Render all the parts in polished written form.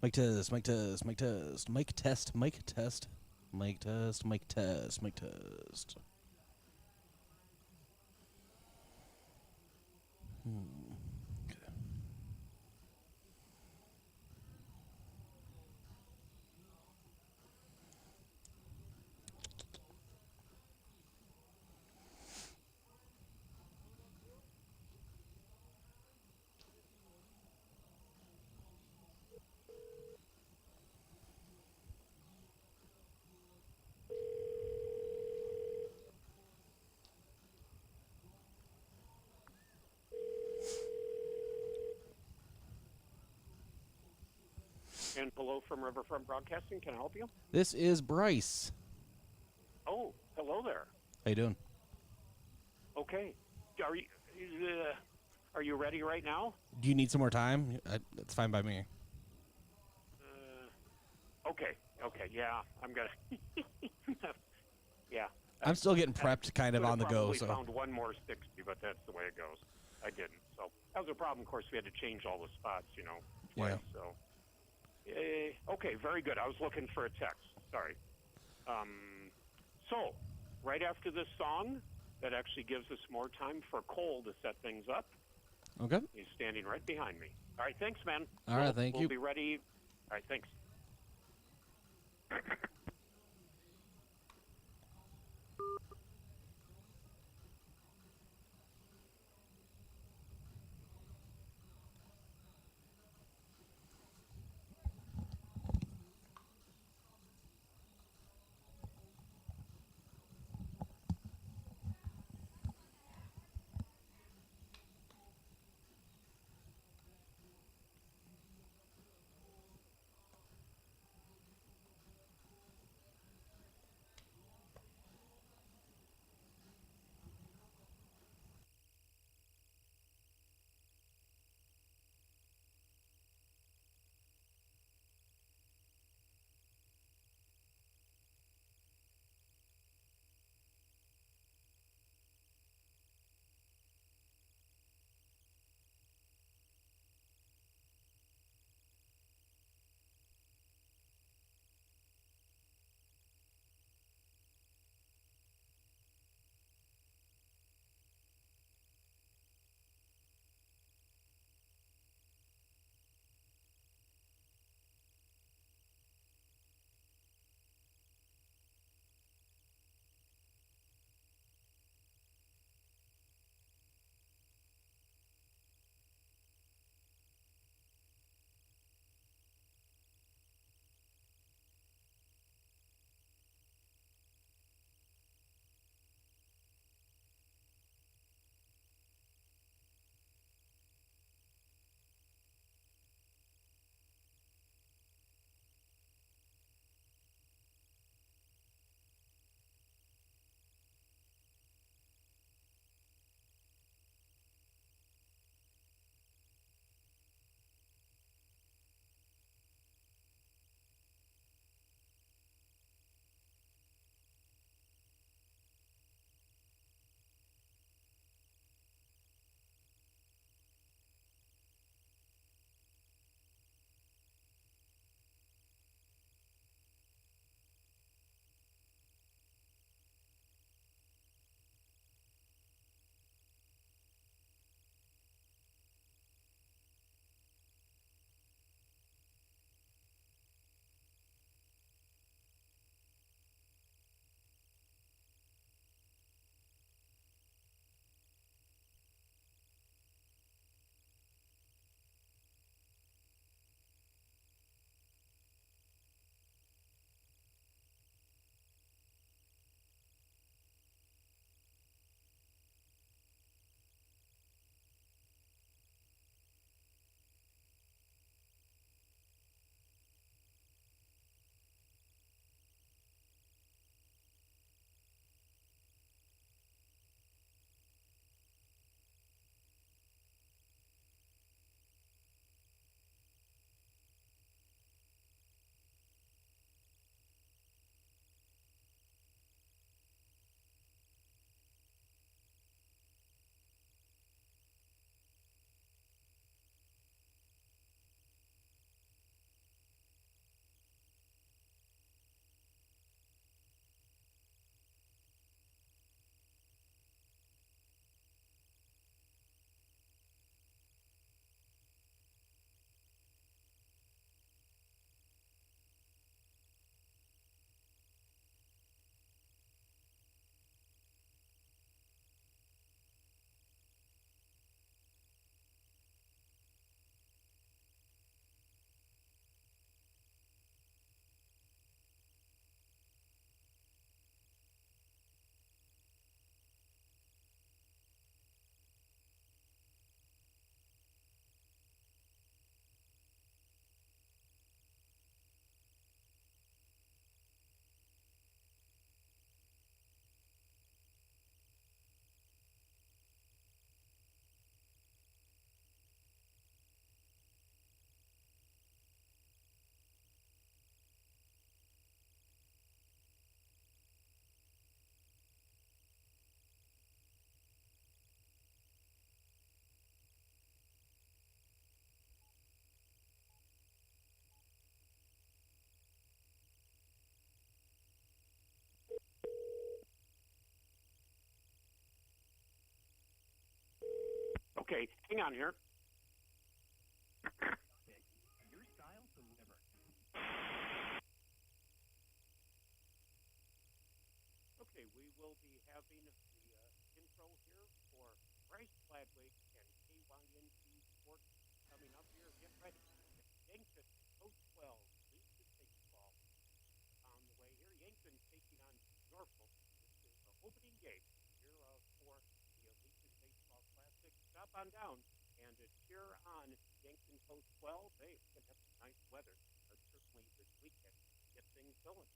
Mic test, mic test, mic test, mic test, mic test, mic test, mic test, mic test. Okay. And hello from Riverfront Broadcasting. Can I help you? This is Bryce. Oh, hello there. How you doing? Okay. Are you are you ready right now? Do you need some more time? It's fine by me. Okay. Okay. Yeah, I'm gonna. Yeah. I'm still getting prepped, kind of on the go. Probably So found one more 60, but that's the way it goes. I didn't. So that was a problem. Of course, we had to change all the spots, twice. Yeah. So. Okay. Very good. I was looking for a text. Sorry. So, right after this song, that actually gives us more time for Cole to set things up. okay. He's standing right behind me. All right, thanks, man. All right, thank you. We'll be ready. All right, thanks. Okay, hang on here. Okay, we will be having the intro here for Bryce Gladwig and KYNT Sports coming up here. Get ready. Yankton, Coach 12, Legion Baseball on the way here. Yankton taking on Norfolk. This is the opening game here for the Legion Baseball Classic. Stop on down and cheer on Yankton Coach 12. They can have some nice weather, certainly this weekend. Get things going.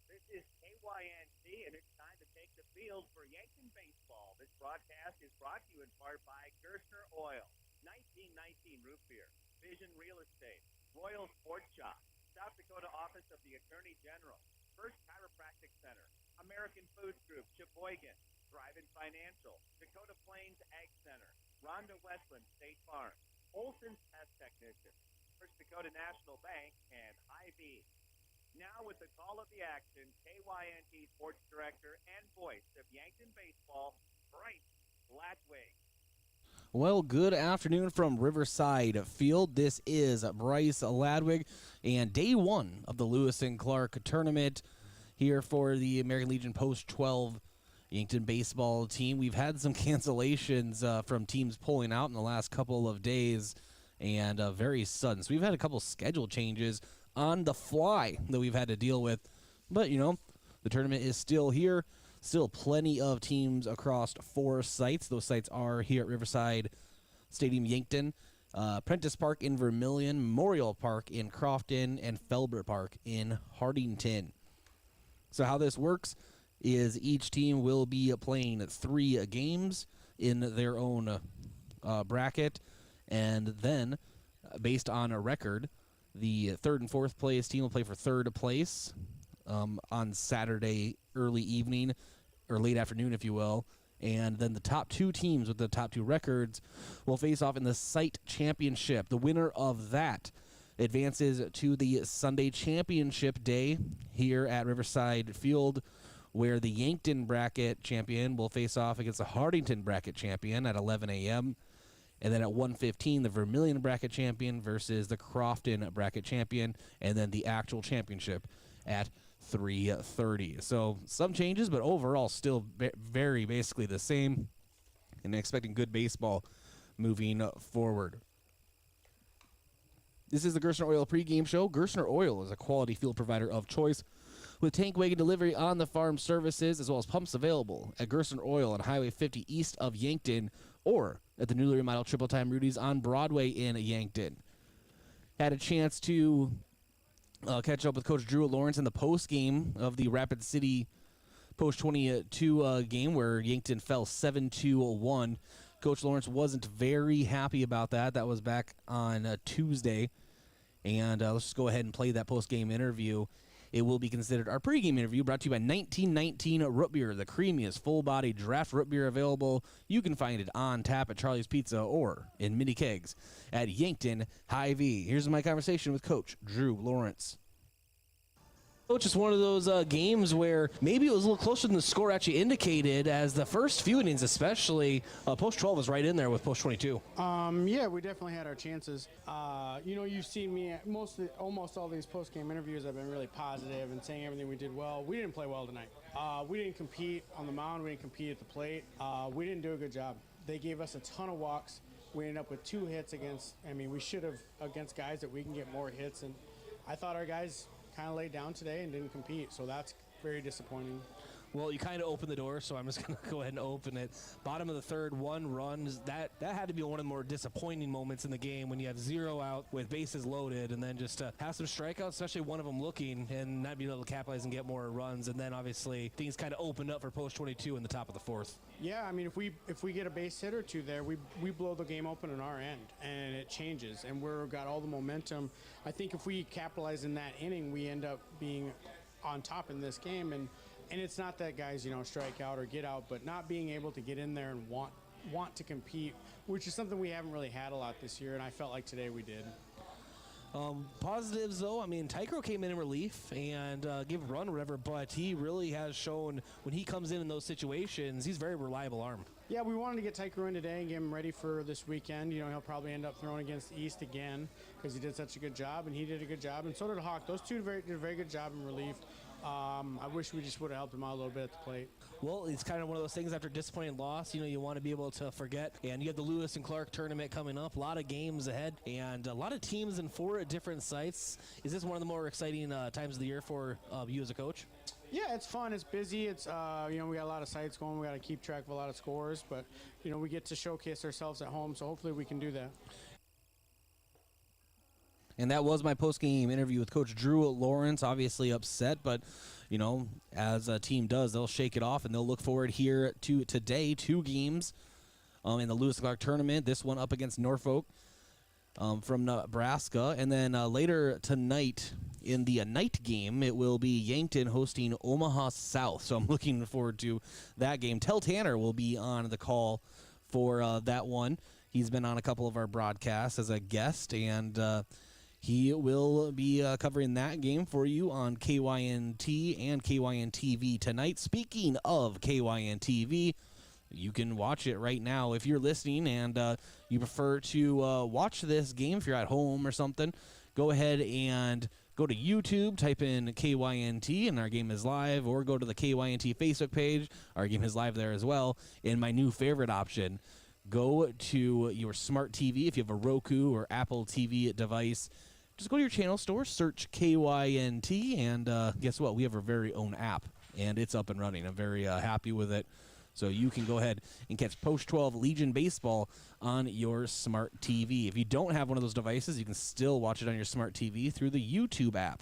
This is KYNT, and it's time to take the field for Yankton Baseball. This broadcast is brought to you in part by Gerstner Oil, 1919 Root Beer, Vision Real Estate, Royal Sports Shop, South Dakota Office of the Attorney General, First Chiropractic Center, American Foods Group, Sheboygan, Drive-In Financial, Dakota Plains Ag Center, Rhonda Westland State Farm, Olson's Pest Technician, First Dakota National Bank, and Hy-Vee. Now with the call of the action, KYNT Sports Director and voice of Yankton Baseball, Bryce Gladwig. Well, good afternoon from Riverside Field. This is Bryce Gladwig, and day one of the Lewis and Clark tournament here for the American Legion Post-12 Yankton baseball team. We've had some cancellations from teams pulling out in the last couple of days, and very sudden. So we've had a couple schedule changes on the fly that we've had to deal with. But, you know, the tournament is still here. Still plenty of teams across 4 sites. Those sites are here at Riverside Stadium, Yankton, Prentice Park in Vermilion, Memorial Park in Crofton, and Felber Park in Hardington. So how this works is each team will be playing 3 games in their own bracket, and then, based on a record, the 3rd and 4th place team will play for 3rd place on Saturday early evening, or late afternoon, if you will. And then the top 2 teams with the top 2 records will face off in the site championship. The winner of that advances to the Sunday championship day here at Riverside Field, where the Yankton bracket champion will face off against the Hardington bracket champion at 11 a.m., and then at 1:15, the Vermilion bracket champion versus the Crofton bracket champion, and then the actual championship at 3:30. So some changes, but overall still very basically the same, and expecting good baseball moving forward. This is the Gerstner Oil pregame show. Gerstner Oil is a quality fuel provider of choice with tank wagon delivery on the farm services, as well as pumps available at Gerstner Oil on Highway 50 east of Yankton, or at the newly remodeled Triple Time Rudy's on Broadway in Yankton. Had a chance to catch up with Coach Drew Lawrence in the post game of the Rapid City Post 22 game, where Yankton fell 7-1. Coach Lawrence wasn't very happy about that. That was back on Tuesday. And let's just go ahead and play that post game interview. It will be considered our pregame interview, brought to you by 1919 Root Beer, the creamiest full-body draft root beer available. You can find it on tap at Charlie's Pizza or in mini kegs at Yankton Hy-Vee. Here's my conversation with Coach Drew Lawrence. Coach, it's one of those games where maybe it was a little closer than the score actually indicated, as the first few innings especially, Post 12 was right in there with Post 22. Yeah, we definitely had our chances. You've seen me at almost all these post-game interviews. I've been really positive and saying everything we did well. We didn't play well tonight. We didn't compete on the mound. We didn't compete at the plate. We didn't do a good job. They gave us a ton of walks. We ended up with 2 hits we should have against guys that we can get more hits. And I thought our guys kind of laid down today and didn't compete, so that's very disappointing. Well, you kind of opened the door, so I'm just going to go ahead and open it. Bottom of the 3rd, 1 run. That had to be one of the more disappointing moments in the game, when you have 0 out with bases loaded, and then just have some strikeouts, especially one of them looking, and not being able to capitalize and get more runs. And then obviously things kind of opened up for Post 22 in the top of the 4th. Yeah, if we get a base hit or 2 there, we blow the game open on our end, and it changes, and we've got all the momentum. I think if we capitalize in that inning, we end up being on top in this game, and it's not that guys, strike out or get out, but not being able to get in there and want to compete, which is something we haven't really had a lot this year, and I felt like today we did. Positives, though, I mean, Tycho came in relief and gave a run or whatever, but he really has shown when he comes in those situations, he's a very reliable arm. Yeah, we wanted to get Tycho in today and get him ready for this weekend. You know, he'll probably end up throwing against East again because he did such a good job, and he did a good job, and so did Hawk. Those two did a very good job in relief. I wish we just would have helped him out a little bit at the plate. Well, it's kind of one of those things after a disappointing loss, you know, you want to be able to forget. And you have the Lewis and Clark tournament coming up, a lot of games ahead, and a lot of teams in 4 different sites. Is this one of the more exciting times of the year for you as a coach? Yeah, it's fun. It's busy. It's you know, we got a lot of sites going. We got to keep track of a lot of scores, but you know, we get to showcase ourselves at home, so hopefully we can do that. And that was my post-game interview with Coach Drew Lawrence. Obviously upset, but, you know, as a team does, they'll shake it off, and they'll look forward here to today, 2 games in the Lewis and Clark tournament. This one up against Norfolk from Nebraska. And then later tonight in the night game, it will be Yankton hosting Omaha South. So I'm looking forward to that game. Tel Tanner will be on the call for that one. He's been on a couple of our broadcasts as a guest, and he will be covering that game for you on KYNT and KYN TV tonight. Speaking of KYN TV, you can watch it right now. If you're listening and you prefer to watch this game, if you're at home or something, go ahead and go to YouTube, type in KYNT, and our game is live, or go to the KYNT Facebook page. Our game is live there as well. And my new favorite option, go to your smart TV. If you have a Roku or Apple TV device, just go to your channel store, search KYNT, and guess what? We have our very own app, and it's up and running. I'm very happy with it. So you can go ahead and catch Post 12 Legion Baseball on your smart TV. If you don't have one of those devices, you can still watch it on your smart TV through the YouTube app.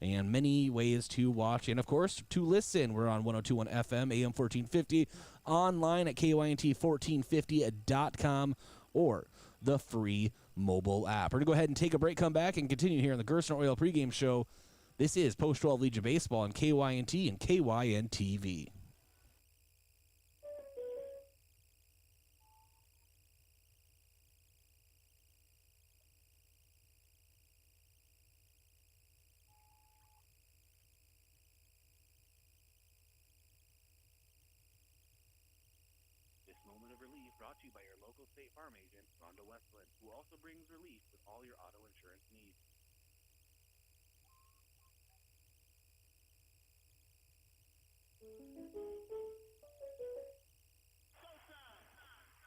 And many ways to watch and, of course, to listen. We're on 102.1 FM, AM 1450, online at KYNT1450.com, or the free mobile app. We're going to go ahead and take a break, come back, and continue here on the Gerstner Oil pregame show. This is Post 12 Legion Baseball on KYNT and KYN-TV. This moment of relief brought to you by your local State Farm agent, Rhonda Westland, who also brings relief with all your auto insurance needs.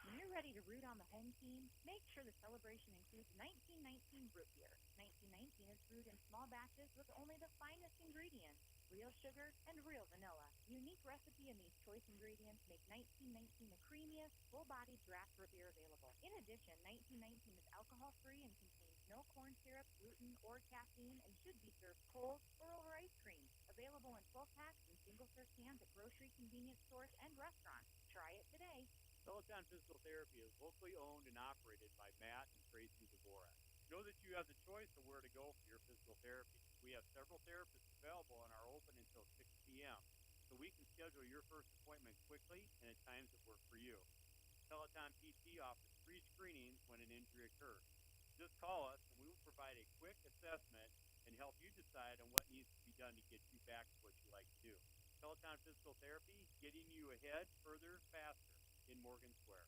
When you're ready to root on the home team, make sure the celebration includes 1919 root beer. 1919 is brewed in small batches with only the finest ingredients, real sugar and real vanilla. Unique recipe and these choice ingredients make 1919 the creamiest, full-bodied draft root beer available. In addition, 1919 is alcohol-free and contains no corn syrup, gluten, or caffeine, and should be served cold or over ice cream. Available in 12-packs and single-serve cans at grocery, convenience stores, and restaurants. Try it today. Peloton Physical Therapy is locally owned and operated by Matt and Tracy Dvorak. Know that you have the choice of where to go for your physical therapy. We have several therapists available and are open until 6 p.m., so we can schedule your first appointment quickly and at times that work for you. Peloton PT offers free screenings when an injury occurs. Just call us and we will provide a quick assessment and help you decide on what needs to be done to get you back to what you like to do. Peloton Physical Therapy, getting you ahead, further, faster in Morgan Square.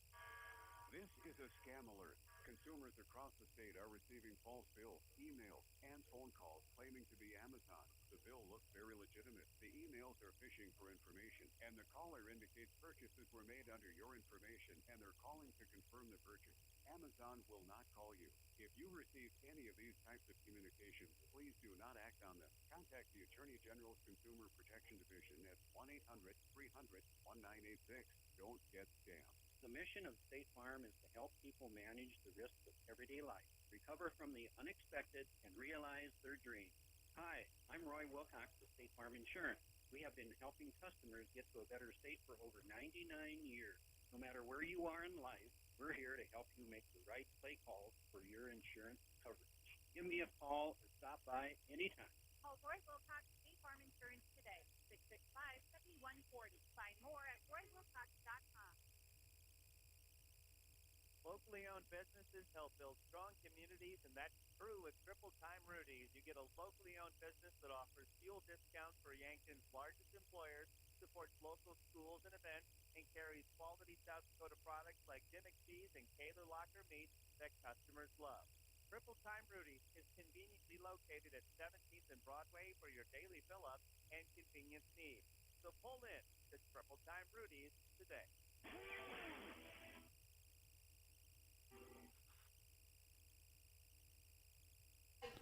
This is a scam alert. Consumers across the state are receiving false bills, emails, and phone calls claiming to be Amazon. The bill looks very legitimate. The emails are phishing for information, and the caller indicates purchases were made under your information, and they're calling to confirm the purchase. Amazon will not call you. If you receive any of these types of communications, please do not act on them. Contact the Attorney General's Consumer Protection Division at 1-800-300-1986. Don't get scammed. The mission of State Farm is to help people manage the risks of everyday life, recover from the unexpected, and realize their dreams. Hi, I'm Roy Wilcox with State Farm Insurance. We have been helping customers get to a better state for over 99 years. No matter where you are in life, we're here to help you make the right play calls for your insurance coverage. Give me a call or stop by anytime. Call Roy Wilcox State Farm Insurance today, 665-7140. Find more at roywilcox.com. Locally Locally owned businesses help build strong communities, and that's true with Triple Time Rudy's. You get a locally owned business that offers fuel discounts for Yankton's largest employers, supports local schools and events, and carries quality South Dakota products like Dimmick cheese and Kaler Locker meat that customers love. Triple Time Rudy's is conveniently located at 17th and Broadway for your daily fill-up and convenience needs. So pull in to Triple Time Rudy's today.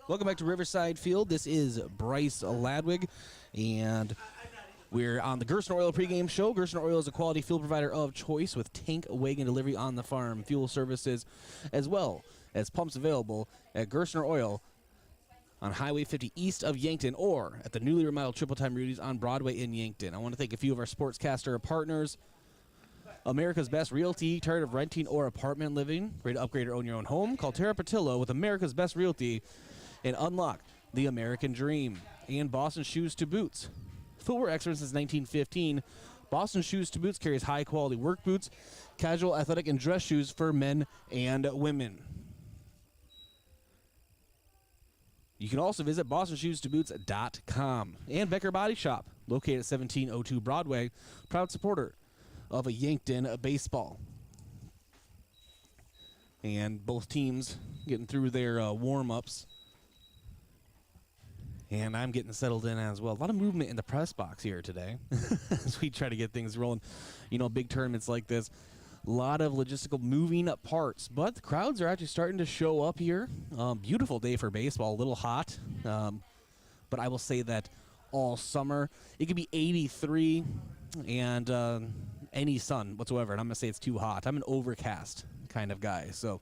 Welcome back to Riverside Field. This is Bryce Ladwig, and we're on the Gerstner Oil pregame show. Gerstner Oil is a quality fuel provider of choice with tank, wagon delivery on the farm, fuel services, as well as pumps available at Gerstner Oil on Highway 50 east of Yankton or at the newly remodeled Triple Time Rudy's on Broadway in Yankton. I want to thank a few of our sportscaster partners. America's Best Realty, tired of renting or apartment living? Ready to upgrade or own your own home? Call Tara Patillo with America's Best Realty and unlock the American dream. And Boston Shoes to Boots. Footwear expert since 1915, Boston Shoes to Boots carries high-quality work boots, casual, athletic, and dress shoes for men and women. You can also visit bostonshoestoboots.com. And Becker Body Shop, located at 1702 Broadway, proud supporter of a Yankton baseball. And both teams getting through their warm-ups. And I'm getting settled in as well. A lot of movement in the press box here today as we try to get things rolling. You know, big tournaments like this, a lot of logistical moving parts. But the crowds are actually starting to show up here. Beautiful day for baseball, a little hot. But I will say that all summer, it could be 83 and any sun whatsoever. And I'm going to say it's too hot. I'm an overcast kind of guy, so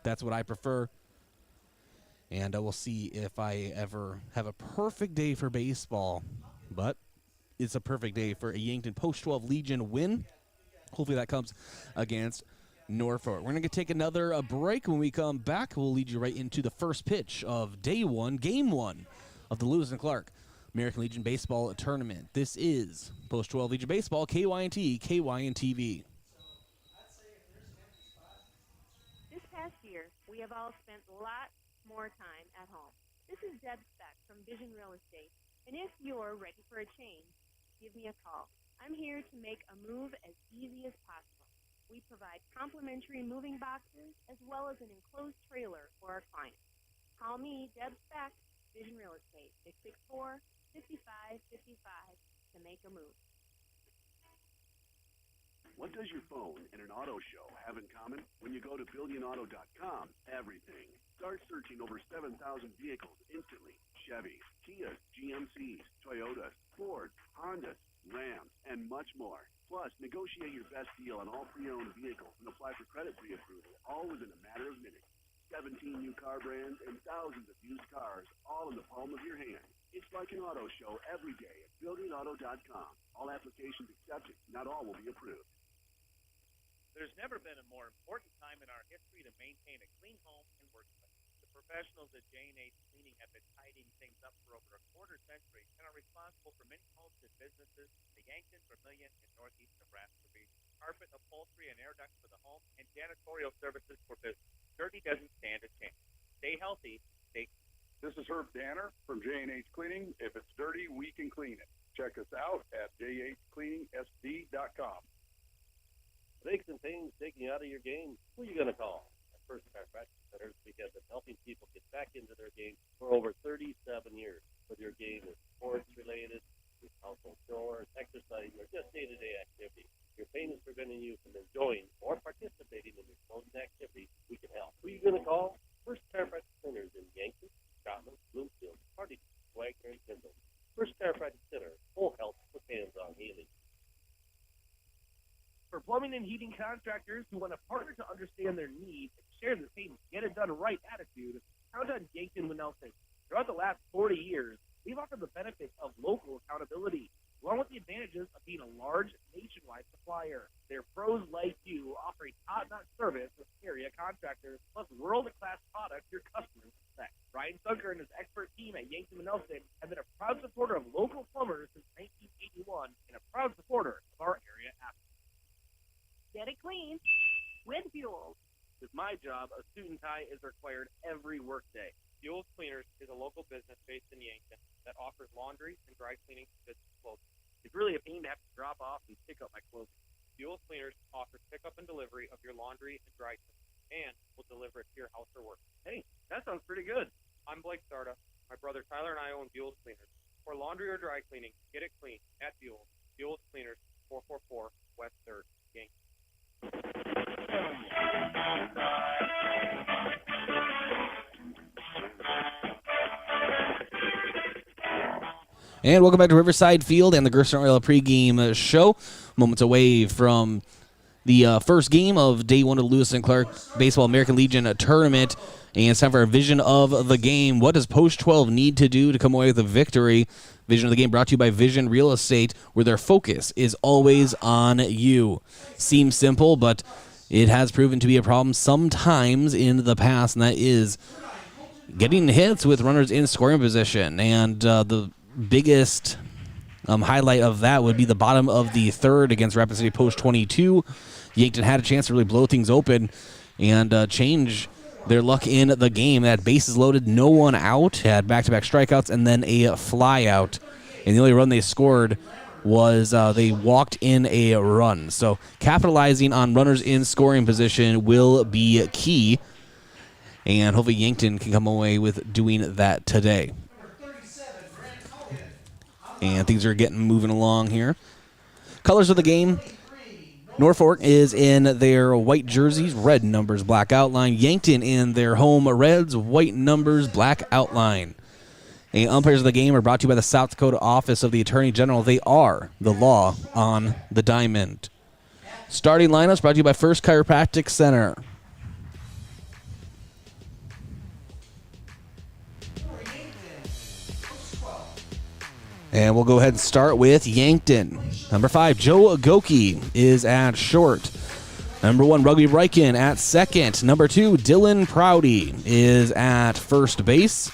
that's what I prefer. And we'll see if I ever have a perfect day for baseball. But it's a perfect day for a Yankton Post-12 Legion win. Hopefully that comes against Norfolk. We're going to take another break. When we come back, we'll lead you right into the first pitch of day one, game one of the Lewis and Clark American Legion Baseball Tournament. This is Post-12 Legion Baseball, KYNT, KYNTV. This past year, we have all spent lots more time at home. This is Deb Speck from Vision Real Estate, and if you're ready for a change, give me a call. I'm here to make a move as easy as possible. We provide complimentary moving boxes as well as an enclosed trailer for our clients. Call me, Deb Speck, Vision Real Estate, 664-5555 to make a move. What does your phone and an auto show have in common? When you go to BillionAuto.com, everything. Start searching over 7,000 vehicles instantly. Chevys, Kias, GMCs, Toyotas, Fords, Hondas, Rams, and much more. Plus, negotiate your best deal on all pre-owned vehicles and apply for credit pre-approval, all within a matter of minutes. 17 new car brands and thousands of used cars, all in the palm of your hand. It's like an auto show every day at BillionAuto.com. All applications accepted. Not all will be approved. There's never been a more important time in our history to maintain a clean home and workplace. The professionals at J&H Cleaning have been tidying things up for over a quarter century and are responsible for many homes and businesses in the Yankton, Vermilion, and Northeast Nebraska region. Carpet, upholstery, and air ducts for the home, and janitorial services for business. Dirty doesn't stand a chance. Stay healthy. Stay clean. This is Herb Danner from J&H Cleaning. If it's dirty, we can clean it. Check us out at jhcleaningsd.com. Aches and pains taking you out of your game, who are you going to call? At First Chiropractic Centers, we have been helping people get back into their game for over 37 years. Whether your game is sports-related, household chores, exercise, or just day-to-day activity, your pain is preventing you from enjoying or participating in your chosen activity, we can help. Who are you going to call? First Chiropractic Centers in Yankton, Scotland, Bloomfield, Hardy, Wagner, and Kendall. First Chiropractic Center, full health with hands-on healing. For plumbing and heating contractors who want a partner to understand their needs and share the same get-it-done-right attitude, count on Yankton Winnelson. Throughout the last 40 years, we've offered the benefits of local accountability, along with the advantages of being a large nationwide supplier. They're pros like you, offering top-notch service with area contractors, plus world-class products your customers expect. Ryan Sunker and his expert team at Yankton Winnelson have been a proud supporter of local plumbers since 1981 and a proud supporter of our area athletes. Get it clean with Buell. With my job, a suit and tie is required every workday. Buell's Cleaners is a local business based in Yankton that offers laundry and dry cleaning for business clothing. It's really a pain to have to drop off and pick up my clothing. Buell's Cleaners offers pickup and delivery of your laundry and dry cleaning, and will deliver it to your house or work. Hey, that sounds pretty good. I'm Blake Sarda. My brother Tyler and I own Buell's Cleaners. For laundry or dry cleaning, get it clean at Buell's. Buell's Cleaners, 444 West 3rd, Yankton. And welcome back to Riverside Field and the Gerstner Oil pregame show. Moments away from the first game of day one of the Lewis and Clark Baseball American Legion tournament. And it's time for our vision of the game. What does Post 12 need to do to come away with a victory? Vision of the game brought to you by Vision Real Estate, where their focus is always on you. Seems simple, but it has proven to be a problem sometimes in the past, and that is getting hits with runners in scoring position. And the biggest highlight of that would be the bottom of the third against Rapid City Post 22. Yankton had a chance to really blow things open and change their luck in the game. Had bases loaded, no one out, had back-to-back strikeouts, and then a fly out. And the only run they scored was they walked in a run. So capitalizing on runners in scoring position will be key, and hopefully Yankton can come away with doing that today. And things are moving along here. Colors of the game. Norfolk is in their white jerseys, red numbers, black outline. Yankton in their home reds, white numbers, black outline. And umpires of the game are brought to you by the South Dakota Office of the Attorney General. They are the law on the diamond. Starting lineups brought to you by First Chiropractic Center. And we'll go ahead and start with Yankton. Number 5, Joe Agoki is at short. Number 1, Rugby Reichen at second. Number 2, Dylan Prouty is at first base.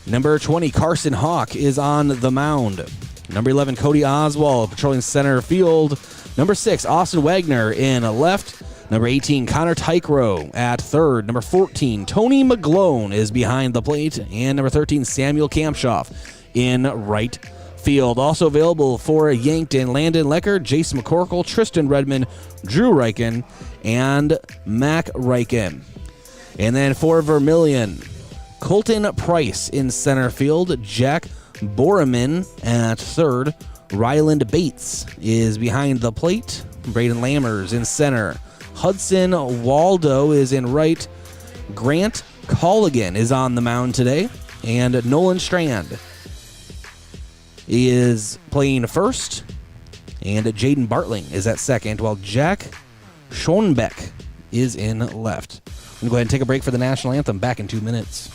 Number 20, Carson Hawk is on the mound. Number 11, Cody Oswald patrolling center field. Number 6, Austin Wagner in left. Number 18, Connor Tykrow at third. Number 14, Tony McGlone is behind the plate. And number 13, Samuel Kampshoff in right field. Also available for Yankton, Landon Lecker, Jace McCorkle, Tristan Redmond, Drew Reichen, and Mac Reichen. And then for Vermilion, Colton Price in center field, Jack Boreman at third, Ryland Bates is behind the plate, Braden Lammers in center, Hudson Waldo is in right, Grant Colligan is on the mound today, and Nolan Strand is playing first, and Jaden Bartling is at second, while Jack Schoenbeck is in left. We'll go ahead and take a break for the national anthem. Back in 2 minutes.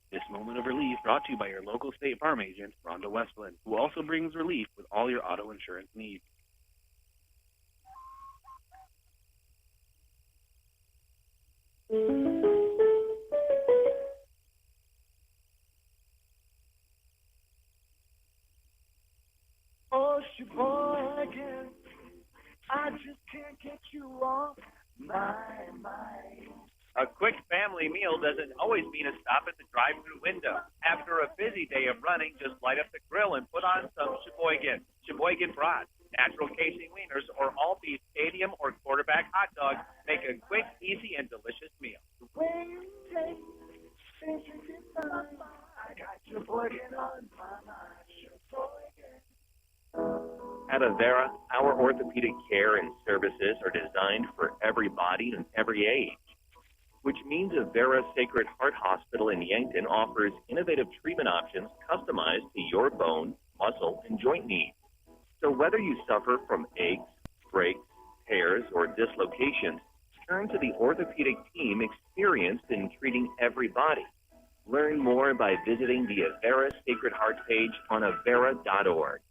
This moment of relief brought to you by your local State Farm agent, Rhonda Westland, who also brings relief with all your auto insurance needs. Oh, it's your boy again. I just can't get you off my mind. A quick family meal doesn't always mean a stop at the drive-thru window. After a busy day of running, just light up the grill and put on some Sheboygan. Sheboygan brats, natural casing wieners, or all-beef stadium or quarterback hot dogs make a quick, easy, and delicious meal. The way you take since you get done, I got Sheboygan on my mind. Sheboygan. At Avera, our orthopedic care and services are designed for every body and every age, which means Avera Sacred Heart Hospital in Yankton offers innovative treatment options customized to your bone, muscle, and joint needs. So whether you suffer from aches, breaks, tears, or dislocations, turn to the orthopedic team experienced in treating every body. Learn more by visiting the Avera Sacred Heart page on avera.org.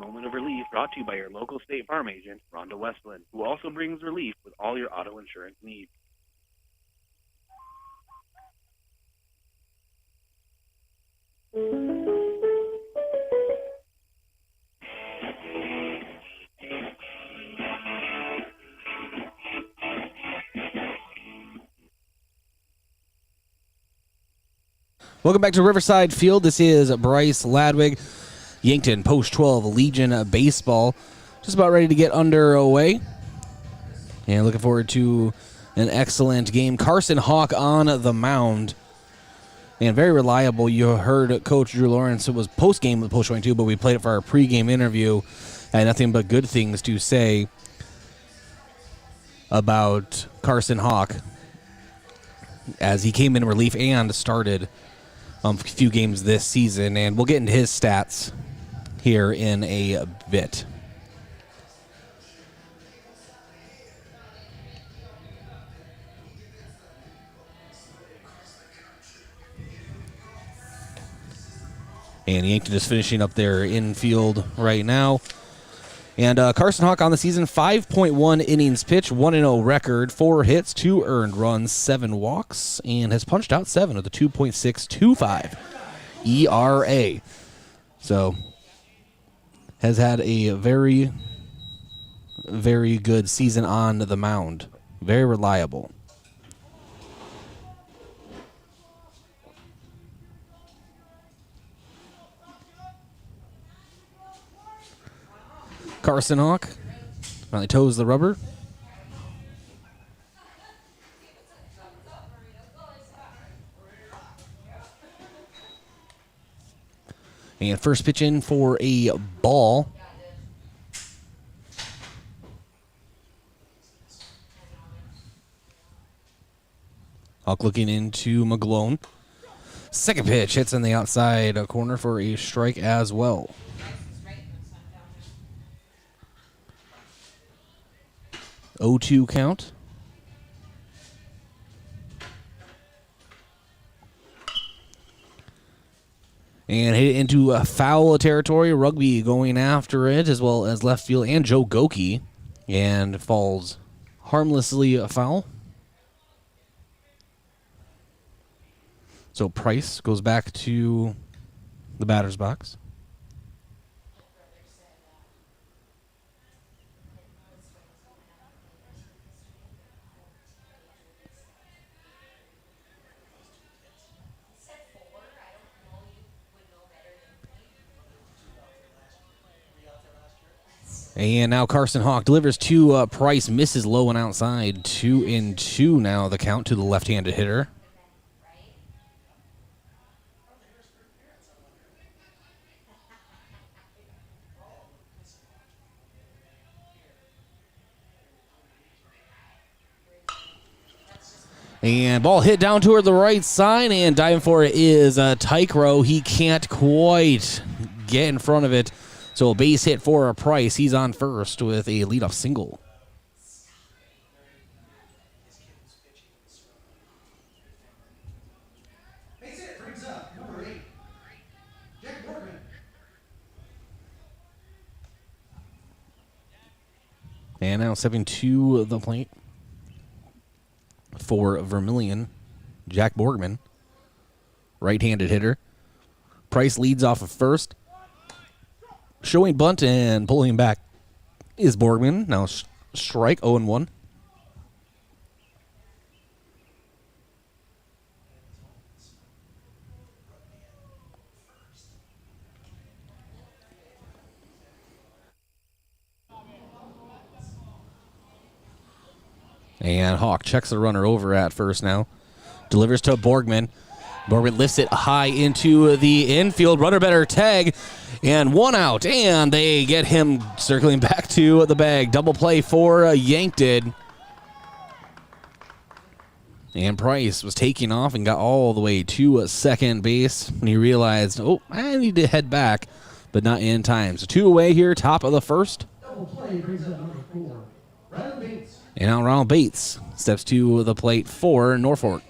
moment of relief brought to you by your local State Farm agent, Rhonda Westland, who also brings relief with all your auto insurance needs. Welcome back to Riverside Field. This is Bryce Ladwig, Yankton Post 12 Legion Baseball. Just about ready to get underway. And looking forward to an excellent game. Carson Hawk on the mound. And very reliable. You heard Coach Drew Lawrence. It was post-game with Post 22, but we played it for our pregame interview. Had nothing but good things to say about Carson Hawk as he came in relief and started a few games this season, and we'll get into his stats here in a bit. And Yankton is finishing up their infield right now. And Carson Hawk on the season, 5.1 innings pitched, 1-0 record, 4 hits, 2 earned runs, 7 walks, and has punched out 7 with a 2.625 ERA. So, has had a very, very good season on the mound. Very reliable. Carson Hawk finally toes the rubber. And first pitch in for a ball. Hawk looking into McGlone. Second pitch hits in the outside corner for a strike as well. O2 count. And hit it into foul territory. Rugby going after it, as well as left field and Joe Goki. And falls harmlessly foul. So Price goes back to the batter's box. And now Carson Hawk delivers to Price, misses low and outside. 2-2 now the count to the left-handed hitter. And ball hit down toward the right side, and diving for it is Tykro. He can't quite get in front of it. So a base hit for a Price. He's on first with a leadoff single. And now stepping to the plate for Vermilion, Jack Borgman, right-handed hitter. Price leads off of first. Showing bunt and pulling back is Borgman. Now strike 0-1. And Hawk checks the runner over at first now. Delivers to Borgman. Borgman lifts it high into the infield. Runner better tag. And one out. And they get him circling back to the bag. Double play for Yankton. And Price was taking off and got all the way to second base when he realized, oh, I need to head back, but not in time. So 2 away here, top of the first. Double play brings up number 4, Ronald Bates. And now Ronald Bates steps to the plate for Norfolk.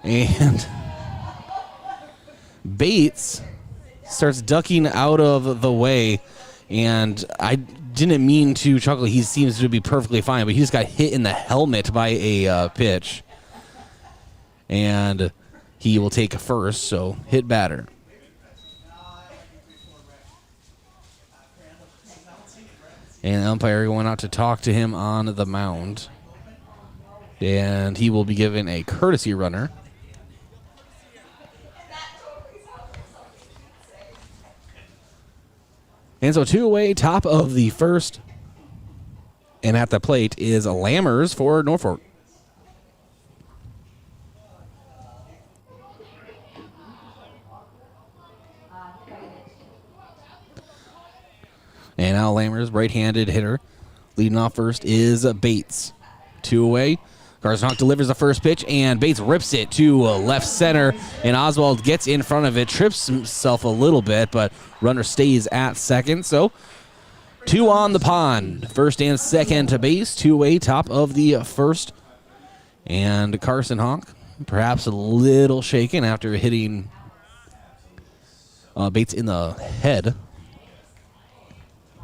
And Bates starts ducking out of the way, and I didn't mean to chuckle. He seems to be perfectly fine, but he just got hit in the helmet by a pitch. And he will take a first, so hit batter. And the umpire going out to talk to him on the mound. And he will be given a courtesy runner. And so 2 away, top of the first. And at the plate is Lammers for Norfolk. And now Lammers, right-handed hitter. Leading off first is Bates. 2 away. Carson Hawk delivers the first pitch, and Bates rips it to left center. And Oswald gets in front of it, trips himself a little bit, but runner stays at second. So 2 on the pond. First and second to base. 2 away, top of the first. And Carson Hawk, perhaps a little shaken after hitting Bates in the head.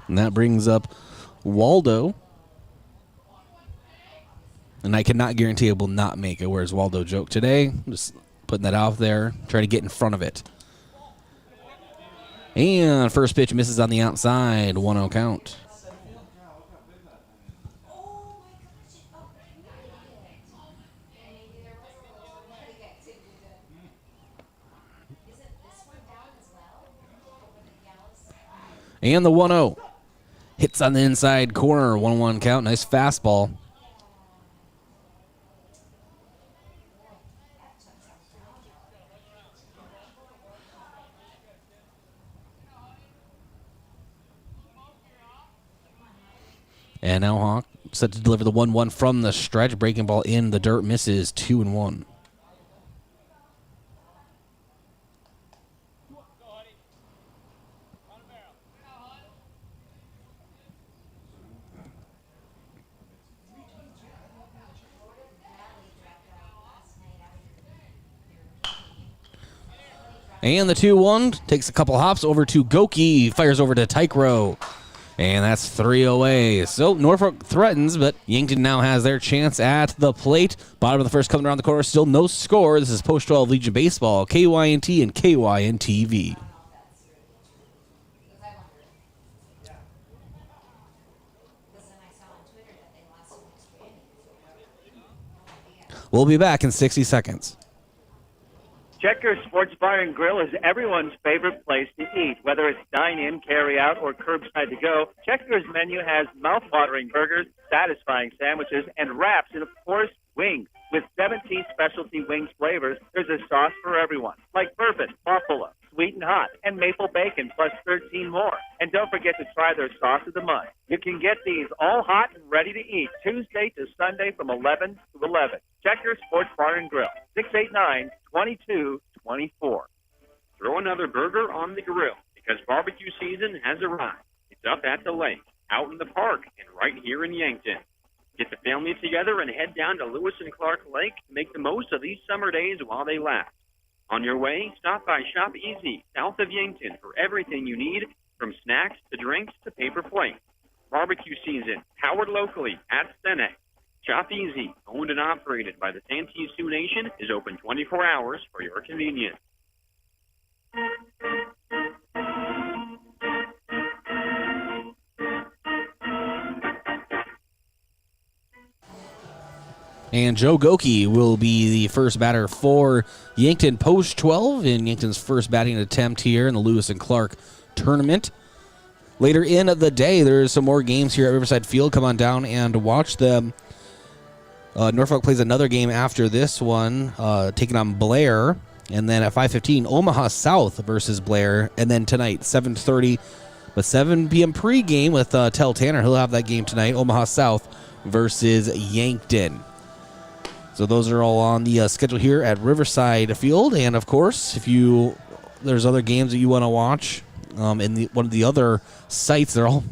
And that brings up Waldo. And I cannot guarantee it will not make a Where's Waldo joke today. I'm just putting that out there, trying to get in front of it. And first pitch misses on the outside, 1-0 count. And the 1-0. Hits on the inside corner, 1-1 count. Nice fastball. And now Hawk set to deliver the 1-1 from the stretch. Breaking ball in the dirt, misses 2-1. And the 2-1 takes a couple hops over to Goki, fires over to Tykro. And that's 3 away. So Norfolk threatens, but Yankton now has their chance at the plate. Bottom of the first coming around the corner, still no score. This is Post 12 Legion Baseball, KYNT and KYNTV. We'll be back in 60 seconds. Checkers Sports Bar and Grill is everyone's favorite place to eat. Whether it's dine-in, carry-out, or curbside to go, Checkers menu has mouth-watering burgers, satisfying sandwiches, and wraps, and of course, wings. With 17 specialty wings flavors, there's a sauce for everyone, like bourbon, buffalo, sweet and hot, and maple bacon, plus 13 more. And don't forget to try their sauce of the month. You can get these all hot and ready to eat Tuesday to Sunday from 11 to 11. Checkers Sports Bar and Grill, 689-2224. Throw another burger on the grill because barbecue season has arrived. It's up at the lake, out in the park, and right here in Yankton. Get the family together and head down to Lewis and Clark Lake to make the most of these summer days while they last. On your way, stop by Shop Easy, south of Yankton, for everything you need, from snacks to drinks to paper plates. Barbecue season, powered locally at Sene. Shop Easy, owned and operated by the Santee Sioux Nation, is open 24 hours for your convenience. And Joe Goki will be the first batter for Yankton Post 12 in Yankton's first batting attempt here in the Lewis and Clark tournament. Later in the day, there's some more games here at Riverside Field. Come on down and watch them. Norfolk plays another game after this one, taking on Blair. And then at 5:15, Omaha South versus Blair. And then tonight, 7:30, but 7 p.m. pregame with Tell Tanner. He'll have that game tonight, Omaha South versus Yankton. So those are all on the schedule here at Riverside Field. And, of course, if there's other games that you want to watch in one of the other sites, they're all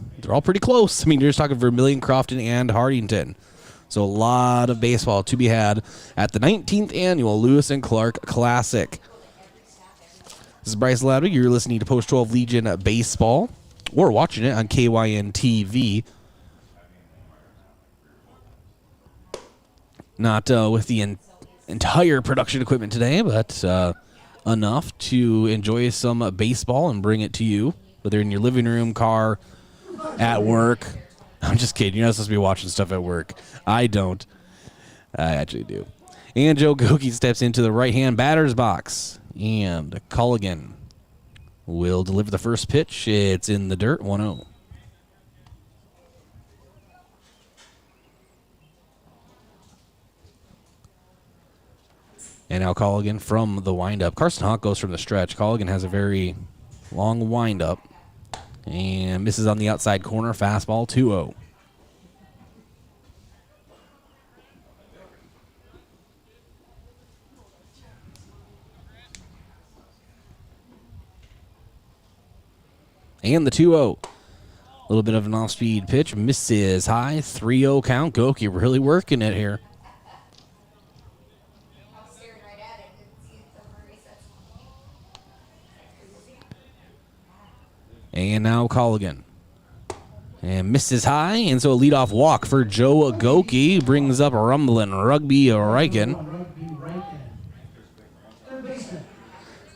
pretty close. I mean, you're just talking Vermilion, Crofton, and Hardington. So a lot of baseball to be had at the 19th Annual Lewis and Clark Classic. This is Bryce Ladwig. You're listening to Post 12 Legion Baseball or watching it on KYN TV. Not with the entire production equipment today, but enough to enjoy some baseball and bring it to you, whether in your living room, car, at work. I'm just kidding. You're not supposed to be watching stuff at work. I don't. I actually do. And Joe Goki steps into the right-hand batter's box. And Culligan will deliver the first pitch. It's in the dirt, 1-0. And now Culligan from the windup. Carson Hawk goes from the stretch. Culligan has a very long windup. And misses on the outside corner. Fastball, 2-0. And the 2-0. A little bit of an off-speed pitch. Misses high. 3-0 count. Goki really working it here. And now Culligan. And misses high. And so a leadoff walk for Joe Goki. Brings up rumbling Rugby Riken.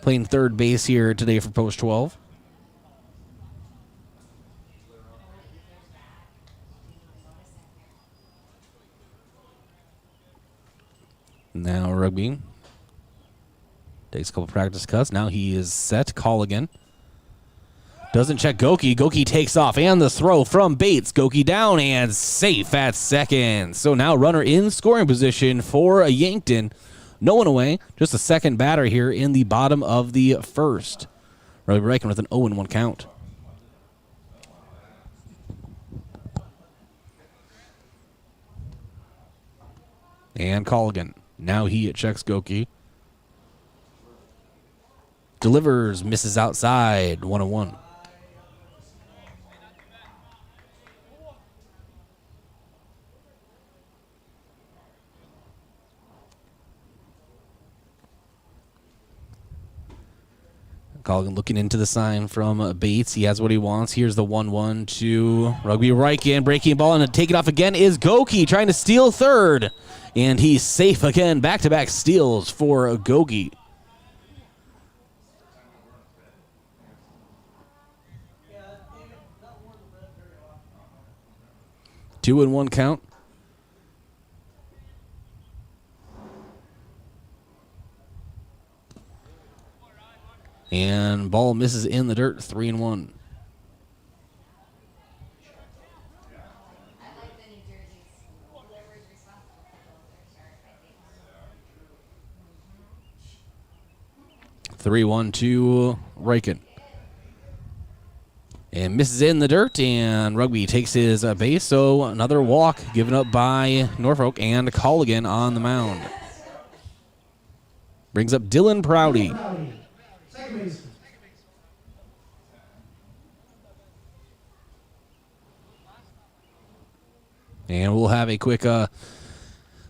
Playing third base here today for Post 12. Now Rugby takes a couple practice cuts. Now he is set. Culligan doesn't check Goki. Goki takes off, and the throw from Bates. Goki down and safe at second. So now runner in scoring position for Yankton. No one away. Just a second batter here in the bottom of the first. Rugby Riken with an 0-1 count. And Culligan. Now he checks Goki. Delivers, misses outside, 1-1. Culligan looking into the sign from Bates. He has what he wants. Here's the 1-1 to Rugby Riken. Breaking ball, and to take it off again is Goki trying to steal third. And he's safe again. Back-to-back steals for Goki. Two and one count. And ball misses in the dirt, 3-1. Three, 1, 2, Riken. And misses in the dirt, and Rugby takes his base. So another walk given up by Norfolk, and Culligan on the mound. Brings up Dylan Prouty. And we'll have a quick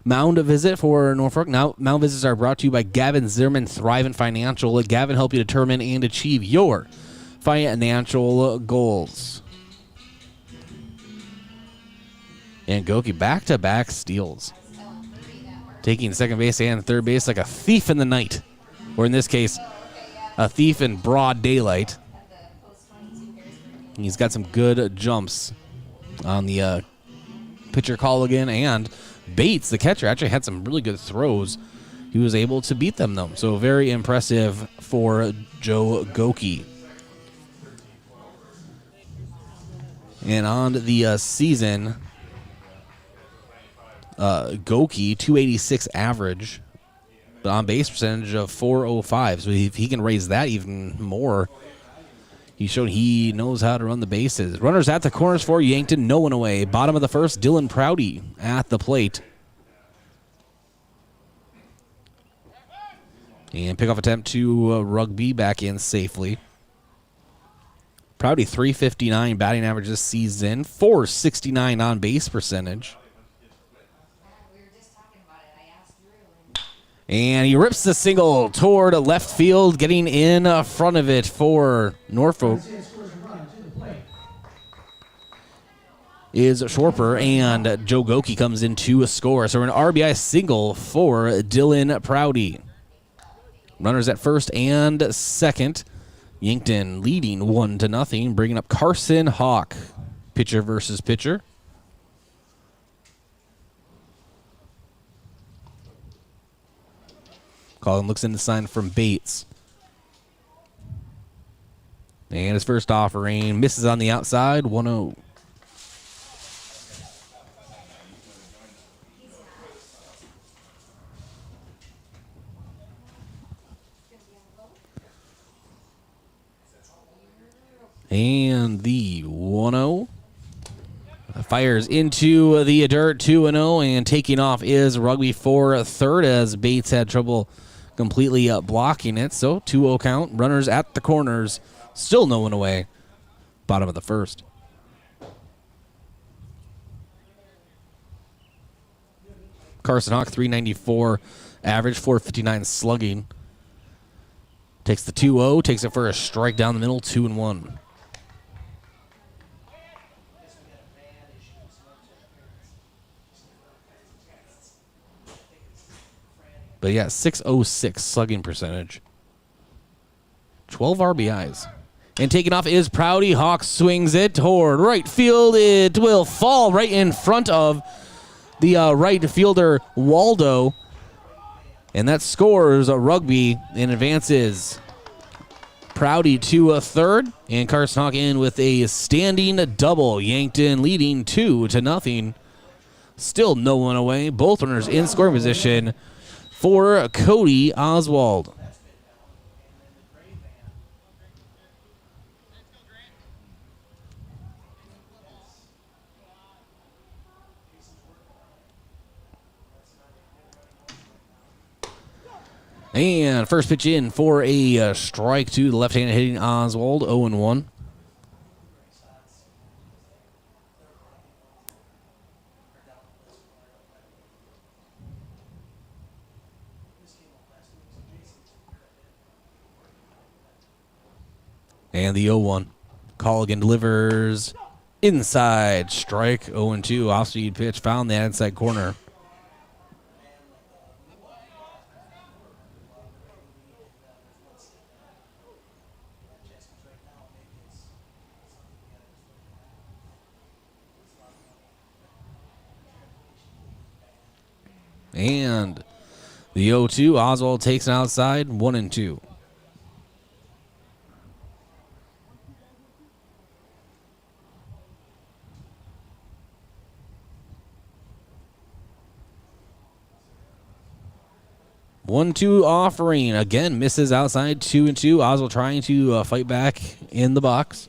mound visit for Norfolk. Now, mound visits are brought to you by Gavin Zimmerman, Thrivent Financial. Let Gavin help you determine and achieve your financial goals. And Goki back-to-back steals. Taking second base and third base like a thief in the night. Or in this case, a thief in broad daylight. He's got some good jumps on the pitcher Culligan, and Bates, the catcher, actually had some really good throws. He was able to beat them, though. So very impressive for Joe Goki. And on the season, Goki, 286 average, but on base percentage of 405. So if he can raise that even more, he showed he knows how to run the bases. Runners at the corners for Yankton, no one away. Bottom of the first, Dylan Prouty at the plate. And pickoff attempt to Rugby back in safely. Prouty, 359 batting average this season, 469 on base percentage. And he rips the single toward left field, getting in front of it for Norfolk is Schwarper, and Joe Goki comes in to score. So an RBI single for Dylan Prouty. Runners at first and second. Yankton leading 1-0, bringing up Carson Hawk. Pitcher versus pitcher. Colin looks in the sign from Bates. And his first offering misses on the outside, 1-0. And the 1-0 fires into the dirt, 2-0, and taking off is Rugby for third as Bates had trouble completely blocking it. So 2-0 count. Runners at the corners, still no one away. Bottom of the first. Carson Hawk, 394 average, 459 slugging. Takes the 2-0, takes it for a strike down the middle, 2-1. But yeah, 606 slugging percentage. 12 RBIs. And taking off is Prouty. Hawk swings it toward right field. It will fall right in front of the right fielder, Waldo. And that scores a Rugby and advances Prouty to a third. And Carson Hawk in with a standing double. Yankton leading 2-0. Still no one away. Both runners in scoring position for Cody Oswald. And first pitch in for a strike to the left-handed hitting Oswald, 0-1. And the 0-1. Colligan delivers inside strike, 0-2. Off-speed pitch found that inside corner. And the 0-2, Oswald takes it outside, 1-2. One-two offering again misses outside, 2-2. Oswald trying to fight back in the box.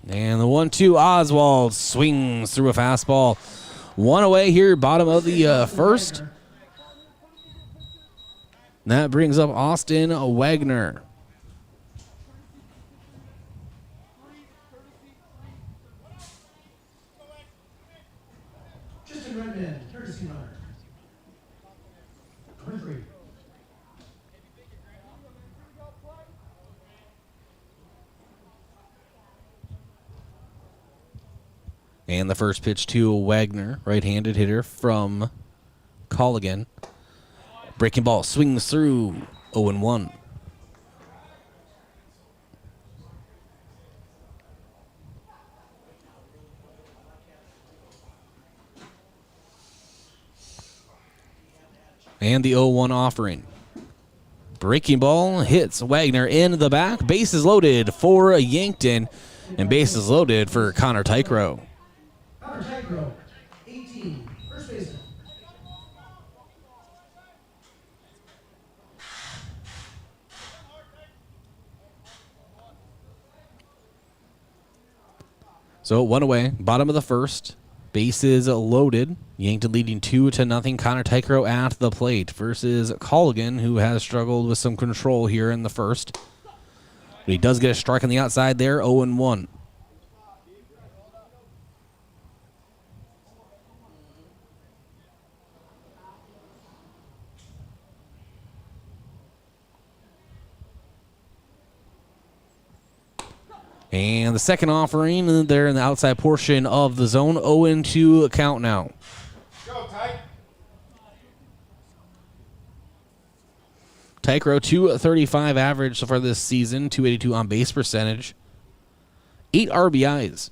And the 1-2, Oswald swings through a fastball. One away here, bottom of the first. That brings up Austin Wagner. Justin Redman, courtesy runner. 23. And the first pitch to Wagner, right-handed hitter from Colligan. Breaking ball swings through, 0-1. And the 0-1 offering. Breaking ball hits Wagner in the back. Bases loaded for Yankton, and bases loaded for Connor Tykrow. Connor Tykrow, 18, first baseman. So one away, bottom of the first. Bases loaded. Yankton leading 2-0. Connor Tycro at the plate versus Colligan, who has struggled with some control here in the first. But he does get a strike on the outside there, 0-1. And the second offering, there in the outside portion of the zone, 0-2 count now. Tycro, 235 average so far this season, 282 on base percentage, 8 RBIs.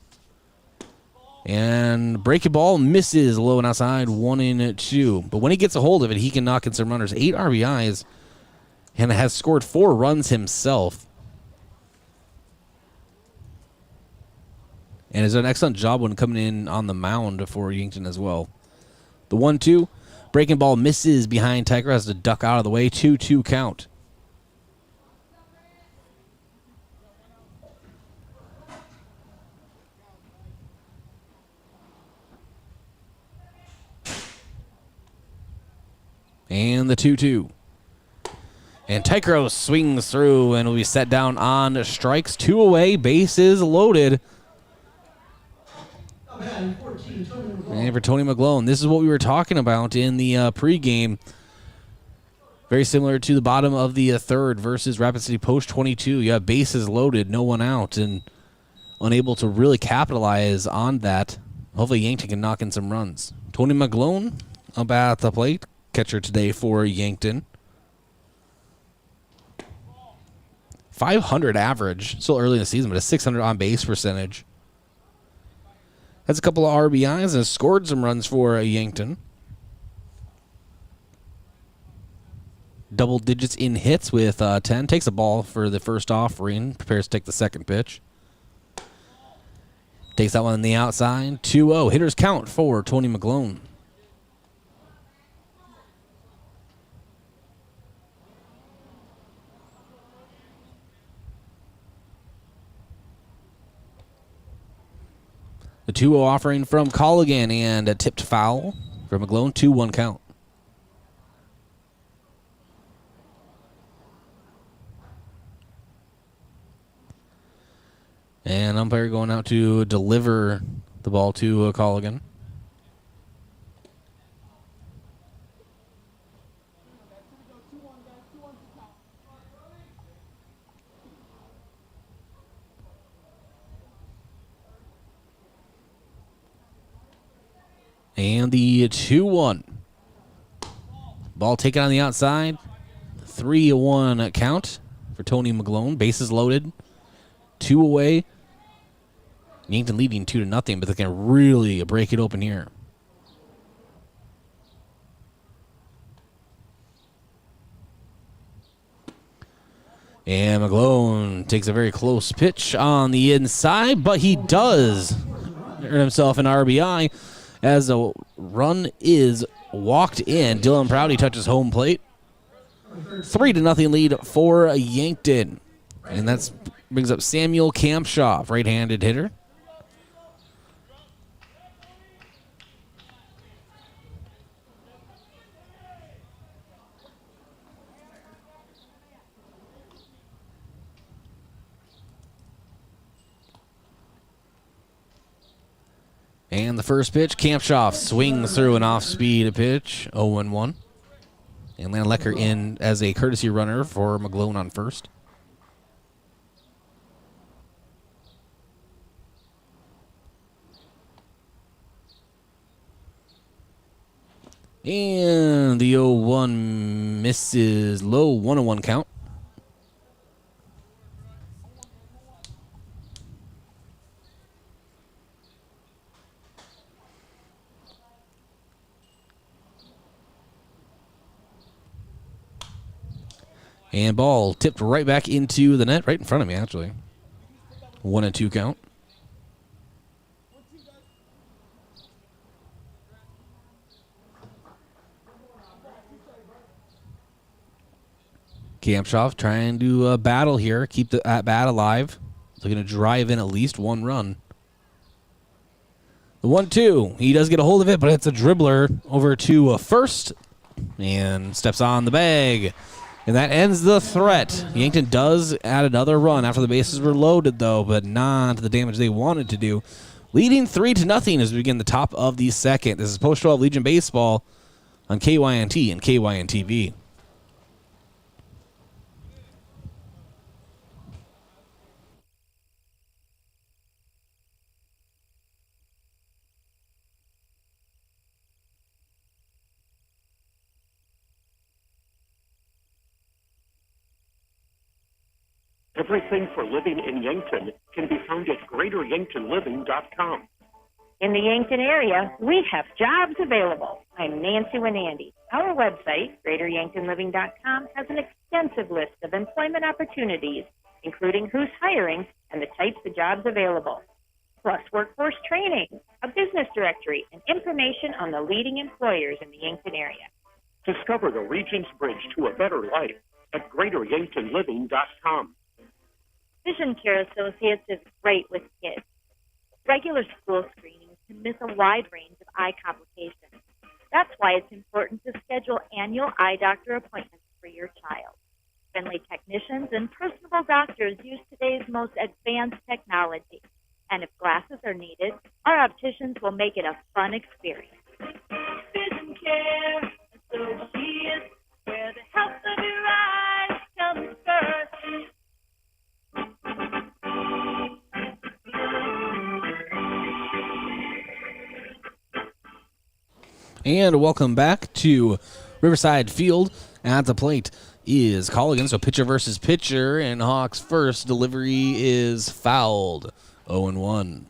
And breaking ball misses low and outside, 1-2. But when he gets a hold of it, he can knock in some runners. 8 RBIs and has scored 4 runs himself. And has done an excellent job when coming in on the mound for Yankton as well. The 1-2. Breaking ball misses behind Tycro, has to duck out of the way. 2-2 count. And the 2-2. And Tycro swings through and will be set down on strikes. 2 away, bases loaded. And for Tony McGlone, this is what we were talking about in the pregame. Very similar to the bottom of the third versus Rapid City Post 22. You have bases loaded, no one out, and unable to really capitalize on that. Hopefully Yankton can knock in some runs. Tony McGlone up at the plate, catcher today for Yankton. 500 average, still early in the season, but a 600 on base percentage. Has a couple of RBIs and has scored some runs for Yankton. Double digits in hits with 10. Takes a ball for the first offering. Prepares to take the second pitch. Takes that one on the outside. 2-0. Hitters count for Tony McGlone. The 2-0 offering from Colligan and a tipped foul from McGlone. 2-1 count. And umpire going out to deliver the ball to Colligan. And the 2-1. Ball taken on the outside. 3-1 count for Tony McGlone. Bases loaded. 2 away. Yankton leading 2-0, but they can really break it open here. And McGlone takes a very close pitch on the inside, but he does earn himself an RBI as a run is walked in. Dylan Prouty touches home plate. 3-0 lead for Yankton. And that brings up Samuel Kampshoff, right-handed hitter. And the first pitch, Kampshoff swings through an off-speed pitch, 0-1. And Landon Lecker in as a courtesy runner for McGlone on first. And the 0-1 misses low, 1-1 count. And ball tipped right back into the net, right in front of me, actually. 1-2 count. Kampshoff trying to battle here, keep the at-bat alive. Looking to drive in at least one run. The 1-2. He does get a hold of it, but it's a dribbler over to first and steps on the bag. And that ends the threat. Yankton does add another run after the bases were loaded, though, but not the damage they wanted to do. Leading 3-0 as we begin the top of the second. This is Post 12 Legion Baseball on KYNT and KYNTV. Everything for living in Yankton can be found at GreaterYanktonLiving.com. In the Yankton area, we have jobs available. I'm Nancy Winandy. Our website, GreaterYanktonLiving.com, has an extensive list of employment opportunities, including who's hiring and the types of jobs available, plus workforce training, a business directory, and information on the leading employers in the Yankton area. Discover the region's bridge to a better life at GreaterYanktonLiving.com. Vision Care Associates is great with kids. Regular school screenings can miss a wide range of eye complications. That's why it's important to schedule annual eye doctor appointments for your child. Friendly technicians and personable doctors use today's most advanced technology. And if glasses are needed, our opticians will make it a fun experience. Vision Care Associates, where the health of your eyes comes first. And welcome back to Riverside Field. At the plate is Colligan, so pitcher versus pitcher, and Hawks' first delivery is fouled. 0-1.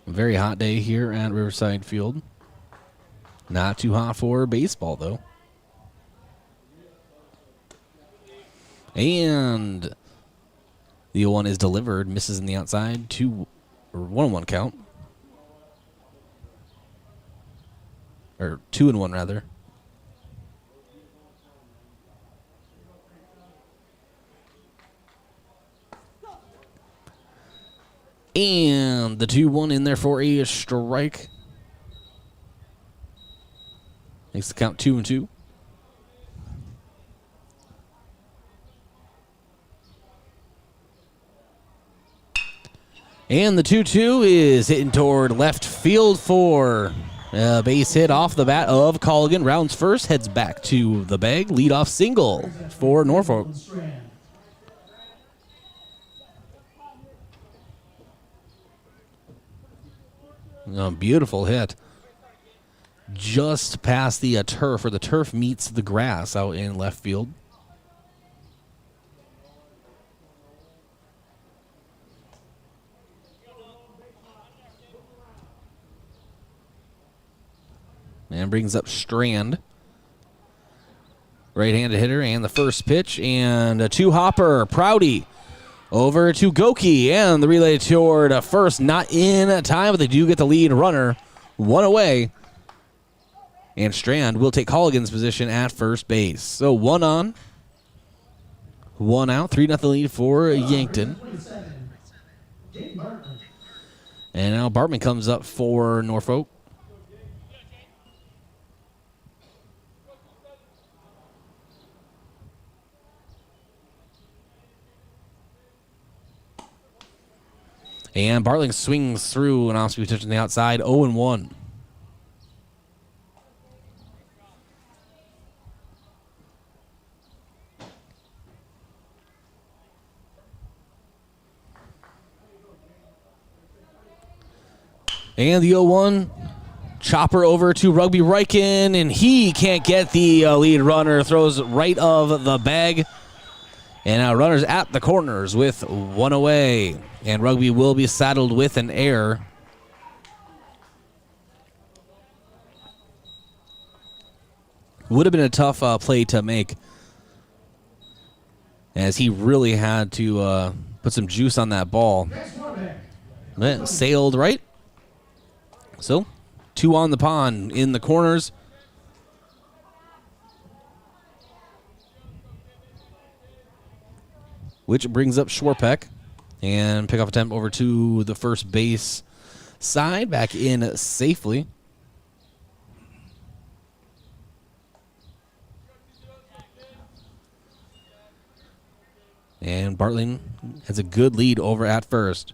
Very hot day here at Riverside Field. Not too hot for baseball, though. And the 0-1 is delivered. Misses in the outside. 1-1 count. Or 2-1, rather. And the 2-1 in there for a strike. Makes the count 2-2. And the 2-2 is hitting toward left field for a base hit off the bat of Colligan. Rounds first, heads back to the bag. Leadoff single for Norfolk. A beautiful hit. Just past the turf, where the turf meets the grass out in left field. And brings up Strand. Right-handed hitter, and the first pitch, and a two-hopper. Prouty over to Goki, and the relay toward first, not in time, but they do get the lead runner. One away. And Strand will take Colligan's position at first base. So 1 on, 1 out, 3-0 lead for Yankton. And now Bartman comes up for Norfolk. And Bartling swings through an off-speed pitch on the outside, 0-1. And the 0-1, chopper over to Rugby Riken, and he can't get the lead runner, throws right of the bag. And now runners at the corners with 1 away. And Rugby will be saddled with an error. Would have been a tough play to make, as he really had to put some juice on that ball. It sailed right. So 2 on the pond in the corners. Which brings up Schwarpeck. And pickoff attempt over to the first base side. Back in safely. And Bartling has a good lead over at first.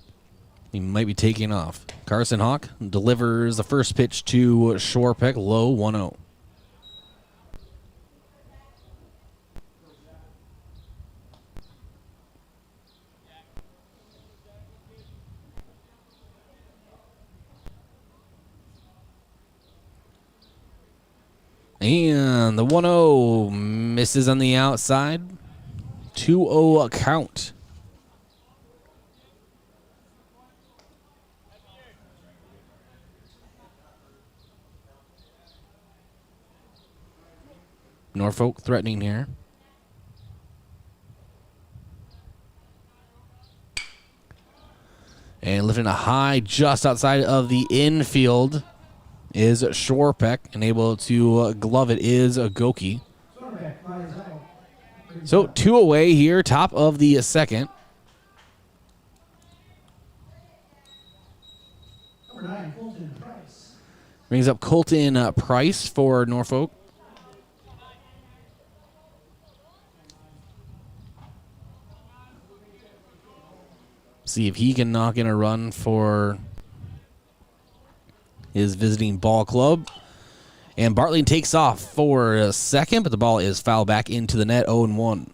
He might be taking off. Carson Hawk delivers the first pitch to Schwarpeck, low 1-0. And the 1-0 misses on the outside. 2-0 count. Norfolk threatening here. And lifting a high just outside of the infield is Schwarpeck, and able to glove it is Goki. So 2 away here, top of the second. Number 9, Colton Price. Brings up Colton Price for Norfolk. See if he can knock in a run for his visiting ball club. And Bartling takes off for a second, but the ball is fouled back into the net, 0-1.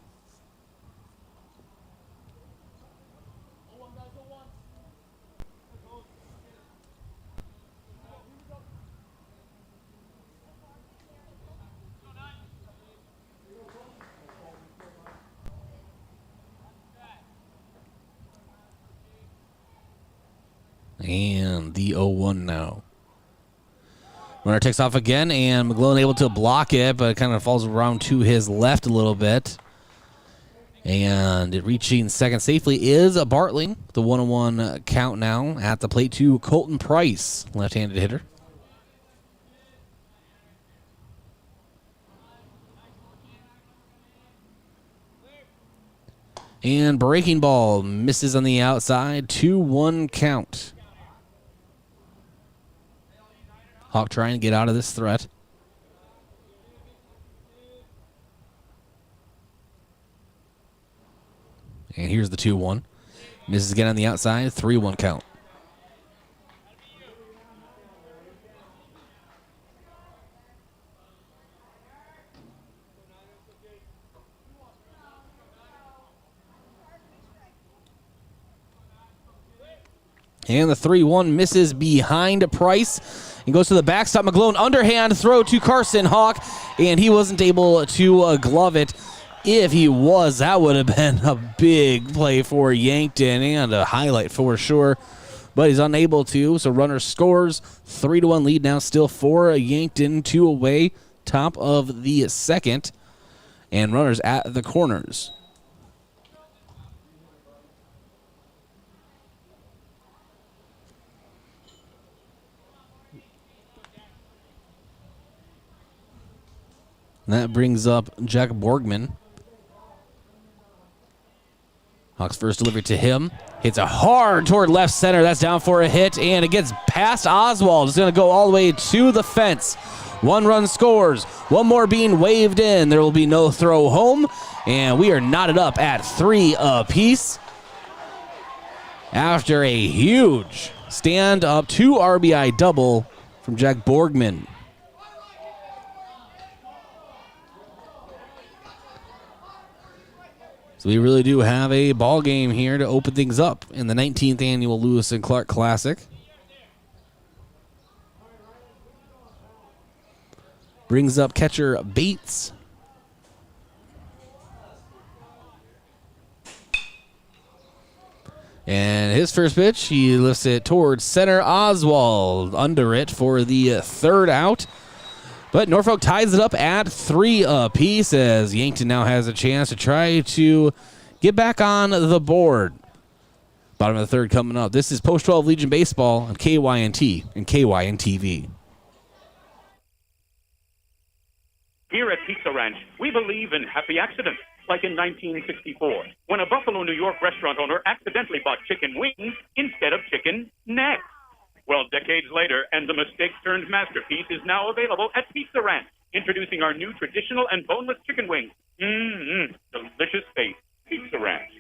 And the 0-1 now. Runner takes off again, and McGlone able to block it, but it kind of falls around to his left a little bit. And it reaching second safely is a Bartling. The 1-1 count now at the plate to Colton Price, left-handed hitter. And breaking ball misses on the outside, 2-1 count. Hawk trying to get out of this threat. And here's the 2-1. Misses again on the outside, 3-1 count. And the 3-1 misses behind Price and goes to the backstop. McGlone underhand throw to Carson Hawk, and he wasn't able to glove it. If he was, that would have been a big play for Yankton and a highlight for sure. But he's unable to, so runner scores. 3-1 lead now still for Yankton, 2 away, top of the second. And runners at the corners. And that brings up Jack Borgman. Hawks first delivery to him. Hits a hard toward left center. That's down for a hit, and it gets past Oswald. It's going to go all the way to the fence. 1 run scores. 1 more being waved in. There will be no throw home, and we are knotted up at 3 apiece. After a huge stand-up 2 RBI double from Jack Borgman. So we really do have a ball game here to open things up in the 19th annual Lewis and Clark Classic. Brings up catcher Bates. And his first pitch, he lifts it towards center. Oswald under it for the 3rd out. But Norfolk ties it up at 3 apiece as Yankton now has a chance to try to get back on the board. Bottom of the 3rd coming up. This is Post 12 Legion Baseball on KYNT and KYNTV. Pizza Ranch, we believe in happy accidents, like in 1964, when a Buffalo, New York restaurant owner accidentally bought chicken wings instead of chicken necks. Well, decades later, and the mistake-turned masterpiece is now available at Pizza Ranch, introducing our new traditional and boneless chicken wings. Delicious taste. Pizza Ranch.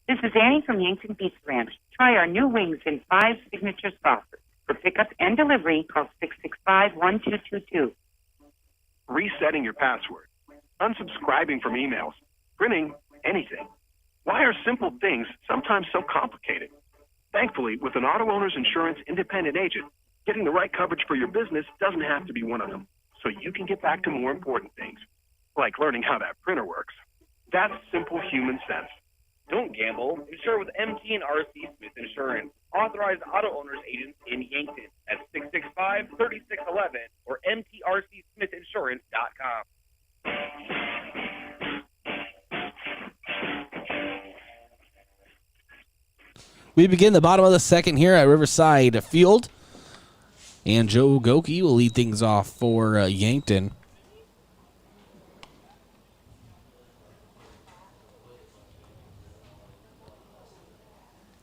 This is Annie from Yankton Pizza Ranch. Try our new wings in 5 signature sauces. For pickup and delivery, call 665-1222. Resetting your password, unsubscribing from emails, printing anything. Why are simple things sometimes so complicated? Thankfully, with an auto owner's insurance independent agent, getting the right coverage for your business doesn't have to be one of them, so you can get back to more important things, like learning how that printer works. That's simple human sense. Don't gamble. Insure with MT and RC Smith Insurance. Authorized auto owners agents in Yankton at 665-3611 or mtrcsmithinsurance.com. We begin the bottom of the second here at Riverside Field. And Joe Goki will lead things off for Yankton.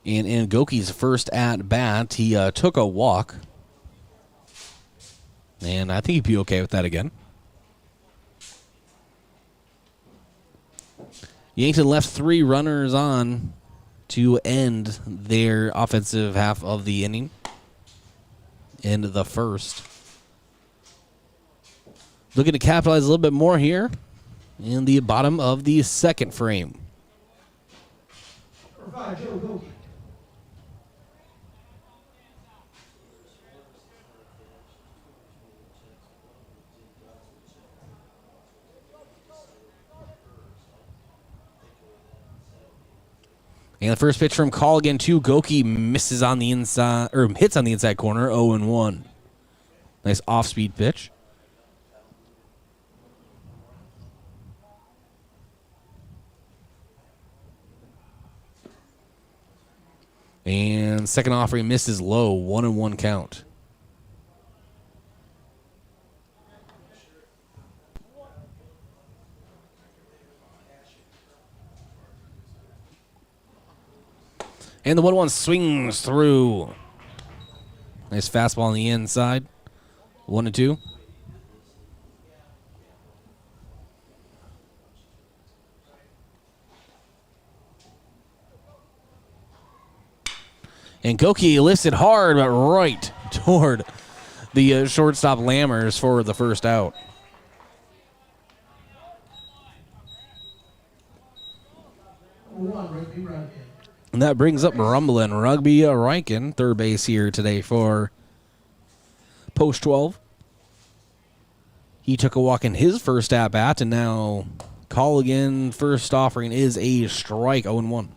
And in Goki's first at-bat, he took a walk. And I think he'd be okay with that again. Yankton left 3 runners on to end their offensive half of the inning in the first. Looking to capitalize a little bit more here in the bottom of the second frame. And the first pitch from Colligan to Goki misses on the inside, or hits on the inside corner, 0-1. Nice off-speed pitch. And second offering misses low, 1-1 count. And the 1-1 swings through. Nice fastball on the inside. 1-2. And Goki lifts it hard, but right toward the shortstop Lammers for the first out. And that brings up Rumblin' Rugby Riken, third base here today for Post 12. He took a walk in his first at-bat, and now Colligan first offering is a strike, 0-1.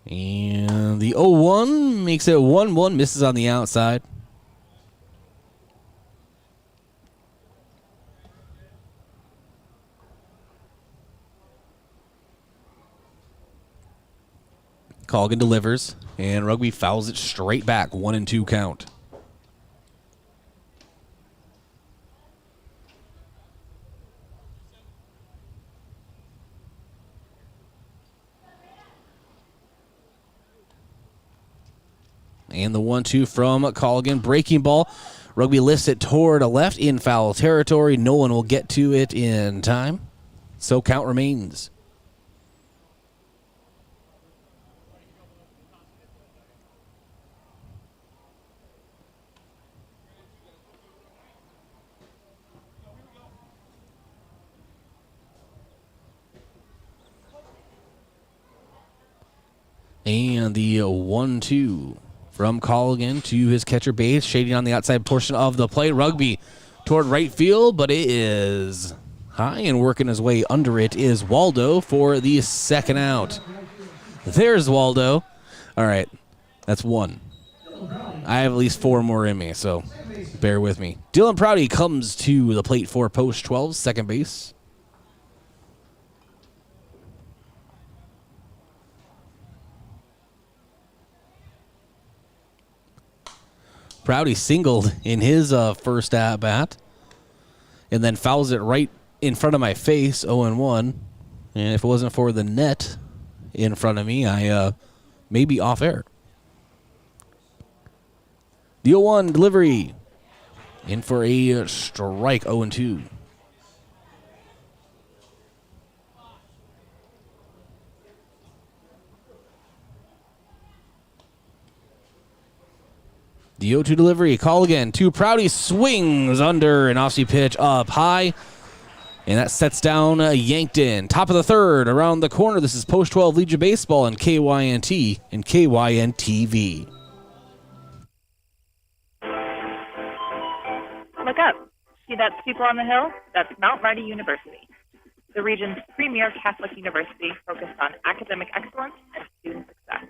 And the 0-1 makes it 1-1, misses on the outside. Colligan delivers, and Rugby fouls it straight back, 1-2 count. And the 1-2 from Colligan. Breaking ball. Rugby lifts it toward a left in foul territory. No one will get to it in time. So count remains. And the 1-2 from Colligan to his catcher base, shading on the outside portion of the plate. Rugby toward right field, but it is high, and working his way under it is Waldo for the second out. There's Waldo. All right, that's one. I have at least 4 more in me, so bear with me. Dylan Prouty comes to the plate for Post 12, second base. Prouty singled in his first at bat, and then fouls it right in front of my face, 0-1. And if it wasn't for the net in front of me, I may be off air. The 0-1 delivery in for a strike, 0-2. The 0-2 delivery, call again to Prouty, swings under an off-speed pitch up high, and that sets down Yankton. Top of the third, around the corner. This is Post 12 Legion Baseball and KYNT and KYN-TV. Look up. See that steeple on the hill? That's Mount Marty University, the region's premier Catholic university focused on academic excellence and student success.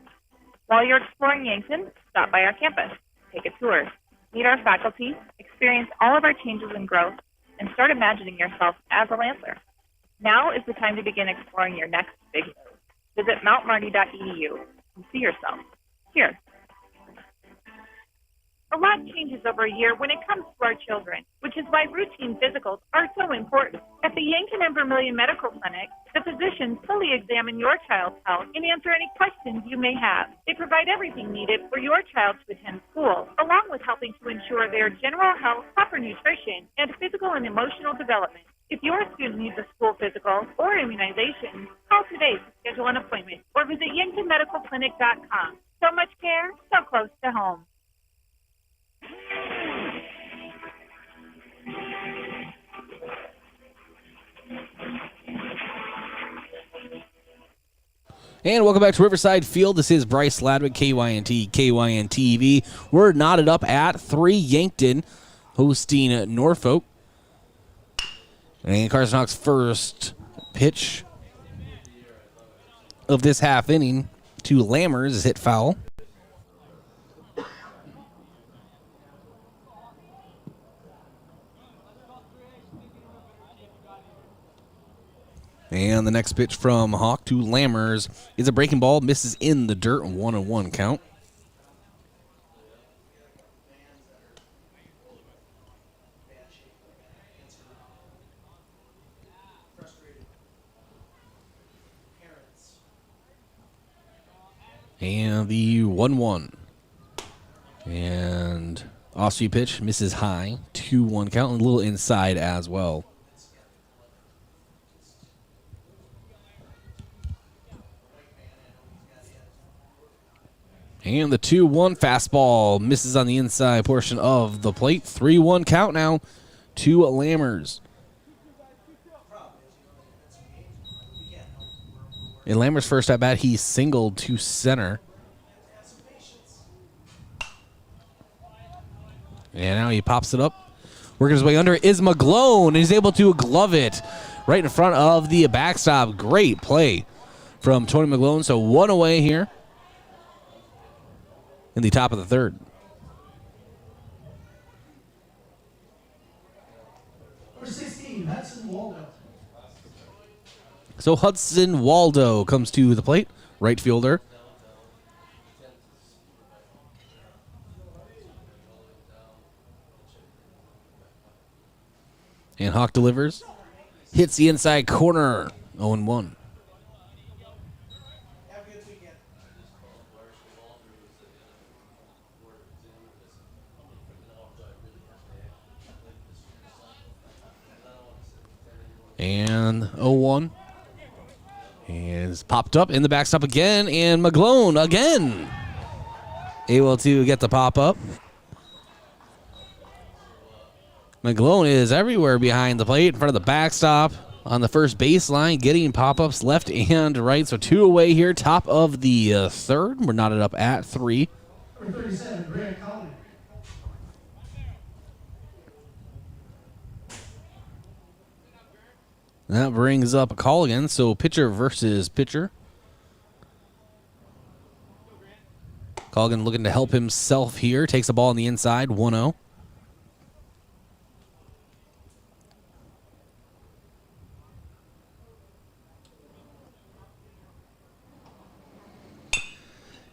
While you're exploring Yankton, stop by our campus. Take a tour, meet our faculty, experience all of our changes and growth, and start imagining yourself as a Lancer. Now is the time to begin exploring your next big move. Visit mountmarty.edu and see yourself here. A lot changes over a year when it comes to our children, which is why routine physicals are so important. At the Yankton and Vermilion Medical Clinic, the physicians fully examine your child's health and answer any questions you may have. They provide everything needed for your child to attend school, along with helping to ensure their general health, proper nutrition, and physical and emotional development. If your student needs a school physical or immunization, call today to schedule an appointment or visit yanktonmedicalclinic.com. So much care, so close to home. And welcome back to Riverside Field. This is Bryce Ladwick, KYNT, KYN-TV. We're knotted up at 3, Yankton hosting Norfolk. And Carson Hawk's first pitch of this half inning to Lammers is hit foul. And the next pitch from Hawk to Lammers is a breaking ball, misses in the dirt, 1-1 count. And the 1-1. And off-speed pitch, misses high, 2-1 count, and a little inside as well. And the 2-1 fastball misses on the inside portion of the plate. 3-1 count now to Lammers. In Lammers' first at bat, he singled to center. And now he pops it up. Working his way under is McGlone, and he's able to glove it right in front of the backstop. Great play from Tony McGlone. So 1 away here in the top of the third. Number 16, Hudson Waldo. So Hudson Waldo comes to the plate, right fielder. And Hawk delivers. Hits the inside corner, 0-1. And 0-1. And it's popped up in the backstop again. And McGlone again able to get the pop up. McGlone is everywhere behind the plate, in front of the backstop, on the first baseline, getting pop-ups left and right. So 2 away here, top of the third. We're knotted up at 3. Number 37, Grant Collins. That brings up a call again, so pitcher versus pitcher. Colgan looking to help himself here. Takes the ball on the inside, 1-0.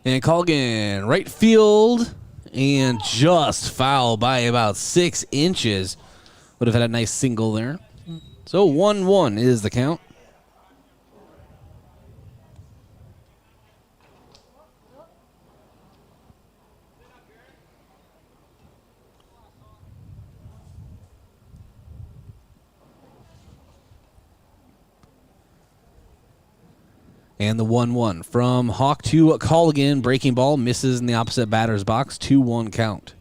And Colgan, right field, and just fouled by about 6 inches. Would have had a nice single there. So 1-1 is the count. And the 1-1 from Hawk to Colligan. Breaking ball misses in the opposite batter's box. 2-1 count.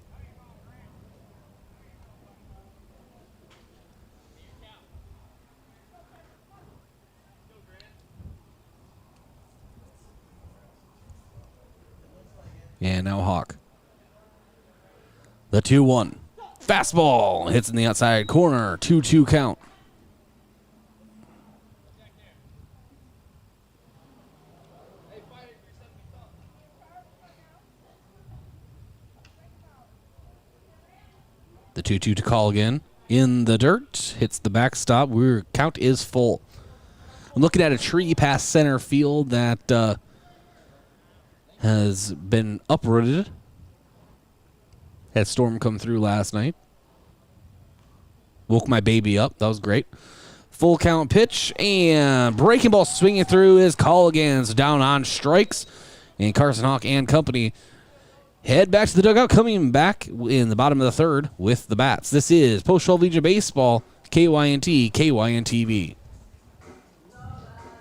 And now Hawk. The 2-1. Fastball hits in the outside corner. 2-2 count. The 2-2 to Colligan. In the dirt. Hits the backstop. Count is full. I'm looking at a tree past center field that has been uprooted. Had storm come through last night. Woke my baby up. That was great. Full count pitch, and breaking ball swinging through is Colligan's down on strikes. And Carson Hawk and company head back to the dugout, coming back in the bottom of the third with the bats. This is Post 12 Legion Baseball, KYNT, KYNTV.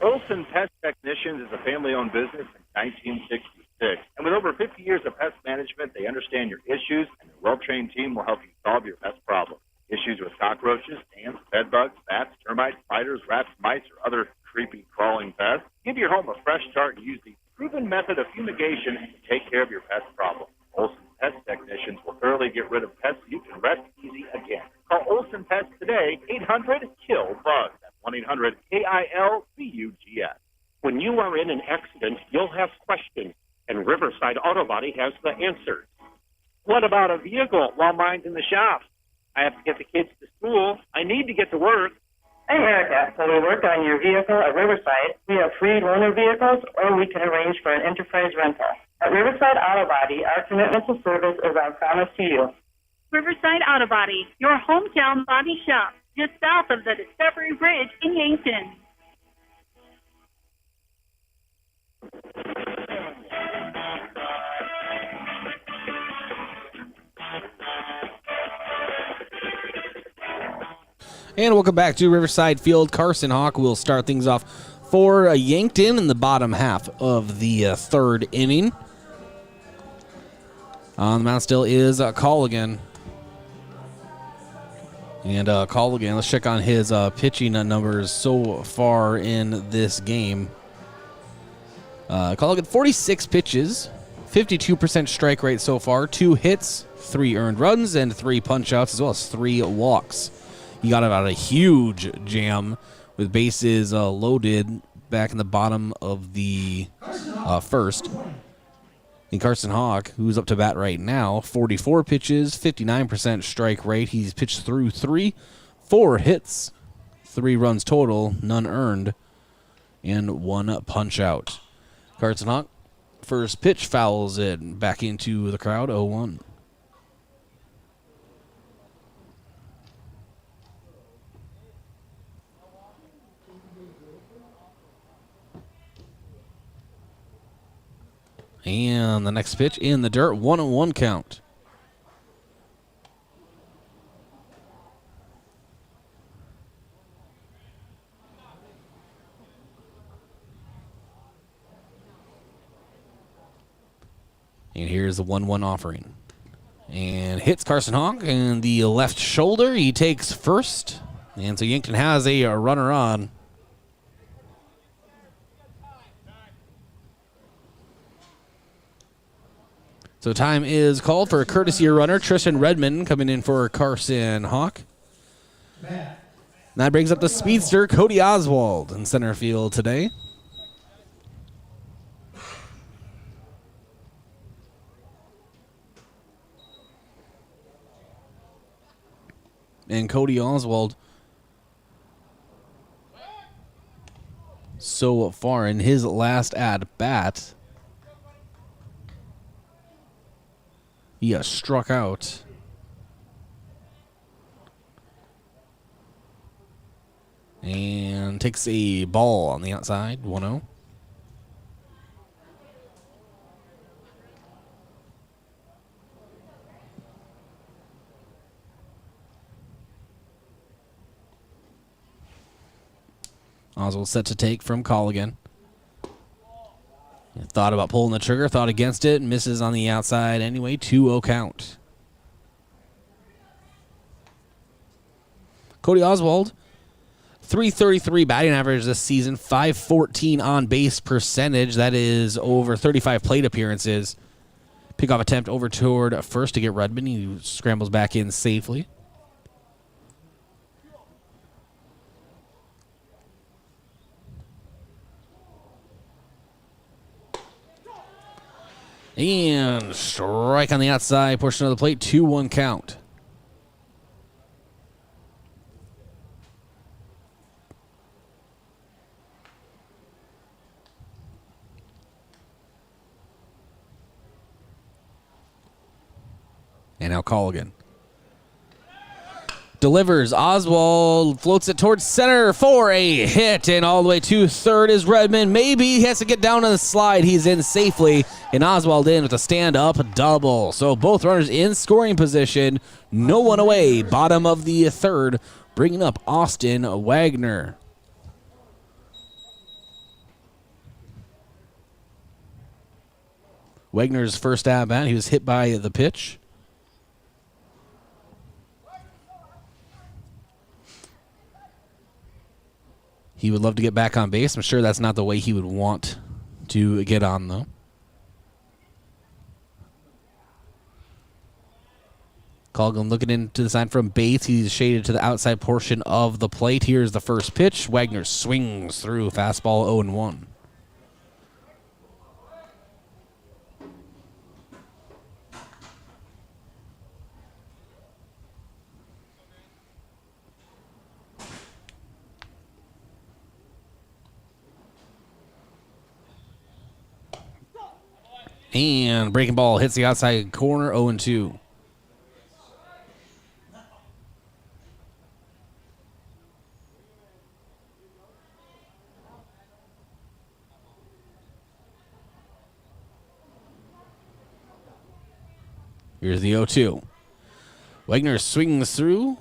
Olson Pest Technicians is a family-owned business in 1966. And with over 50 years of pest management, they understand your issues, and their well-trained team will help you solve your pest problem. Issues with cockroaches, ants, bedbugs, bats, termites, spiders, rats, mice, or other creepy crawling pests. Give your home a fresh start and use the proven method of fumigation to take care of your pest problem. Olson Pest Technicians will thoroughly get rid of pests so you can rest easy again. Call Olson Pest today, 800-KILL-BUGS. That's 1-800-KILBUGS. When you are in an accident, you'll have questions, and Riverside Auto Body has the answers. What about a vehicle while mine's in the shop? I have to get the kids to school. I need to get to work. Hey, Erica. When we work on your vehicle at Riverside, we have free loaner vehicles, or we can arrange for an enterprise rental. At Riverside Auto Body, our commitment to service is our promise to you. Riverside Auto Body, your hometown body shop, just south of the Discovery Bridge in Yankton. And welcome back to Riverside Field. Carson Hawk will start things off for Yankton in the bottom half of the third inning. On the mound still is Colligan. And Colligan, let's check on his pitching numbers so far in this game. Colligan, 46 pitches, 52% strike rate so far, 2 hits, 3 earned runs, and 3 punch-outs, as well as 3 walks. He got about a huge jam with bases loaded back in the bottom of the first. And Carson Hawk, who's up to bat right now, 44 pitches, 59% strike rate. He's pitched through 3, 4 hits, 3 runs total, none earned, and 1 punch out. Carson Hawk, first pitch fouls it back into the crowd, 0-1. And the next pitch in the dirt, 1-1 count. And here's the 1-1 offering. And hits Carson Hawk in the left shoulder. He takes first. And so Yankton has a runner on. So time is called for a courtesy runner. Tristan Redmond coming in for Carson Hawk. That brings up the speedster, Cody Oswald, in center field today. And Cody Oswald, so far in his last at-bat, He struck out. And takes a ball on the outside, 1-0. Oswald set to take from Colligan. Thought about pulling the trigger, thought against it, misses on the outside anyway, 2-0 count. Cody Oswald, .333 batting average this season, .514 on base percentage. That is over 35 plate appearances. Pickoff attempt over toward first to get Redmond. He scrambles back in safely. And strike on the outside portion of the plate, 2-1 count. And now Colligan. Delivers. Oswald floats it towards center for a hit. And all the way to third is Redmond. Maybe he has to get down on the slide. He's in safely. And Oswald in with a stand-up double. So both runners in scoring position. No one away. Bottom of the third. Bringing up Austin Wagner. Wagner's first at-bat. He was hit by the pitch. He would love to get back on base. I'm sure that's not the way he would want to get on, though. Colgan looking into the side from base. He's shaded to the outside portion of the plate. Here's the first pitch. Wagner swings through. Fastball 0-1. And breaking ball hits the outside corner, 0-2. Here's the 0-2. Wagner swings through.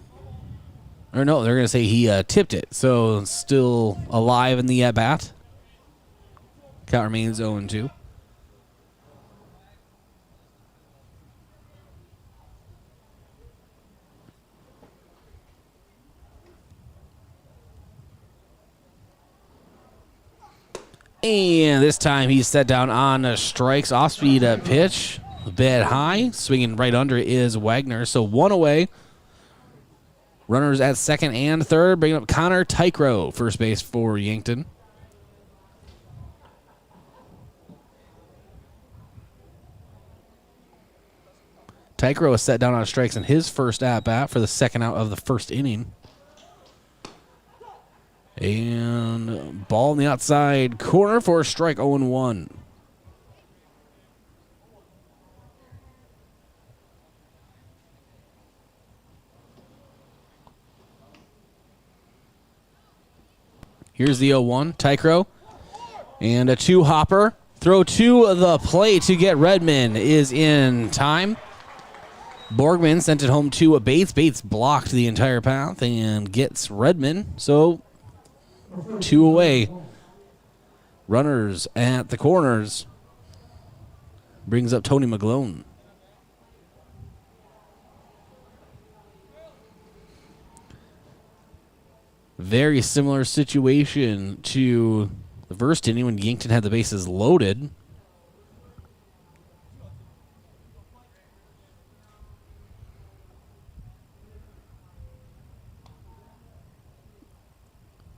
Or no, they're going to say he tipped it. So still alive in the at-bat. Count remains 0-2. And this time he's set down on strikes. Off-speed pitch. A bit high. Swinging right under it is Wagner. So one away. Runners at second and third. Bringing up Connor Tycrow, first base for Yankton. Tycrow is set down on strikes in his first at-bat for the second out of the first inning. And ball in the outside corner for a strike, 0-1. Here's the 0-1, Tycrow. And a two-hopper. Throw to the plate to get Redmond is in time. Borgman sent it home to Bates. Bates blocked the entire path and gets Redmond. So 2 away. Runners at the corners. Brings up Tony McGlone. Very similar situation to the first inning when Yankton had the bases loaded.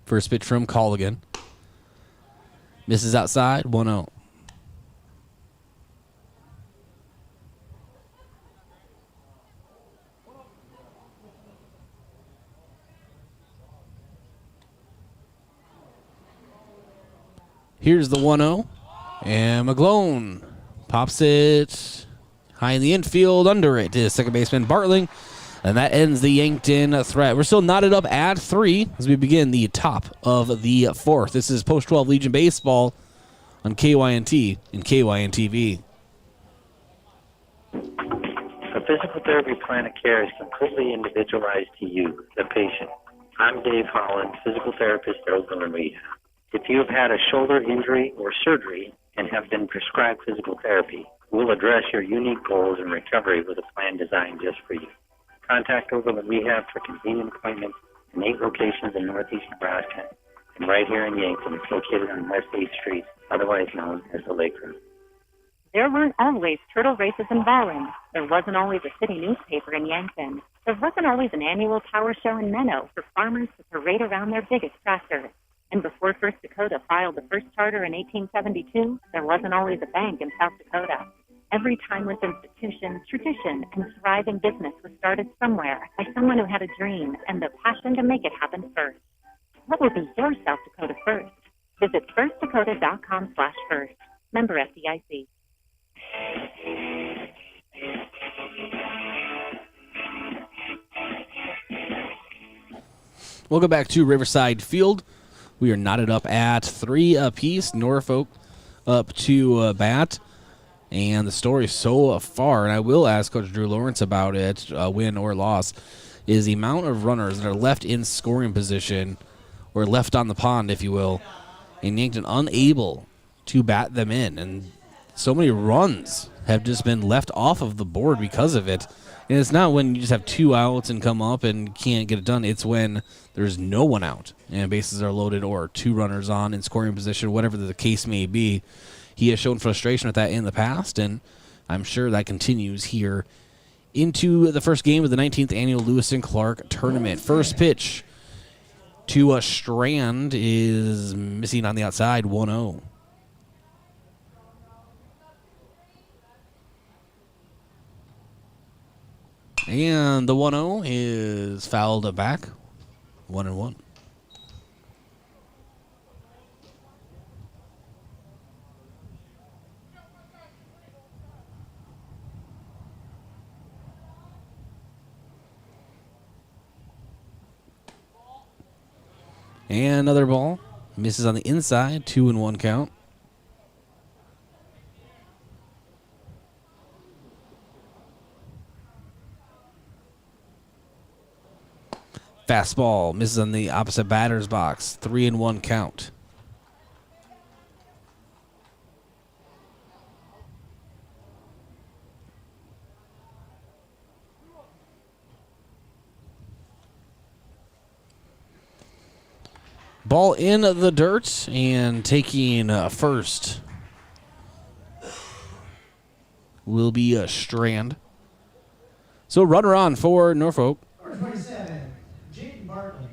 First pitch from Colligan. Misses outside, 1-0. Here's the 1-0. And McGlone pops it High in the infield, under it is second baseman Bartling. And that ends the Yankton threat. We're still knotted up at 3 as we begin the top of the 4th. This is Post 12 Legion Baseball on KYNT and KYNTV. A physical therapy plan of care is completely individualized to you, the patient. I'm Dave Holland, physical therapist at Oakland Rehab. If you have had a shoulder injury or surgery and have been prescribed physical therapy, we'll address your unique goals in recovery with a plan designed just for you. Contact Overland Rehab for convenient appointments in 8 locations in northeast Nebraska and right here in Yankton, located on West 8th Street, otherwise known as the Lake Road. There weren't always turtle races in ballin'. There wasn't always a city newspaper in Yankton. There wasn't always an annual power show in Menno for farmers to parade around their biggest tractors. And before First Dakota filed the first charter in 1872, there wasn't always a bank in South Dakota. Every timeless institution, tradition, and thriving business was started somewhere by someone who had a dream and the passion to make it happen first. What will be your South Dakota first? Visit firstdakota.com/first. Member FDIC. Welcome back to Riverside Field. We are knotted up at 3 apiece. Norfolk up to bat. And the story so far, and I will ask Coach Drew Lawrence about it, win or loss, is the amount of runners that are left in scoring position, or left on the pond, if you will, and Yankton unable to bat them in. And so many runs have just been left off of the board because of it. And it's not when you just have 2 outs and come up and can't get it done. It's when there's no one out and bases are loaded or 2 runners on in scoring position, whatever the case may be. He has shown frustration with that in the past, and I'm sure that continues here into the first game of the 19th annual Lewis and Clark tournament. First pitch to Strand is missing on the outside, 1-0. And the 1-0 is fouled back, 1-1. And another ball. Misses on the inside. 2-1 count. Fastball. Misses on the opposite batter's box. 3-1 count. Ball in the dirt and taking first will be a Strand. So runner on for Norfolk. Number 27, Jaden Bartley.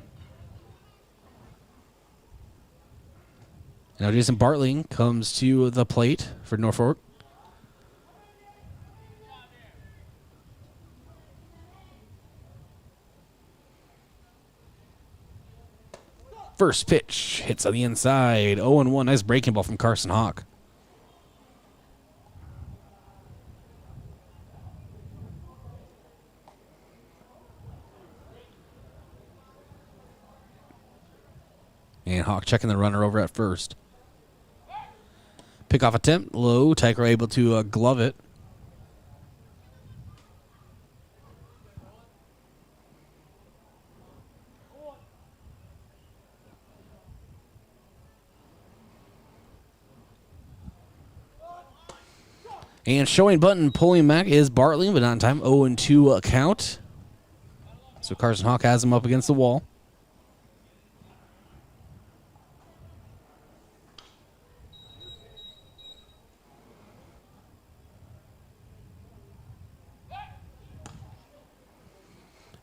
Now Jason Bartling comes to the plate for Norfolk. First pitch hits on the inside. 0-1. Nice breaking ball from Carson Hawk. And Hawk checking the runner over at first. Pickoff attempt. Low. Tyker able to glove it. And showing button pulling back is Bartley, but not in time. 0-2 count. So Carson Hawk has him up against the wall.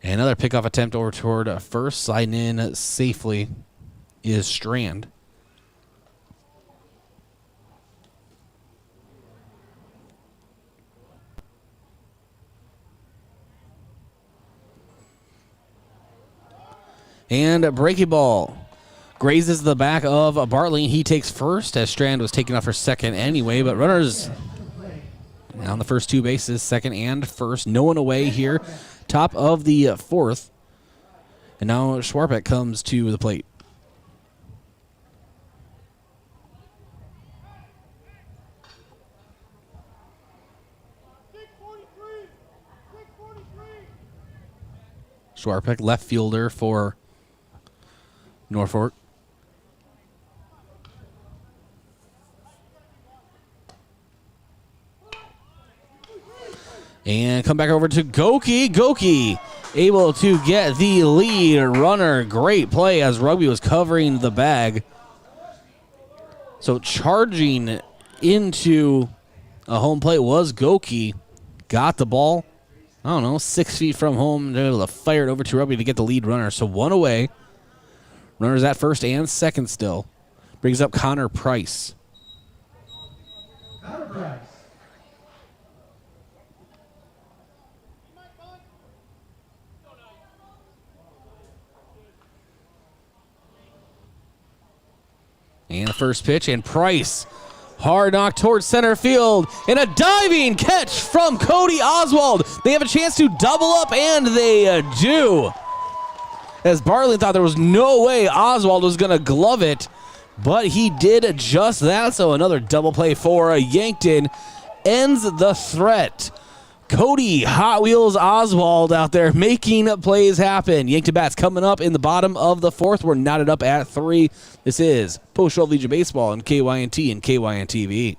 And another pickoff attempt over toward first. Sliding in safely is Strand. And a breaking ball grazes the back of Bartley. He takes first as Strand was taken off for second anyway, but runners on the first two bases, second and first. No one away here. Top of the fourth. And now Schwarbeck comes to the plate. Schwarbeck, left fielder for Norfolk. And come back over to Goki. Goki able to get the lead runner. Great play as Rugby was covering the bag. So charging into a home plate was Goki. Got the ball, 6 feet from home. They're able to fire it over to Rugby to get the lead runner. So one away. Runners at first and second still. Brings up Connor Price. Connor Price. And the first pitch, and Price. Hard knock towards center field, and a diving catch from Cody Oswald. They have a chance to double up, and they do. As Barley thought there was no way Oswald was going to glove it, but he did just that. So another double play for Yankton ends the threat. Cody Hot Wheels Oswald out there making plays happen. Yankton bats coming up in the bottom of the fourth. We're knotted up at 3. This is Post-Show Legion Baseball and KYNT and KYNTV.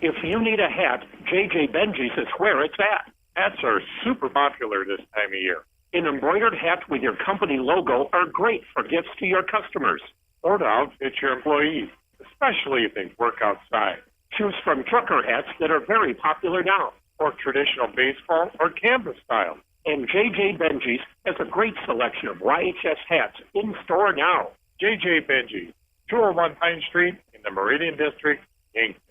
If you need a hat, JJ Benji's is where it's at. Hats are super popular this time of year. An embroidered hat with your company logo are great for gifts to your customers. Or to outfit your employees, especially if they work outside. Choose from trucker hats that are very popular now. Or traditional baseball or canvas style. And JJ Benji's has a great selection of YHS hats in store now. JJ Benji, 201 Pine Street in the Meridian District, Yankton.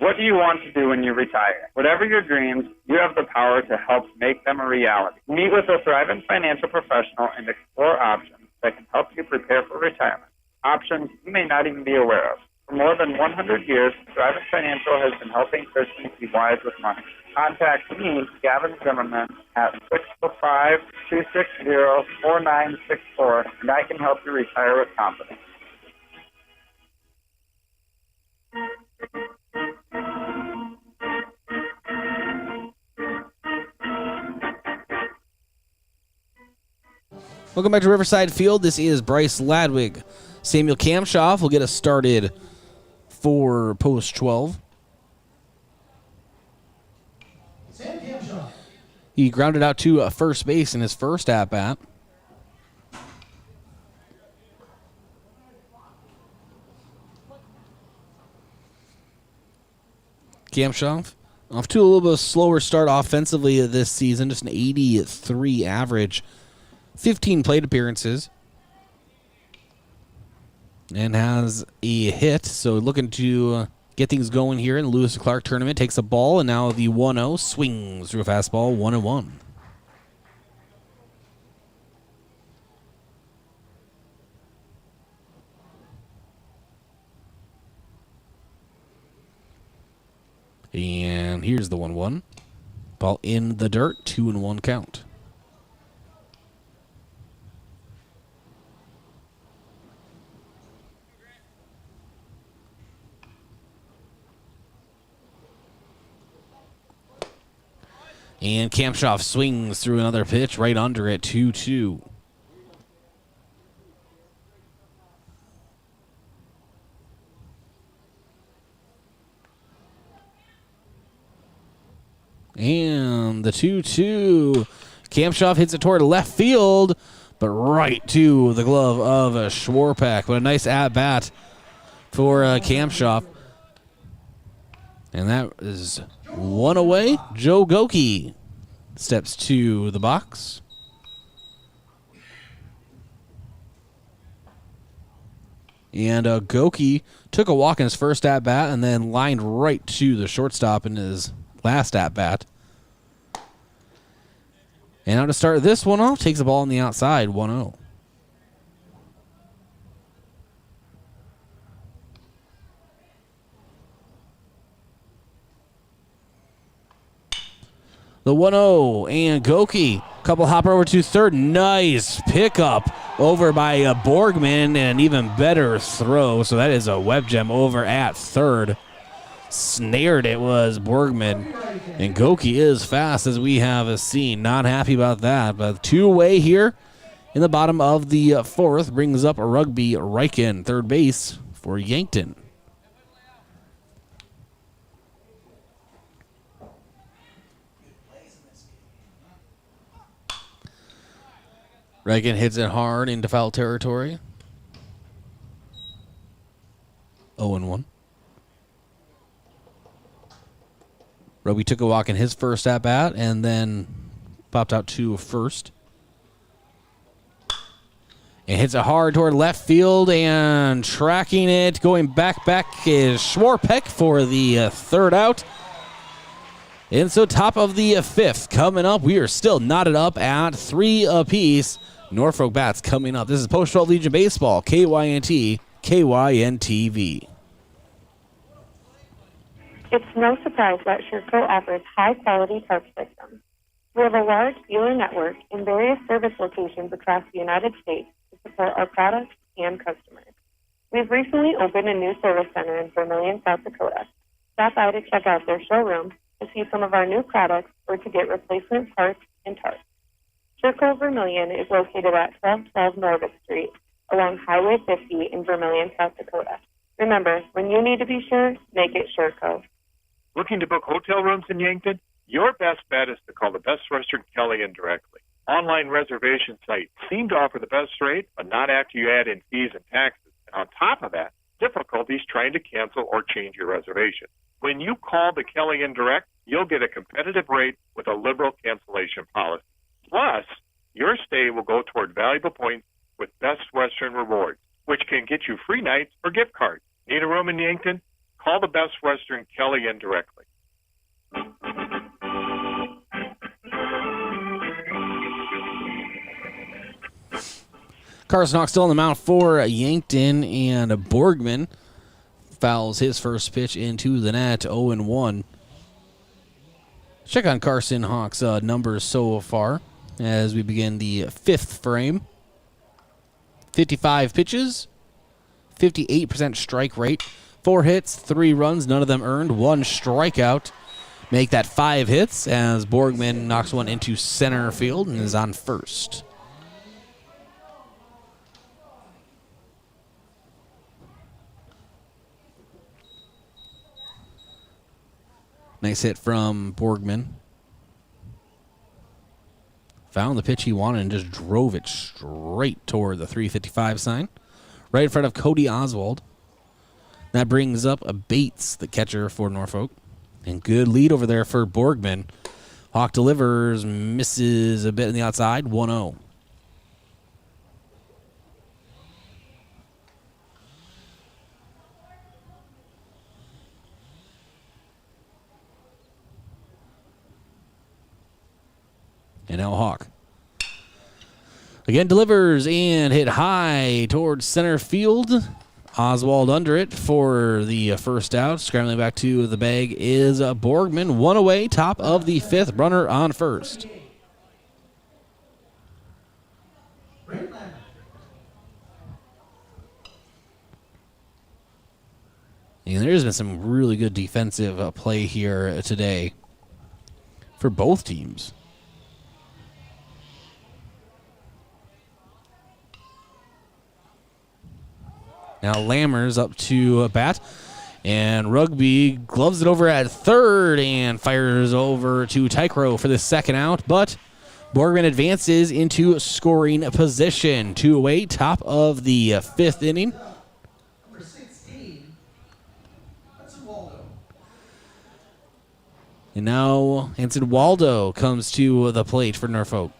What do you want to do when you retire? Whatever your dreams, you have the power to help make them a reality. Meet with a thriving financial professional and explore options that can help you prepare for retirement. Options you may not even be aware of. For more than 100 years, Thriving Financial has been helping Christians be wise with money. Contact me, Gavin Zimmerman, at 645-260-4964, and I can help you retire with confidence. Welcome back to Riverside Field. This is Bryce Ladwig. Samuel Kamshoff will get us started for Post 12. Sam Kamshoff. He grounded out to first base in his first at-bat. Kamshoff off to a little bit of slower start offensively this season, just an 83 average. 15 plate appearances. And has a hit, so looking to get things going here in the Lewis and Clark tournament. Takes a ball, and now the 1-0 swings through a fastball, 1-1. And here's the 1-1. Ball in the dirt, 2-1 count. And Kamshoff swings through another pitch right under it, 2-2. And the 2-2. Kamshoff hits it toward left field, but right to the glove of Schwarpak. What a nice at-bat for Kamshoff. And that is one away. Joe Goki steps to the box. And Goki took a walk in his first at-bat and then lined right to the shortstop in his last at-bat. And now to start this one off, takes the ball on the outside, 1-0. The 1-0, and Goki. Couple hopper over to third. Nice pickup over by Borgman, and an even better throw. So that is a web gem over at third. Snared it was Borgman. And Goki is fast, as we have seen. Not happy about that, but two-way here in the bottom of the fourth brings up Rugby Riken, third base for Yankton. Riken hits it hard into foul territory. 0-1. Rugby took a walk in his first at-bat and then popped out to first. And hits it hard toward left field, and tracking it, going back is Schwarpeck for the third out. And so top of the fifth coming up. We are still knotted up at 3 apiece. Norfolk bats coming up. This is Post 12 Legion Baseball, KYNT, KYNTV. It's no surprise that Sherco offers high-quality tarp systems. We have a large dealer network in various service locations across the United States to support our products and customers. We've recently opened a new service center in Vermillion, South Dakota. Stop by to check out their showroom to see some of our new products or to get replacement parts and tarps. Sherco Vermillion is located at 1212 Norfolk Street along Highway 50 in Vermillion, South Dakota. Remember, when you need to be sure, make it Sherco. Looking to book hotel rooms in Yankton? Your best bet is to call the Best Western Kellyanne directly. Online reservation sites seem to offer the best rate, but not after you add in fees and taxes. And on top of that, difficulties trying to cancel or change your reservation. When you call the Kellyanne Direct, you'll get a competitive rate with a liberal cancellation policy. Plus, your stay will go toward valuable points with Best Western Rewards, which can get you free nights or gift cards. Need a room in Yankton? Call the Best Western Kellyanne directly. Carson Hawk still on the mound for Yankton, and Borgman fouls his first pitch into the net, 0-1. Check on Carson Hawk's numbers so far as we begin the fifth frame. 55 pitches, 58% strike rate, 4 hits, 3 runs, none of them earned, 1 strikeout. Make that 5 hits as Borgman knocks one into center field and is on first. Nice hit from Borgman. Found the pitch he wanted and just drove it straight toward the 355 sign. Right in front of Cody Oswald. That brings up a Bates, the catcher for Norfolk. And good lead over there for Borgman. Hawk delivers, misses a bit on the outside, 1-0. And now Hawk. Again delivers and hit high towards center field. Oswald under it for the first out. Scrambling back to the bag is Borgman. 1 away, top of the fifth, runner on first. And there's been some really good defensive play here today for both teams. Now Lammers up to bat, and Rugby gloves it over at third and fires over to Tycro for the second out, but Borgman advances into scoring position. 2 away, top of the fifth inning. Number 16, Hudson Waldo. And now Hanson Waldo comes to the plate for Norfolk.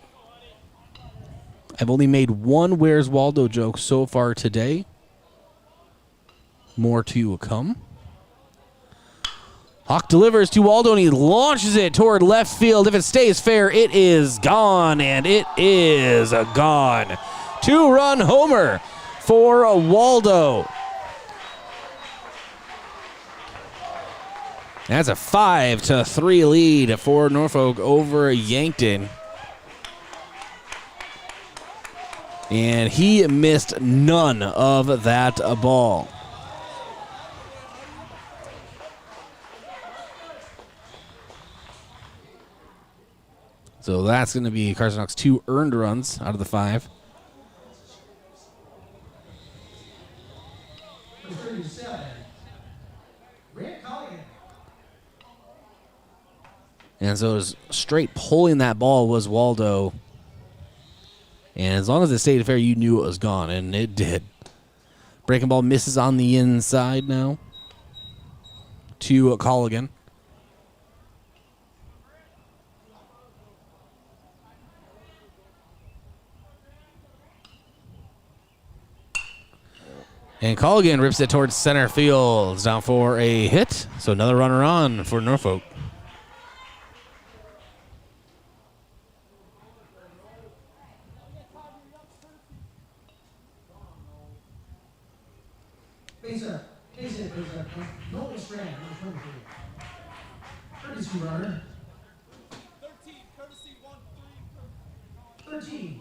I've only made one Where's Waldo joke so far today. More to come. Hawk delivers to Waldo, and he launches it toward left field. If it stays fair, it is gone, and it is gone. 2-run homer for Waldo. That's a 5-3 lead for Norfolk over Yankton. And he missed none of that ball. So that's going to be Carson Hawk's 2 earned runs out of the 5. And so it was straight pulling that ball was Waldo. And as long as it stayed fair, you knew it was gone, and it did. Breaking ball misses on the inside now to Colligan. And Colligan rips it towards center field. It's down for a hit. So another runner on for Norfolk. Base up. Nolan Strand, number 23. Courtesy runner. 13.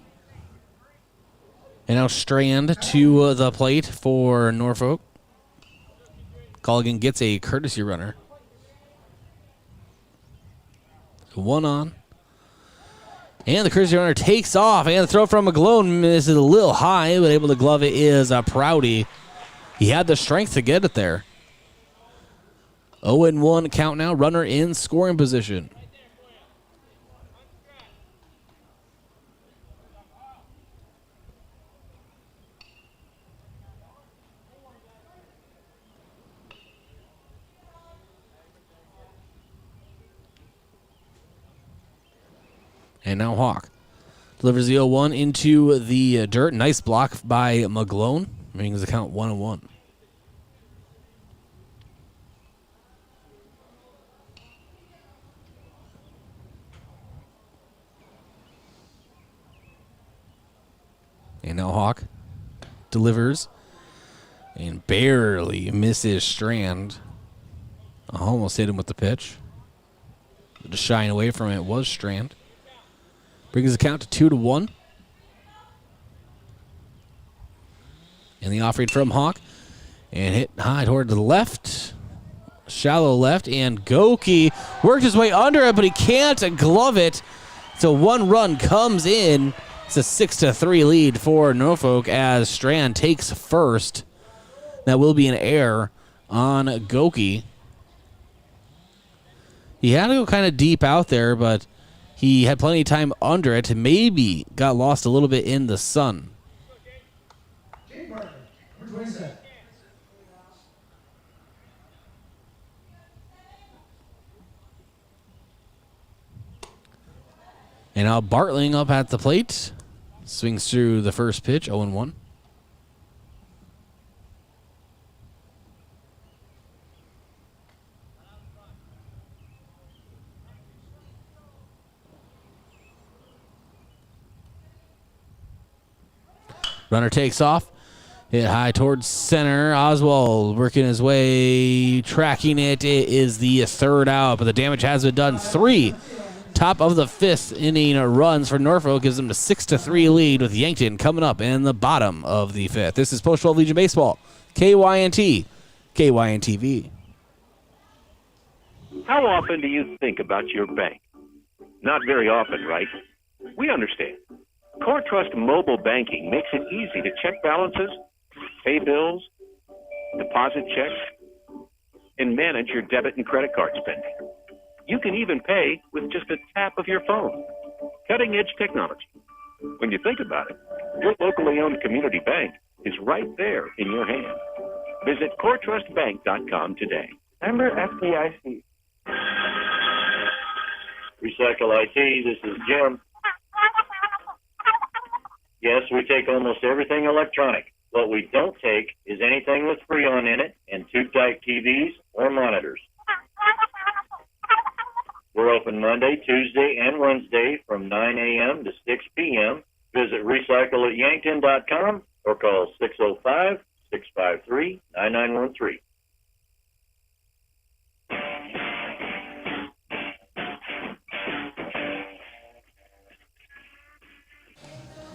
And now Strand to the plate for Norfolk. Colligan gets a courtesy runner. 1 on. And the courtesy runner takes off. And the throw from McGlone misses a little high, but able to glove it is Prouty. He had the strength to get it there. 0-1 count now. Runner in scoring position. And now Hawk delivers the 0-1 into the dirt. Nice block by McGlone, making the count 1-1. And now Hawk delivers and barely misses Strand. Almost hit him with the pitch. Just shying away from it was Strand. Brings the count to 2-1. And the offering from Hawk. And hit high toward the left. Shallow left. And Goki worked his way under it, but he can't glove it. So 1 run comes in. It's a 6-3 lead for Norfolk as Strand takes first. That will be an error on Goki. He had to go kind of deep out there, but he had plenty of time under it. Maybe got lost a little bit in the sun. And now Bartling up at the plate. Swings through the first pitch, 0-1. Runner takes off. Hit high towards center. Oswald working his way, tracking it. It is the 3rd out, but the damage has been done. 3 top of the 5th inning runs for Norfolk gives them a 6-3 lead with Yankton coming up in the bottom of the 5th. This is Post 12 Legion Baseball, KYNT, KYNTV. How often do you think about your bank? Not very often, right? We understand. Core Trust Mobile Banking makes it easy to check balances, pay bills, deposit checks, and manage your debit and credit card spending. You can even pay with just a tap of your phone. Cutting-edge technology. When you think about it, your locally owned community bank is right there in your hand. Visit coretrustbank.com today. Member FDIC. Recycle IT, this is Jim. Yes, we take almost everything electronic. What we don't take is anything with Freon in it and tube-type TVs or monitors. We're open Monday, Tuesday, and Wednesday from 9 a.m. to 6 p.m. Visit recycleatyankton.com or call 605-653-9913.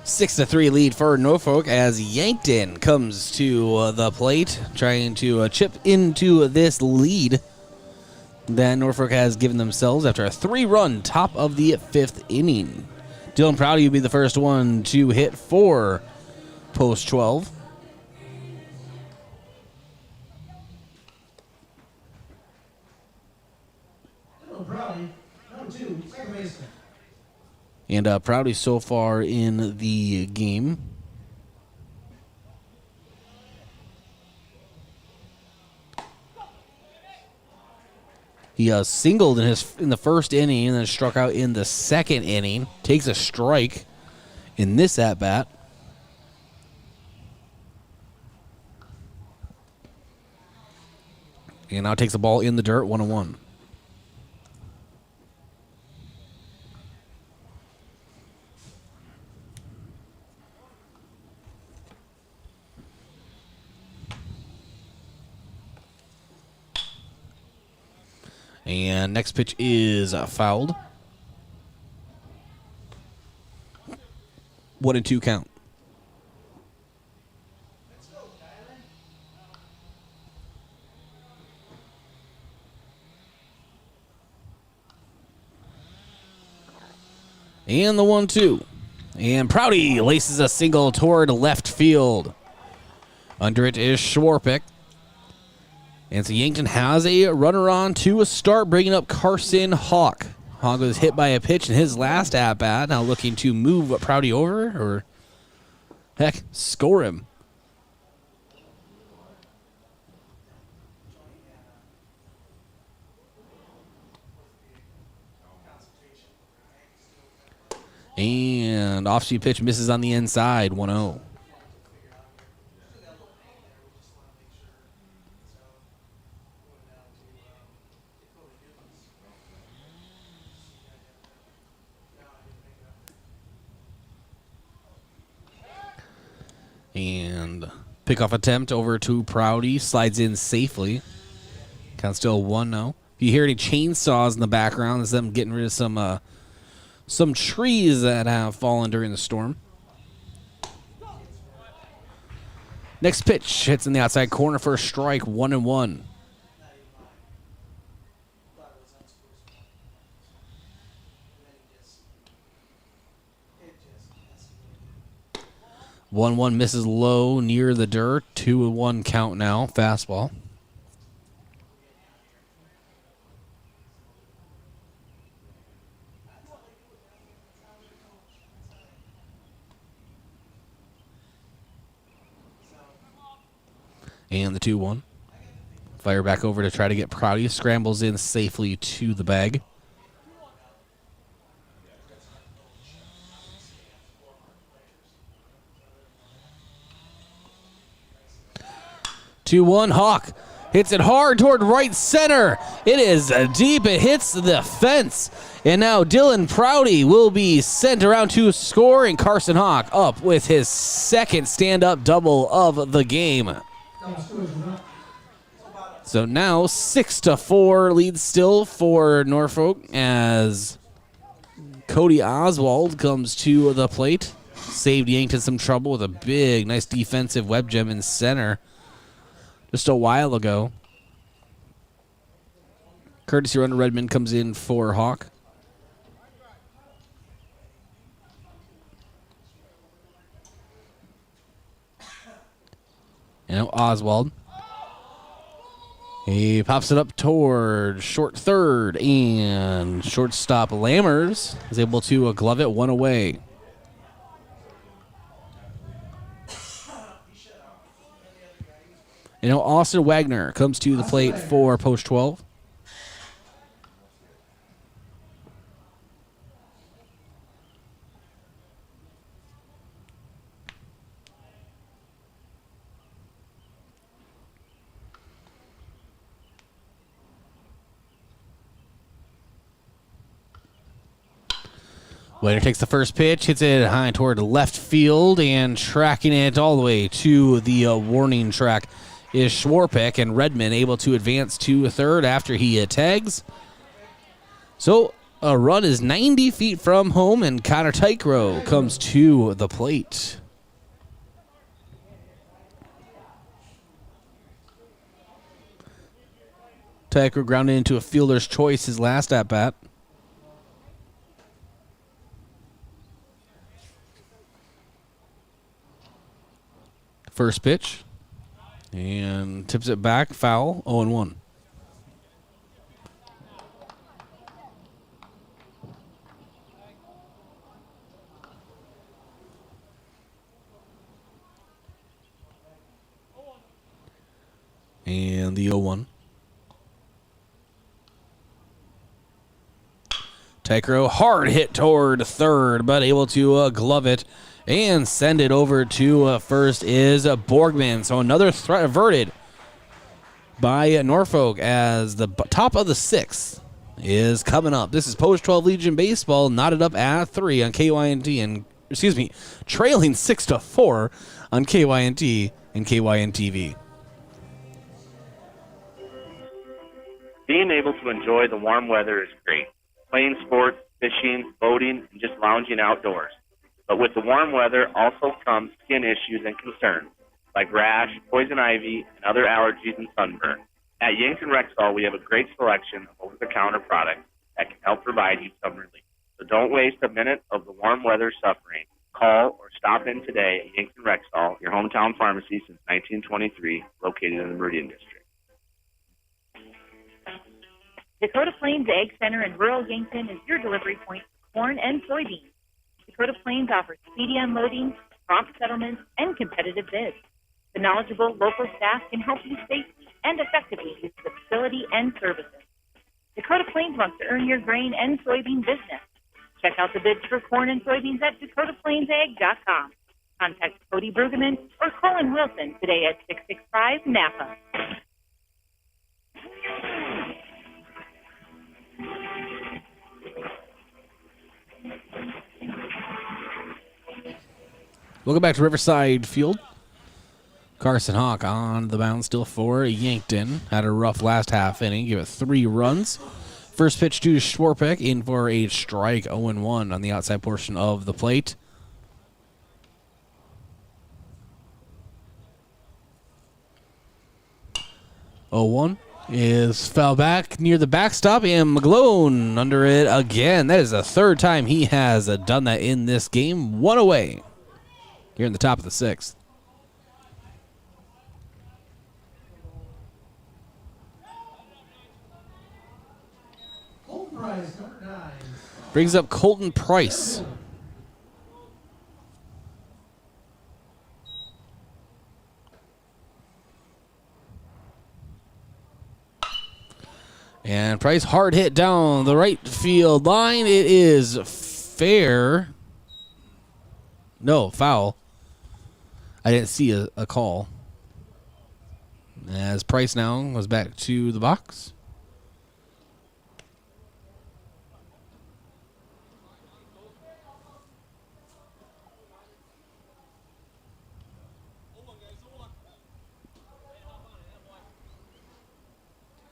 6-3 lead for Norfolk as Yankton comes to the plate, trying to chip into this lead that Norfolk has given themselves after a 3-run top of the 5th inning. Dylan Prouty will be the first one to hit for Post 12. And Prouty so far in the game. He singled in the first inning and then struck out in the second inning. Takes a strike in this at-bat. And now takes the ball in the dirt, 1-1. And next pitch is fouled. 1-2 count. And the 1-2. And Prouty laces a single toward left field. Under it is Schwarpick. And so Yankton has a runner on to a start, bringing up Carson Hawk. Hawk was hit by a pitch in his last at-bat. Now looking to move Prouty over, or heck, score him. And off-speed pitch misses on the inside, 1-0. And pickoff attempt over to Prouty. Slides in safely. Count still 1-0. If you hear any chainsaws in the background, it's them getting rid of some trees that have fallen during the storm. Next pitch hits in the outside corner for a strike, 1-1. 1-1 misses low near the dirt. 2-1 count now. Fastball. And the 2-1. Fire back over to try to get Prouty. Scrambles in safely to the bag. Hawk hits it hard toward right center. It is deep. It hits the fence. And now Dylan Prouty will be sent around to score, and Carson Hawk up with his second stand-up double of the game. So now 6-4 lead still for Norfolk as Cody Oswald comes to the plate. Saved Yankton some trouble with a big, nice defensive web gem in center just a while ago. Courtesy runner Redmond comes in for Hawk. And now Oswald. He pops it up toward short third, and shortstop Lammers is able to glove it one away. And now Austin Wagner comes to the plate for Post 12. Wagner takes the first pitch, hits it high toward left field, and tracking it all the way to the warning track is Schwarpick, and Redmond able to advance to third after he tags. So A run is 90 feet from home, and Connor Tycrow comes to the plate. Tycrow grounded into a fielder's choice his last at-bat. First pitch. And tips it back, foul, 0-1. And the 0-1. Tycrow, hard hit toward third, but able to glove it and send it over to first is Borgman. So another threat averted by Norfolk as the top of the sixth is coming up. This is Post 12 Legion Baseball, knotted up at 3 on KYNT and, trailing 6-4 on KYNT and KYN-TV. Being able to enjoy the warm weather is great. Playing sports, fishing, boating, and just lounging outdoors. But with the warm weather also comes skin issues and concerns, like rash, poison ivy, and other allergies and sunburn. At Yankton Rexall, we have a great selection of over-the-counter products that can help provide you some relief. So don't waste a minute of the warm weather suffering. Call or stop in today at Yankton Rexall, your hometown pharmacy since 1923, located in the Meridian District. Dakota Plains Ag Center in rural Yankton is your delivery point for corn and soybeans. Dakota Plains offers speedy unloading, prompt settlements, and competitive bids. The knowledgeable local staff can help you safely and effectively use the facility and services. Dakota Plains wants to earn your grain and soybean business. Check out the bids for corn and soybeans at DakotaPlainsAg.com. Contact Cody Brueggemann or Colin Wilson today at 665 Napa. Welcome back to Riverside Field. Carson Hawk on the mound still for Yankton. Had a rough last half inning. Give it 3 runs. First pitch to Schwarpeck in for a strike, 0-1 on the outside portion of the plate. Oh, 0-1 is foul back near the backstop, and McGlone under it again. That is the third time he has done that in this game. 1 away here in the top of the 6th. Brings up Colton Price. And Price hard hit down the right field line. It is fair. No, foul. I didn't see a call. As Price now goes back to the box.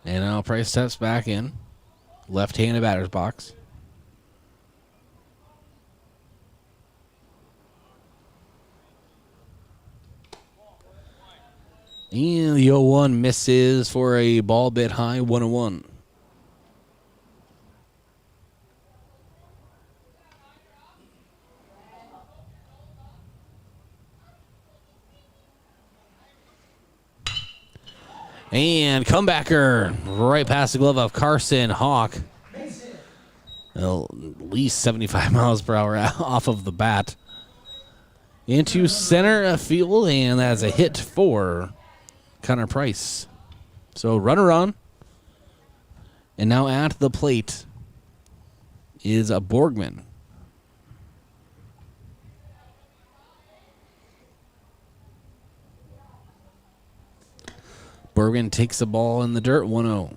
And now Price steps back in. Left-handed batter's box. And the 0-1 misses for a ball bit high, 1-1. And comebacker right past the glove of Carson Hawk. Well, at least 75 miles per hour off of the bat. Into center field, and that's a hit for Connor Price. So runner on. And now at the plate is a Borgman. Borgman takes the ball in the dirt, 1-0.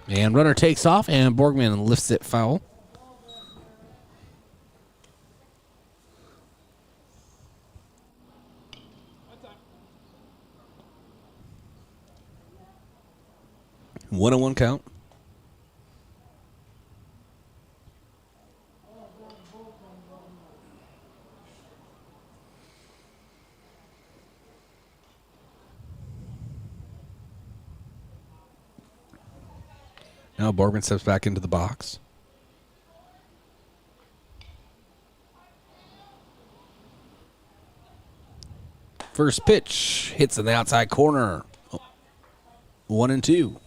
And runner takes off, and Borgman lifts it foul. One count. Now Borgman steps back into the box. First pitch hits in the outside corner. 1-2.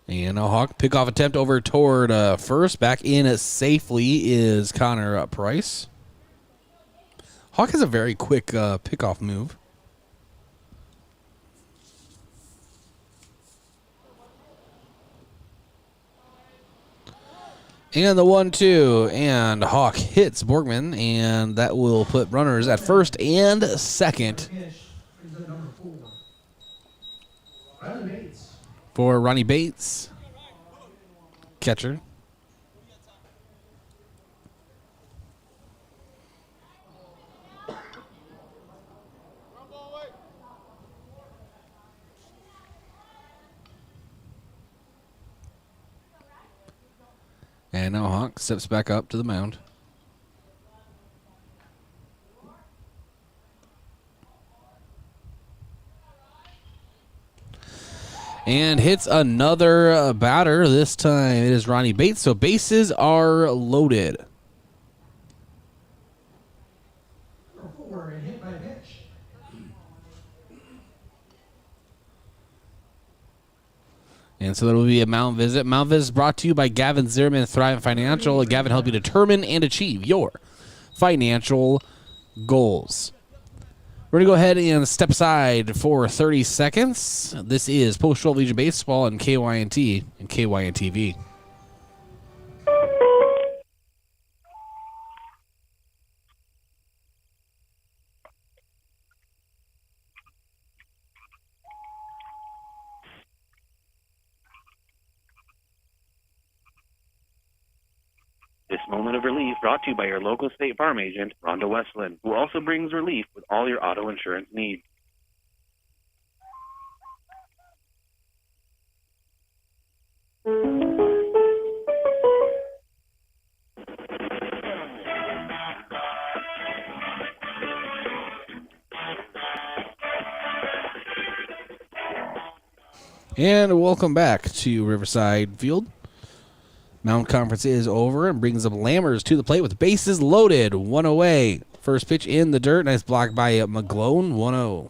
And a Hawk pickoff attempt over toward first. Back in safely is Connor Price. Hawk has a very quick pickoff move. And the 1-2, and Hawk hits Borgman, and that will put runners at first and second for Ronnie Bates, catcher. And now Hawk steps back up to the mound. And hits another batter. This time it is Ronnie Bates. So bases are loaded. And so there will be a mound visit. Mound visit is brought to you by Gavin Zimmerman, Thrive Financial. Gavin help you determine and achieve your financial goals. We're going to go ahead and step aside for 30 seconds. This is Post-Roll Legion Baseball and KYNT and KYNTV. This moment of relief brought to you by your local State Farm agent, Rhonda Westland, who also brings relief with all your auto insurance needs. And welcome back to Riverside Field. Mound conference is over and brings up Lammers to the plate with bases loaded. One away. First pitch in the dirt. Nice block by McGlone. 1-0.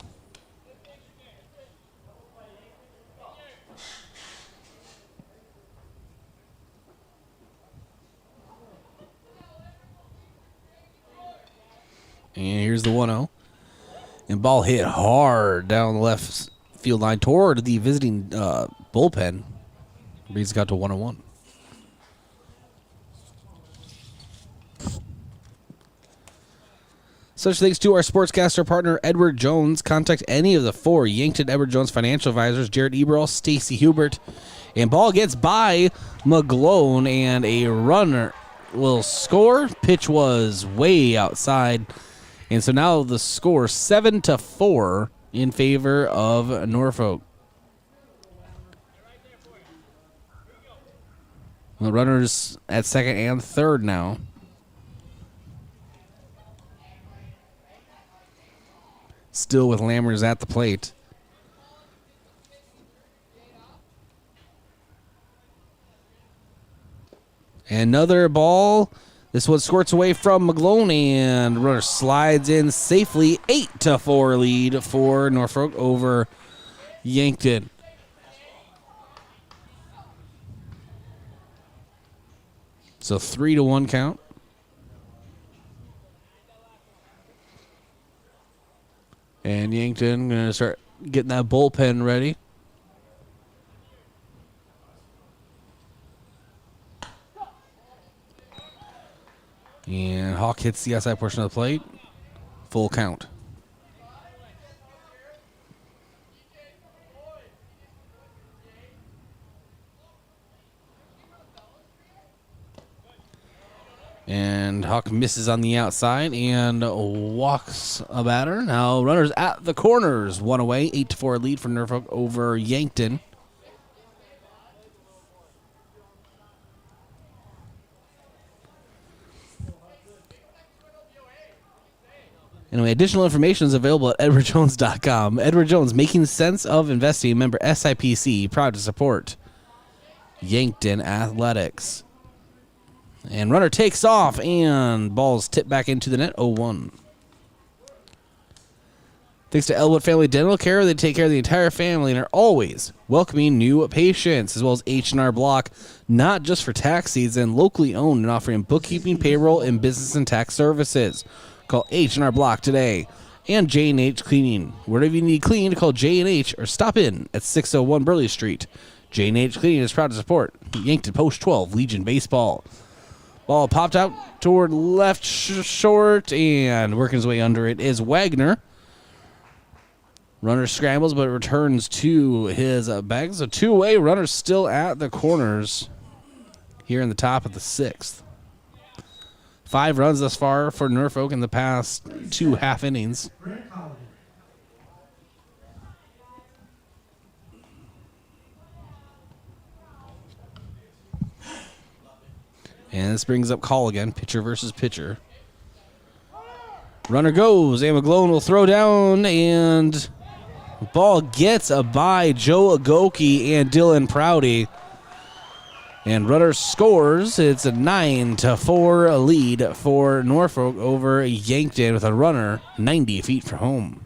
And here's the 1-0. And ball hit hard down the left field line toward the visiting bullpen. Breeze got to 1-1. Such thanks to our sportscaster partner, Edward Jones. Contact any of the four Yankton Edward Jones financial advisors, Jared Eberl, Stacy Hubert. And ball gets by McGlone, and a runner will score. Pitch was way outside. And so now the score 7-4 in favor of Norfolk. The runners at second and third now. Still with Lammers at the plate. Another ball. This one squirts away from McGlone, and runner slides in safely. 8-4 lead for Norfolk over Yankton. So 3-1 count. And Yankton going to start getting that bullpen ready. And Hawk hits the outside portion of the plate. Full count. And Hawk misses on the outside and walks a batter. Now runners at the corners. One away. 8-4 lead for Norfolk over Yankton. Anyway, additional information is available at edwardjones.com. Edward Jones, making sense of investing. Member SIPC, proud to support Yankton Athletics. And runner takes off, and ball's tipped back into the net, 0-1. Thanks to Elwood Family Dental Care, they take care of the entire family and are always welcoming new patients, as well as H&R Block, not just for tax season, locally owned and offering bookkeeping, payroll, and business and tax services. Call H&R Block today. And J&H Cleaning. Wherever you need cleaned, call J&H or stop in at 601 Burley Street. J&H Cleaning is proud to support Yankton Post 12 Legion Baseball. Ball popped out toward left short, and working his way under it is Wagner. Runner scrambles, but returns to his bag. So two-away, runner still at the corners here in the top of the sixth. 5 runs thus far for Norfolk in the past 2 half innings. And this brings up call again, pitcher versus pitcher. Runner goes, and McGlone will throw down, and ball gets by Joe Agoki and Dylan Prouty. And runner scores. It's a 9-4 lead for Norfolk over Yankton with a runner 90 feet from home.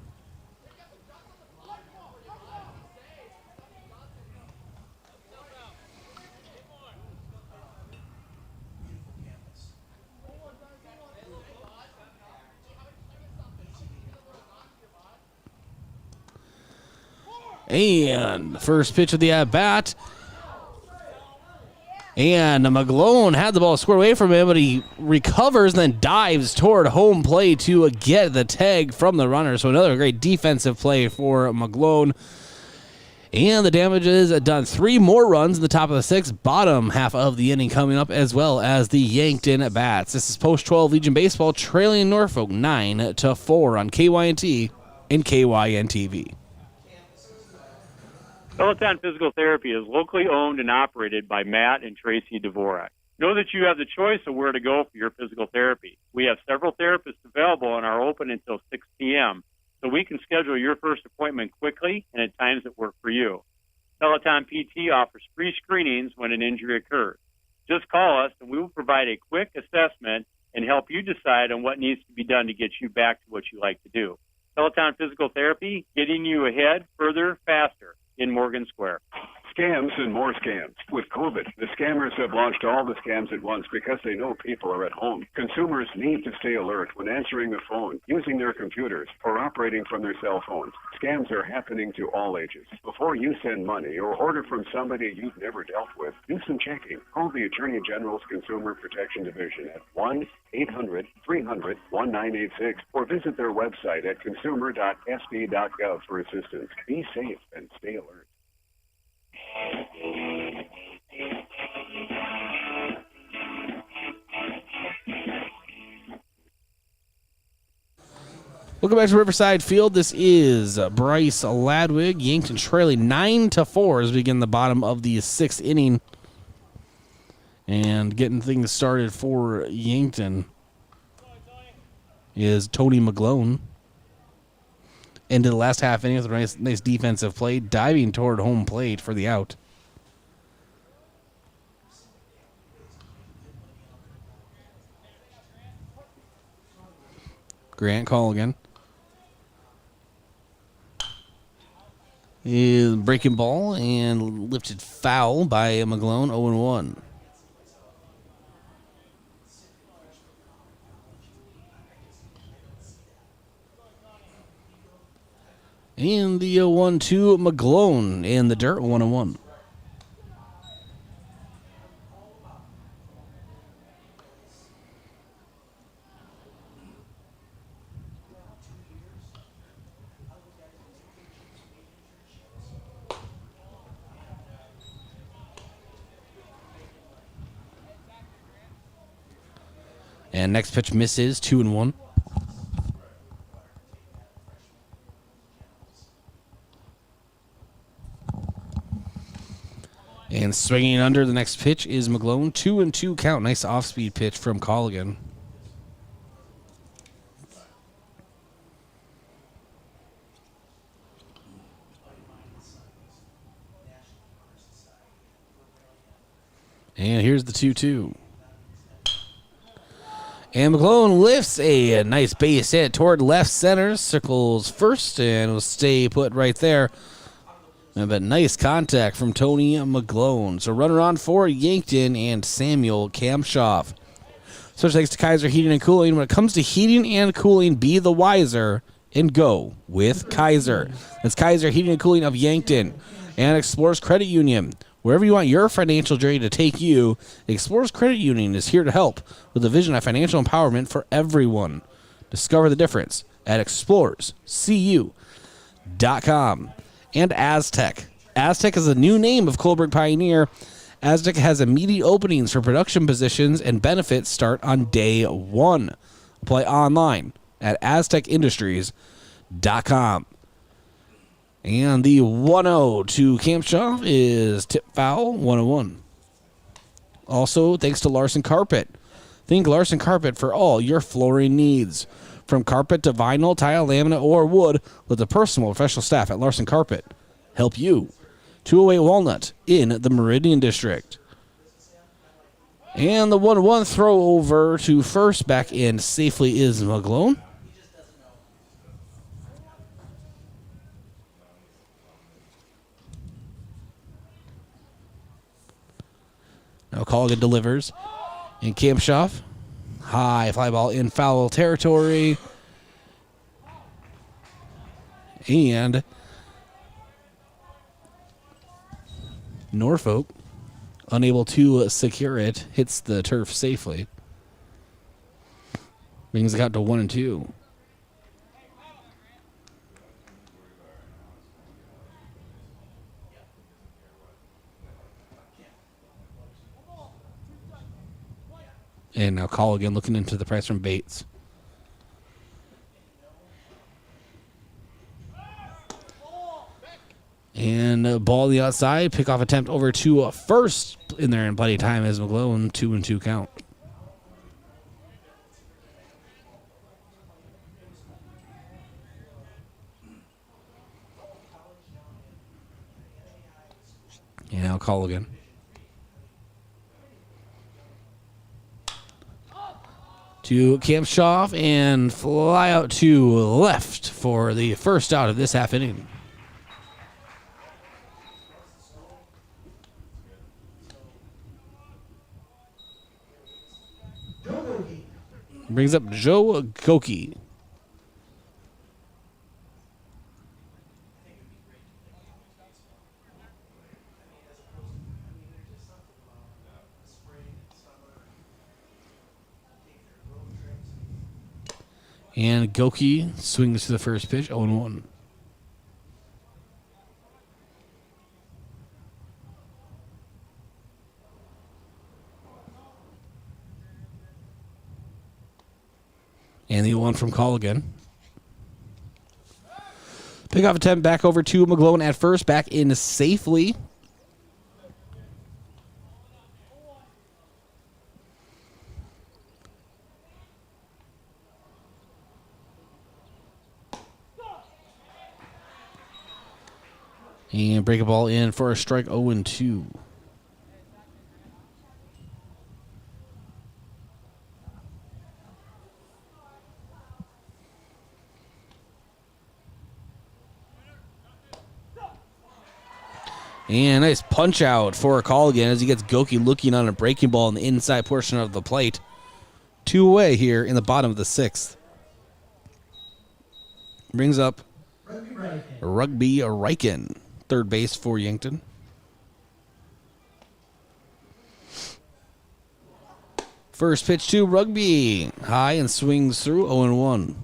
And the first pitch of the at-bat. And McGlone had the ball squared away from him, but he recovers and then dives toward home plate to get the tag from the runner. So another great defensive play for McGlone. And the damage is done. 3 more runs in the top of the 6th, bottom half of the inning coming up, as well as the Yankton at bats. This is Post 12 Legion Baseball trailing Norfolk 9-4 on KYNT and KYN-TV. Peloton Physical Therapy is locally owned and operated by Matt and Tracy Dvorak. Know that you have the choice of where to go for your physical therapy. We have several therapists available and are open until 6 p.m., so we can schedule your first appointment quickly and at times that work for you. Peloton PT offers free screenings when an injury occurs. Just call us and we will provide a quick assessment and help you decide on what needs to be done to get you back to what you like to do. Peloton Physical Therapy, getting you ahead, further, faster in Morgan Square. Scams and more scams. With COVID, the scammers have launched all the scams at once because they know people are at home. Consumers need to stay alert when answering the phone, using their computers, or operating from their cell phones. Scams are happening to all ages. Before you send money or order from somebody you've never dealt with, do some checking. Call the Attorney General's Consumer Protection Division at 1-800-300-1986 or visit their website at consumer.sb.gov for assistance. Be safe and stay alert. Welcome back to Riverside Field. This is Bryce Ladwig. Yankton trailing 9-4 as we begin the bottom of the 6th inning. And getting things started for Yankton is Tony McGlone. Into the last half inning with a nice defensive play, diving toward home plate for the out. Grant call again. Is breaking ball and lifted foul by McGlone, 0-1. And the 0-1-2 McGlone in the dirt, 1-1. And next pitch misses, 2-1. And swinging under the next pitch is McGlone. 2-2 count. Nice off-speed pitch from Colligan. And here's the 2-2. And McGlone lifts a nice base hit toward left center, circles first, and will stay put right there. But nice contact from Tony McGlone. So runner on for Yankton and Samuel Kamshoff. Switch thanks to Kaiser Heating and Cooling. When it comes to heating and cooling, be the wiser and go with Kaiser. That's Kaiser Heating and Cooling of Yankton and Explorers Credit Union. Wherever you want your financial journey to take you, Explorers Credit Union is here to help with the vision of financial empowerment for everyone. Discover the difference at explorerscu.com. And Aztec. Aztec is a new name of Colberg Pioneer. Aztec has immediate openings for production positions, and benefits start on day one. Apply online at aztecindustries.com. And the 1-0 to Kamshoff is tip foul, 1-1. Also, thanks to Larson Carpet. Think Larson Carpet for all your flooring needs. From carpet to vinyl, tile, laminate, or wood, let the personal professional staff at Larson Carpet help you. 208 Walnut in the Meridian District. And the 1-1 throw over to first, back in safely is McGlone. Now Colligan delivers. And Kamshoff, high fly ball in foul territory. And Norfolk, unable to secure it, hits the turf safely. Brings it out to 1-2. And now Colligan looking into the press from Bates. And ball on the outside. Pickoff attempt over to first in there in plenty of time as McGlone. 2-2 count. And now Colligan. To Kamshoff and fly out to left for the first out of this half inning. Brings up Joe Goki. And Goki swings to the first pitch, 0-1. And the 1 from Colligan. Pickoff attempt back over to McGlone at first, back in safely. And break a ball in for a strike, 0-2. And nice punch out for a call again as he gets Goki looking on a breaking ball in the inside portion of the plate. 2 away here in the bottom of the 6th. Brings up Rugby Riken, third base for Yankton. First pitch to Rugby, high and swings through, 0-1.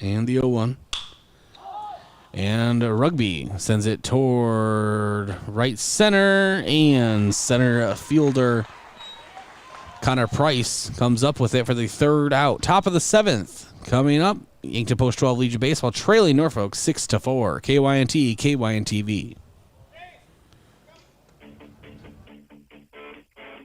And the 0-1. And Rugby sends it toward right center, and center fielder Connor Price comes up with it for the third out. Top of the 7th. Coming up, Yankton Post 12 Legion Baseball trailing Norfolk 6-4. KYNT, KYNTV.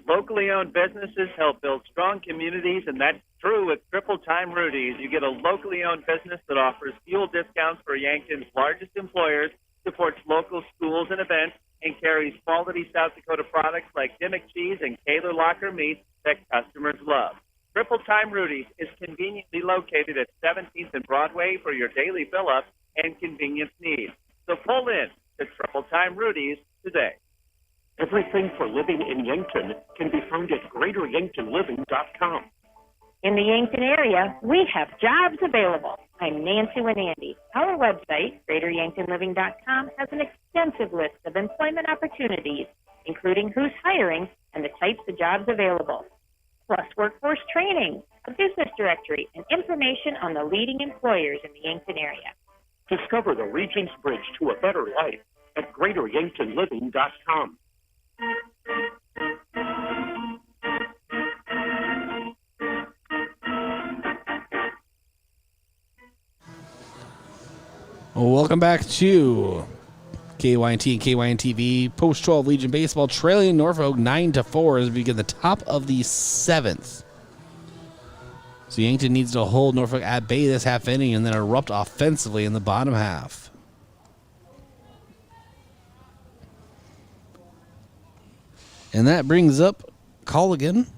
Locally owned businesses help build strong communities, and that's true with Triple Time Rudy's. You get a locally owned business that offers fuel discounts for Yankton's largest employers, supports local schools and events, and carries quality South Dakota products like Dimmock cheese and Kaler Locker meat that customers love. Triple Time Rudy's is conveniently located at 17th and Broadway for your daily fill-up and convenience needs. So pull in to Triple Time Rudy's today. Everything for living in Yankton can be found at GreaterYanktonLiving.com. In the Yankton area, we have jobs available. I'm Nancy with Andy. Our website, GreaterYanktonLiving.com, has an extensive list of employment opportunities, including who's hiring and the types of jobs available, plus workforce training, a business directory, and information on the leading employers in the Yankton area. Discover the region's bridge to a better life at GreaterYanktonLiving.com. Well, welcome back to KYNT and KYNTV Post 12 Legion Baseball trailing Norfolk 9-4 as we begin the top of the 7th. So Yankton needs to hold Norfolk at bay this half inning and then erupt offensively in the bottom half. And that brings up Colligan.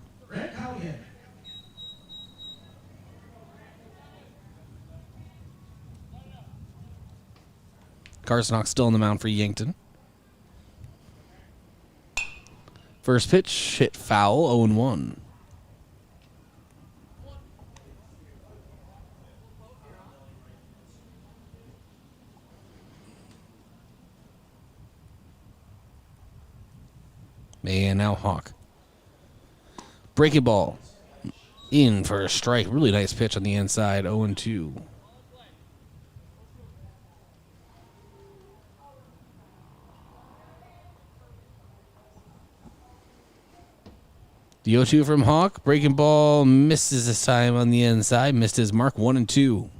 Carson Hawk still on the mound for Yankton. First pitch, hit foul, 0-1. And now Hawk. Breaking ball. In for a strike. Really nice pitch on the inside, 0-2. The 0-2 from Hawk. Breaking ball misses this time on the inside. Missed his mark, 1-2.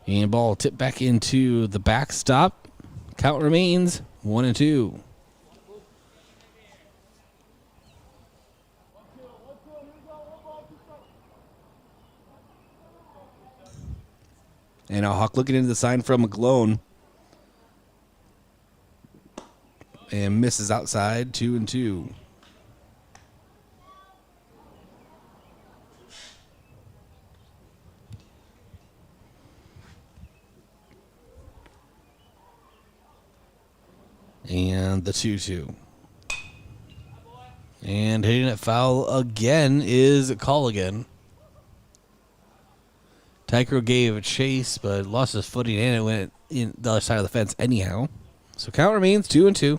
And ball tipped back into the backstop. Count remains 1-2. And now Hawk looking into the sign from McGlone. And misses outside, 2-2. And the 2-2. And hitting it foul again is Colligan. Tycro gave a chase, but lost his footing, and it went in the other side of the fence anyhow. So count remains 2-2.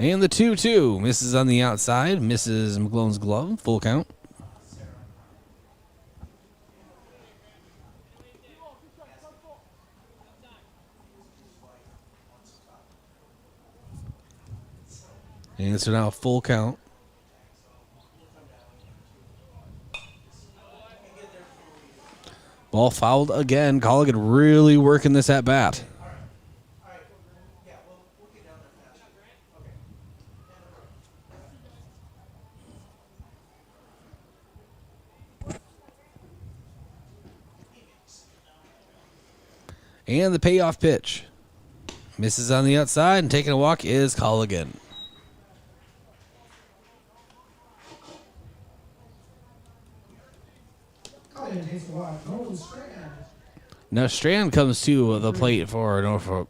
And the 2-2 misses on the outside, misses McGlone's glove, full count. And so now full count. Ball fouled again. Colligan really working this at bat. And the payoff pitch. Misses on the outside, and taking a walk is Colligan. Now Strand comes to the plate for Norfolk.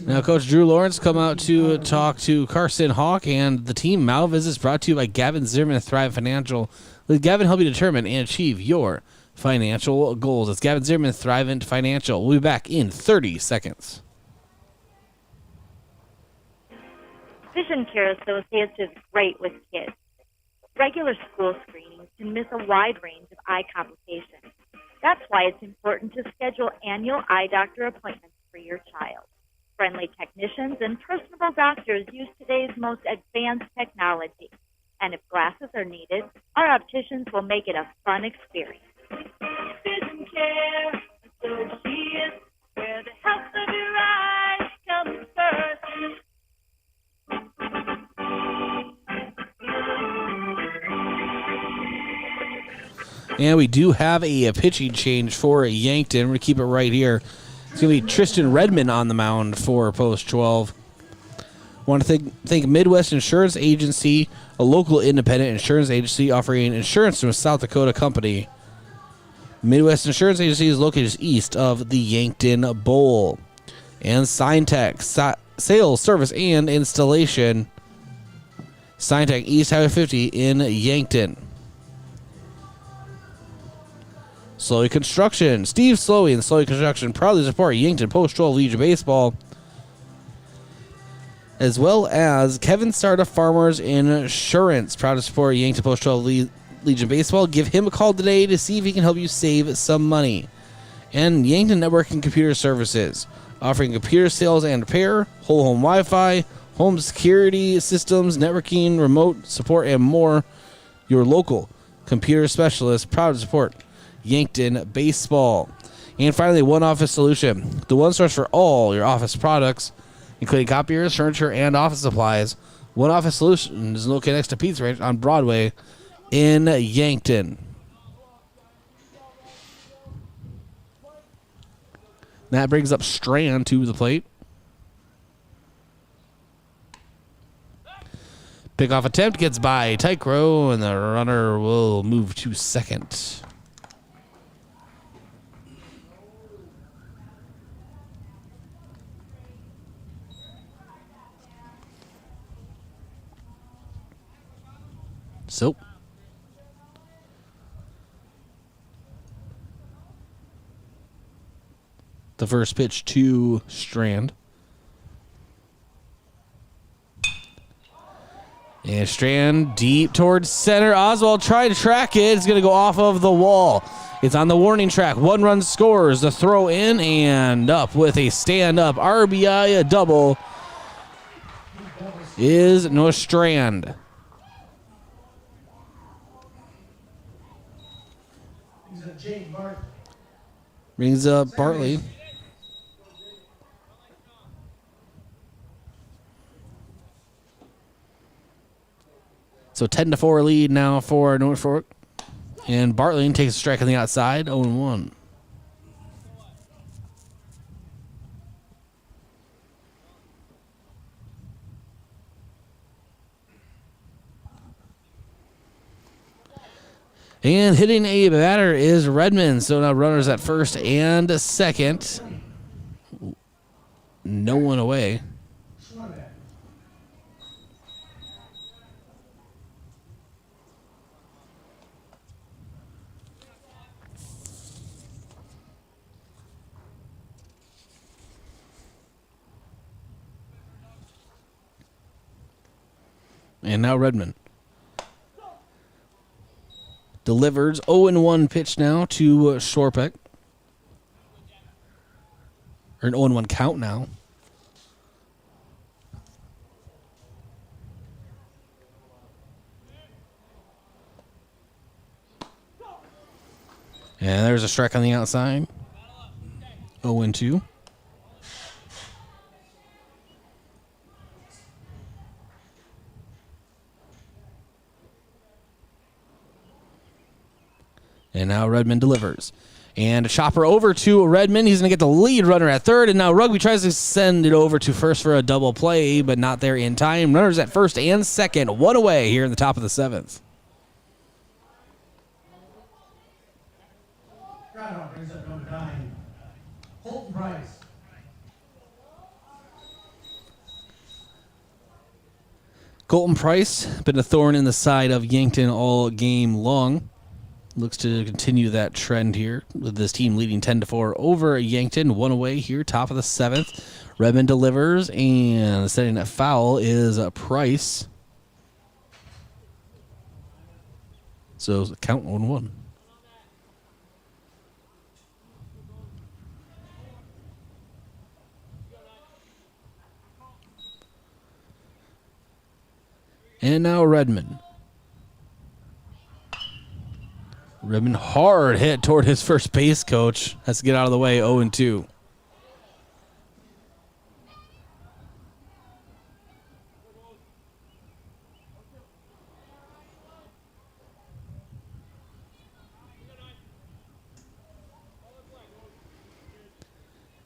Now, Coach Drew Lawrence come out to talk to Carson Hawk, and the team Mal Visits brought to you by Gavin Zimmerman, Thrive Financial. Let Gavin help you determine and achieve your financial goals. It's Gavin Zimmerman, Thrive Financial. We'll be back in 30 seconds. Vision Care Associates is great with kids. Regular school screenings can miss a wide range of eye complications. That's why it's important to schedule annual eye doctor appointments for your child. Friendly technicians and personable doctors use today's most advanced technology. And if glasses are needed, our opticians will make it a fun experience. Vision Care Associates, where the health of your eyes comes first. And we do have a pitching change for Yankton. We're going to keep it right here. It's going to be Tristan Redmond on the mound for Post 12. Want to thank Midwest Insurance Agency, a local independent insurance agency offering insurance from a South Dakota company. Midwest Insurance Agency is located east of the Yankton Bowl. And Signtech, sales, service, and installation. Signtech, East Highway 50 in Yankton. Slowey Construction. Steve Slowey and Slowey Construction proudly support Yankton Post 12 Legion Baseball, as well as Kevin Sarda Farmers Insurance, proud to support Yankton Post 12 Legion Baseball. Give him a call today to see if he can help you save some money. And Yankton Network and Computer Services, offering computer sales and repair, whole home Wi-Fi, home security systems, networking, remote support, and more. Your local computer specialist, proud to support Yankton Baseball. And finally, One Office Solution, the one source for all your office products, including copiers, furniture, and office supplies. One Office Solution is located next to Pizza Ranch on Broadway in Yankton. That brings up Strand to the plate. Pickoff attempt gets by Tycro, and the runner will move to second. So, the first pitch to Strand. And Strand deep towards center. Oswald tried to track it. It's going to go off of the wall. It's on the warning track. One run scores. The throw in and up with a stand-up RBI, a double, is North Strand. Brings up Bartley. So 10-4 lead now for Norfolk. And Bartley takes a strike on the outside, 0-1. And hitting a batter is Redmond. So now runners at first and second. No one away. And now Redmond delivers 0-1 pitch now to Shorpeck. Or an 0-1 count now. And there's a strike on the outside. 0-2. And now Redmond delivers. And a chopper over to Redmond. He's going to get the lead runner at third. And now Rugby tries to send it over to first for a double play, but not there in time. Runners at first and second. One away here in the top of the seventh. Brings up number 9, Colton Price. Colton Price, been a thorn in the side of Yankton all game long. Looks to continue that trend here with this team leading 10-4 over Yankton. One away here, top of the seventh. Redmond delivers, and setting that foul is Price. So count 1-1. And now Redmond. Redmond hard hit toward his first base coach. Has to get out of the way, 0-2.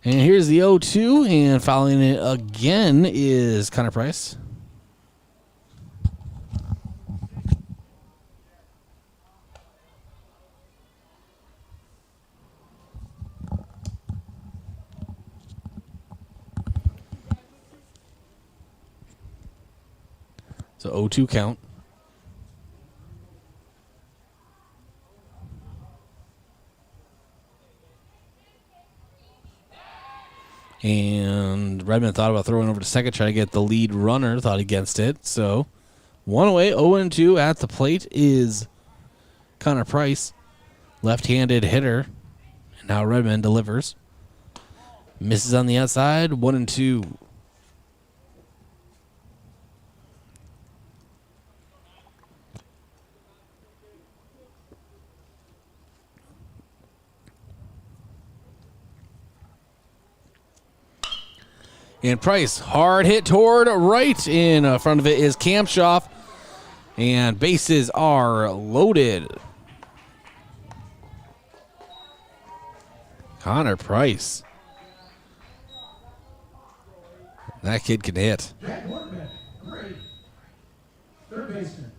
And here's the 0-2, and following it again is Connor Price. So 0-2 count. And Redmond thought about throwing over to second, trying to get the lead runner, thought against it. So one away, 0-2 at the plate is Connor Price, left-handed hitter. And now Redmond delivers. Misses on the outside, 1-2. And Price, hard hit toward right. In front of it is Kampshoff. And bases are loaded. Connor Price. That kid can hit. Jack Workman, great. Third baseman.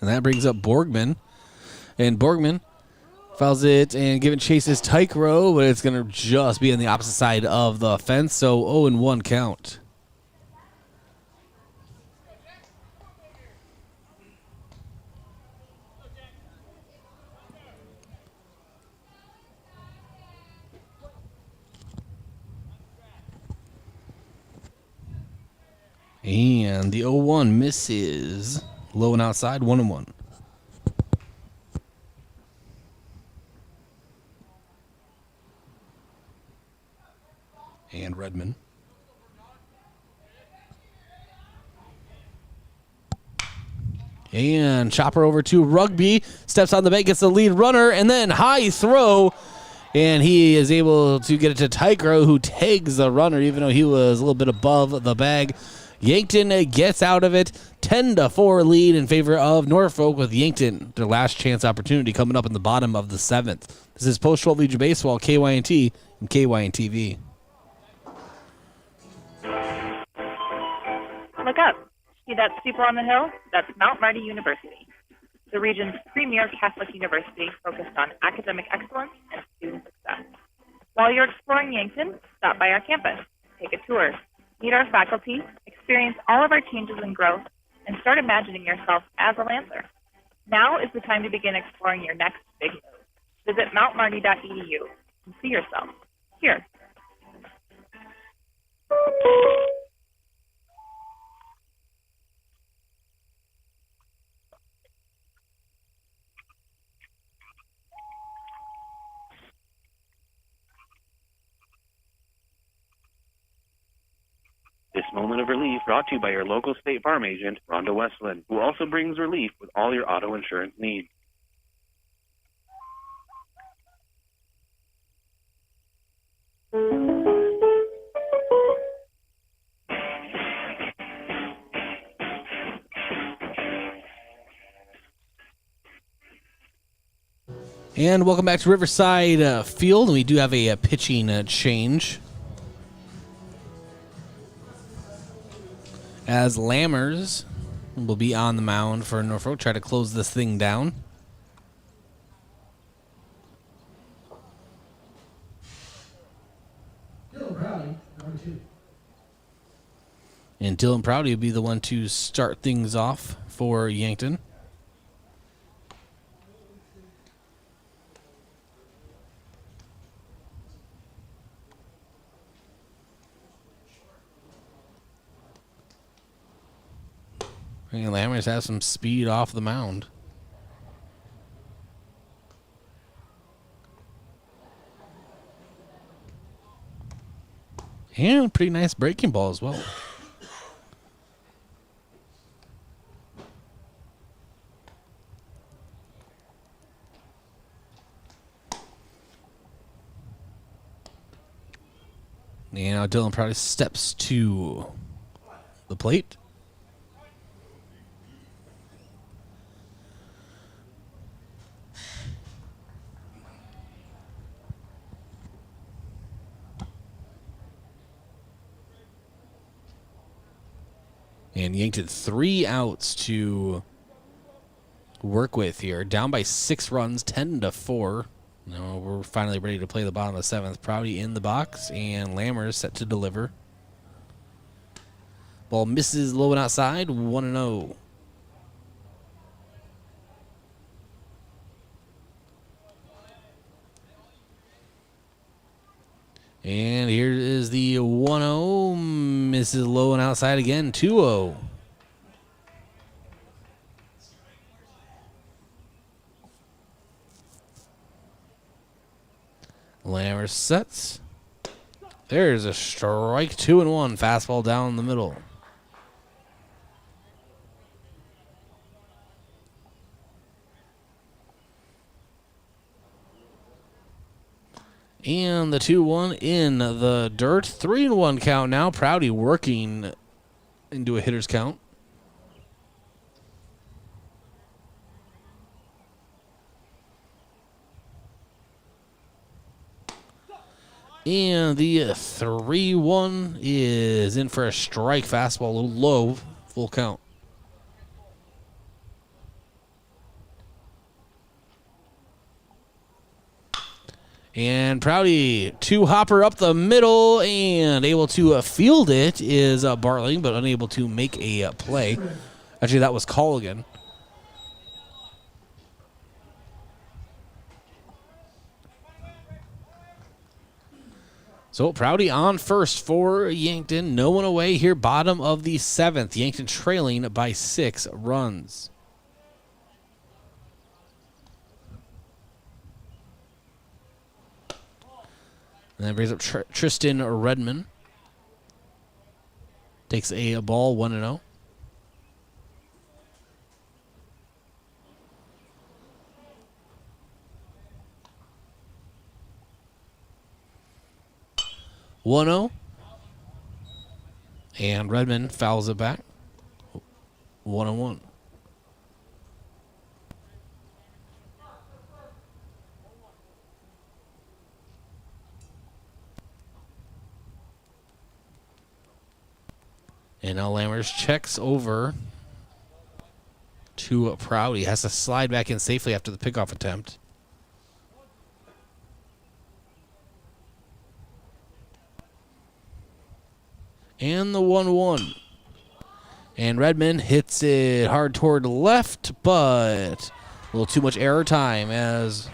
And that brings up Borgman. And Borgman fouls it and giving chase is Tykro, but it's going to just be on the opposite side of the fence. So 0-1 count. And the 0-1 misses. Low and outside, 1-1. And Redmond. And chopper over to Rugby. Steps on the bag, gets the lead runner, and then high throw. And he is able to get it to Tykro, who tags the runner, even though he was a little bit above the bag. Yankton gets out of it. 10-4 lead in favor of Norfolk, with Yankton their last chance opportunity coming up in the bottom of the seventh. This is Post 12 Legion Baseball, KYNT and KYNTV. Look up. See that steeple on the hill? That's Mount Marty University, the region's premier Catholic university focused on academic excellence and student success. While you're exploring Yankton, stop by our campus, take a tour, meet our faculty, experience all of our changes and growth, and start imagining yourself as a Lancer. Now is the time to begin exploring your next big move. Visit mountmarty.edu and see yourself here. This moment of relief brought to you by your local State Farm agent, Rhonda Westland, who also brings relief with all your auto insurance needs. And welcome back to Riverside Field. We do have a pitching change. As Lammers will be on the mound for Norfolk. Try to close this thing down. And Dylan Prouty will be the one to start things off for Yankton. And Lammers has some speed off the mound. And pretty nice breaking ball as well. And now Dylan Prouty steps to the plate. And Yankton 3 outs to work with here. Down by 6 runs, 10-4. Now we're finally ready to play the bottom of the 7th. Prouty in the box, and Lammers set to deliver. Ball misses low and outside, 1-0. And here is the 1-0. Misses low and outside again, 2-0. Lammers sets. There's a strike, 2-1. Fastball down the middle. And the 2-1 in the dirt. 3-1 count now. Prouty working into a hitter's count. And the 3-1 is in for a strike. Fastball a little low. Full count. And Prouty, 2-hopper up the middle, and able to field it is Bartling, but unable to make a play. Actually, that was Colligan. So Prouty on first for Yankton. No one away here, bottom of the 7th. Yankton trailing by 6 runs. And that brings up Tristan Redmond. Takes a ball, 1-0. And Redmond fouls it back. 1-1. And now Lammers checks over to Prouty. Has to slide back in safely after the pickoff attempt. And the 1-1. And Redmond hits it hard toward the left, but a little too much error time as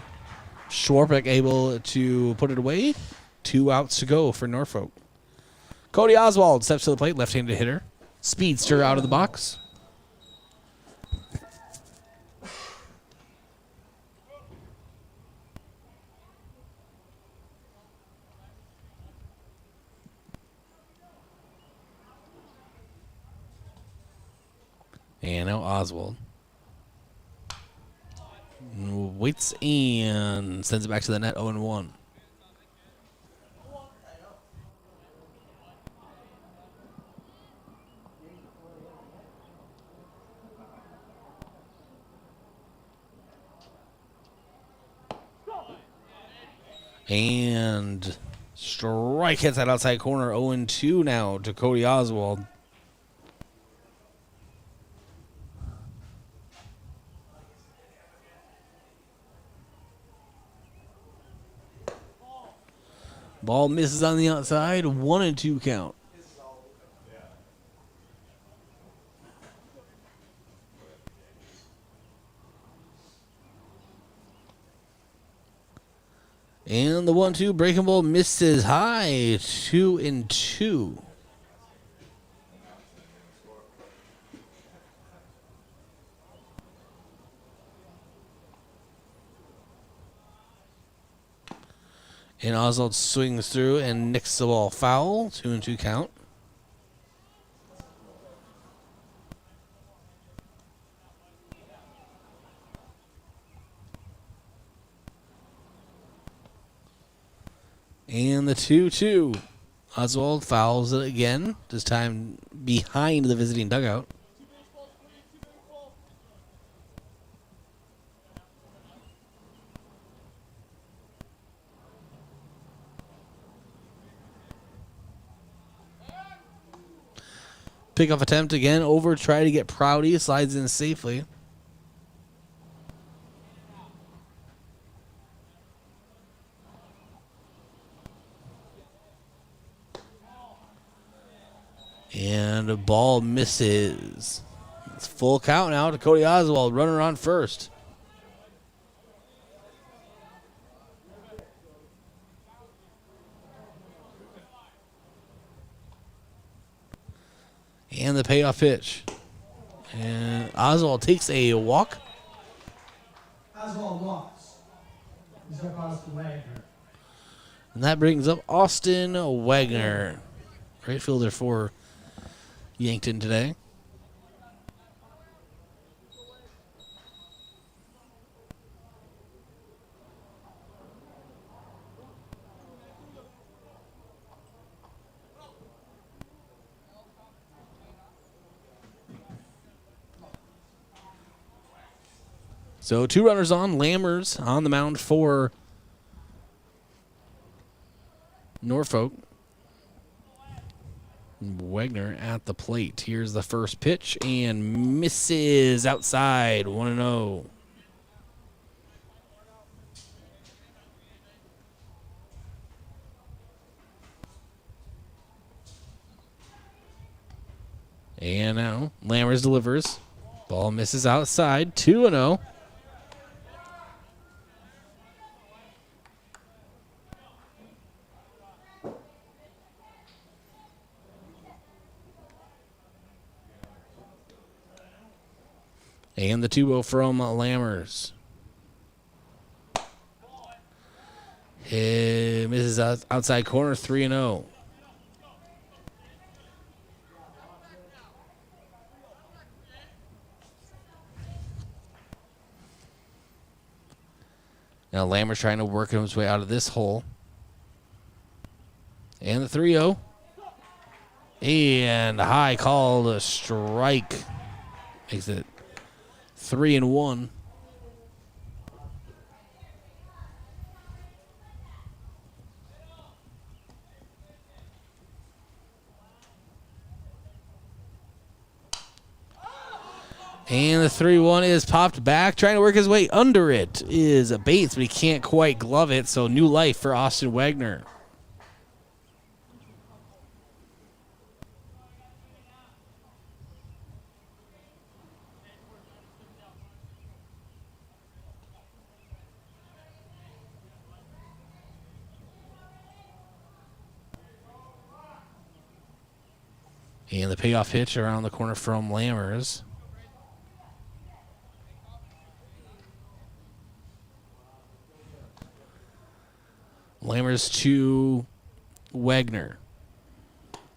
Schwarbeck able to put it away. 2 outs to go for Norfolk. Cody Oswald steps to the plate, left-handed hitter. Speedster out of the box. And now Oswald waits and sends it back to the net, 0-1. And strike hits that outside corner. 0-2 now to Cody Oswald. Ball misses on the outside. 1-2 count. And the 1-2 breaking ball misses high. 2-2. And Oswald swings through and nicks the ball foul. 2-2 count. And the 2-2. Oswald fouls it again, this time behind the visiting dugout. Pickoff attempt again, over, try to get Prouty, slides in safely. And the ball misses. It's full count now to Cody Oswald, runner on first. And the payoff pitch. And Oswald takes a walk. Oswald walks. He's up Austin Wagner. And that brings up Austin Wagner. Right fielder for Yankton today. So 2 runners on. Lammers on the mound for Norfolk. Wagner at the plate. Here's the first pitch and misses outside. 1-0. And now Lammers delivers. Ball misses outside. 2-0. And the 2-0 from Lammers. He misses outside corner, 3-0. Now Lammers trying to work his way out of this hole. And the 3-0. And a high call to strike. Makes it 3-1. And the 3-1 is popped back. Trying to work his way under it is Bates, but he can't quite glove it. So new life for Austin Wagner. And the payoff pitch around the corner from Lammers. Lammers to Wagner.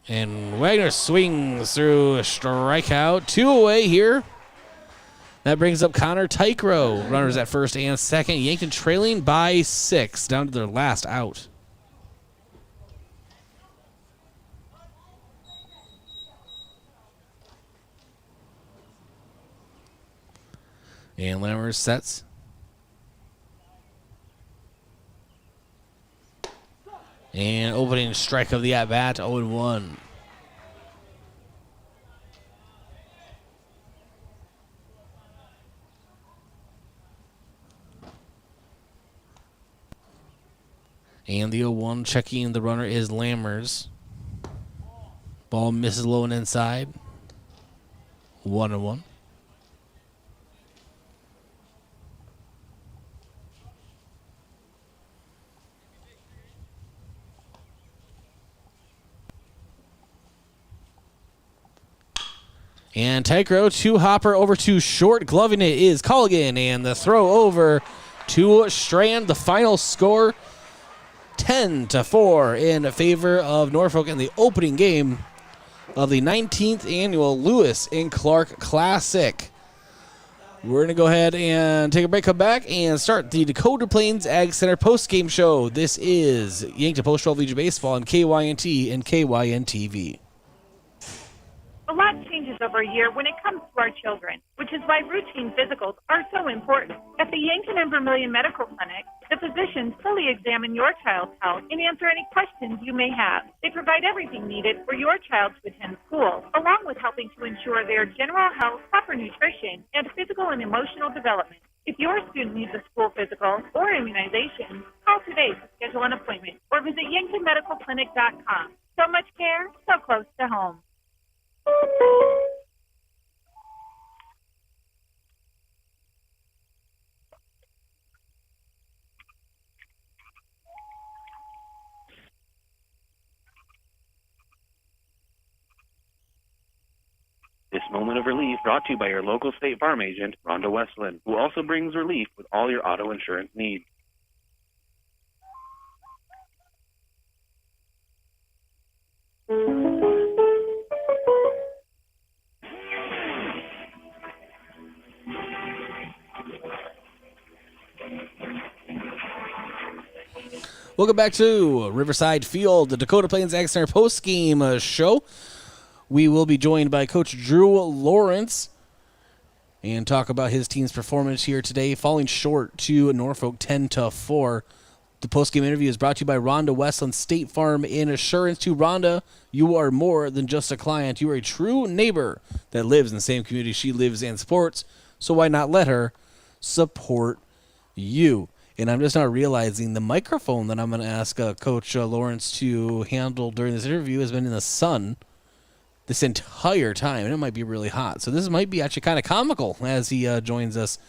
And Wagner swings through a strikeout. 2 away here. That brings up Connor Tykrow. Runners at first and second. Yankton trailing by 6, down to their last out. And Lammers sets. And opening strike of the at-bat, 0-1. And the 0-1, checking the runner is Lammers. Ball misses low and inside. 1-1. And Tycro to Hopper over to short. Gloving it is Colligan. And the throw over to Strand. The final score 10-4 in favor of Norfolk in the opening game of the 19th annual Lewis and Clark Classic. We're going to go ahead and take a break, come back, and start the Dakota Plains Ag Center post-game show. This is Yankton Post-12 Legion Baseball on KYNT and KYNTV. A lot changes over a year when it comes to our children, which is why routine physicals are so important. At the Yankton and Vermilion Medical Clinic, the physicians fully examine your child's health and answer any questions you may have. They provide everything needed for your child to attend school, along with helping to ensure their general health, proper nutrition, and physical and emotional development. If your student needs a school physical or immunization, call today to schedule an appointment or visit yanktonmedicalclinic.com. So much care, so close to home. This moment of relief brought to you by your local State Farm agent, Rhonda Westland, who also brings relief with all your auto insurance needs. Welcome back to Riverside Field, the Dakota Plains Ag Center post-game show. We will be joined by Coach Drew Lawrence and talk about his team's performance here today, falling short to Norfolk 10-4. The post-game interview is brought to you by Rhonda Westland State Farm Insurance. To Rhonda, you are more than just a client. You are a true neighbor that lives in the same community she lives and supports, so why not let her support you? And I'm just now realizing the microphone that I'm going to ask Coach Lawrence to handle during this interview has been in the sun this entire time, and it might be really hot. So this might be actually kind of comical as he joins us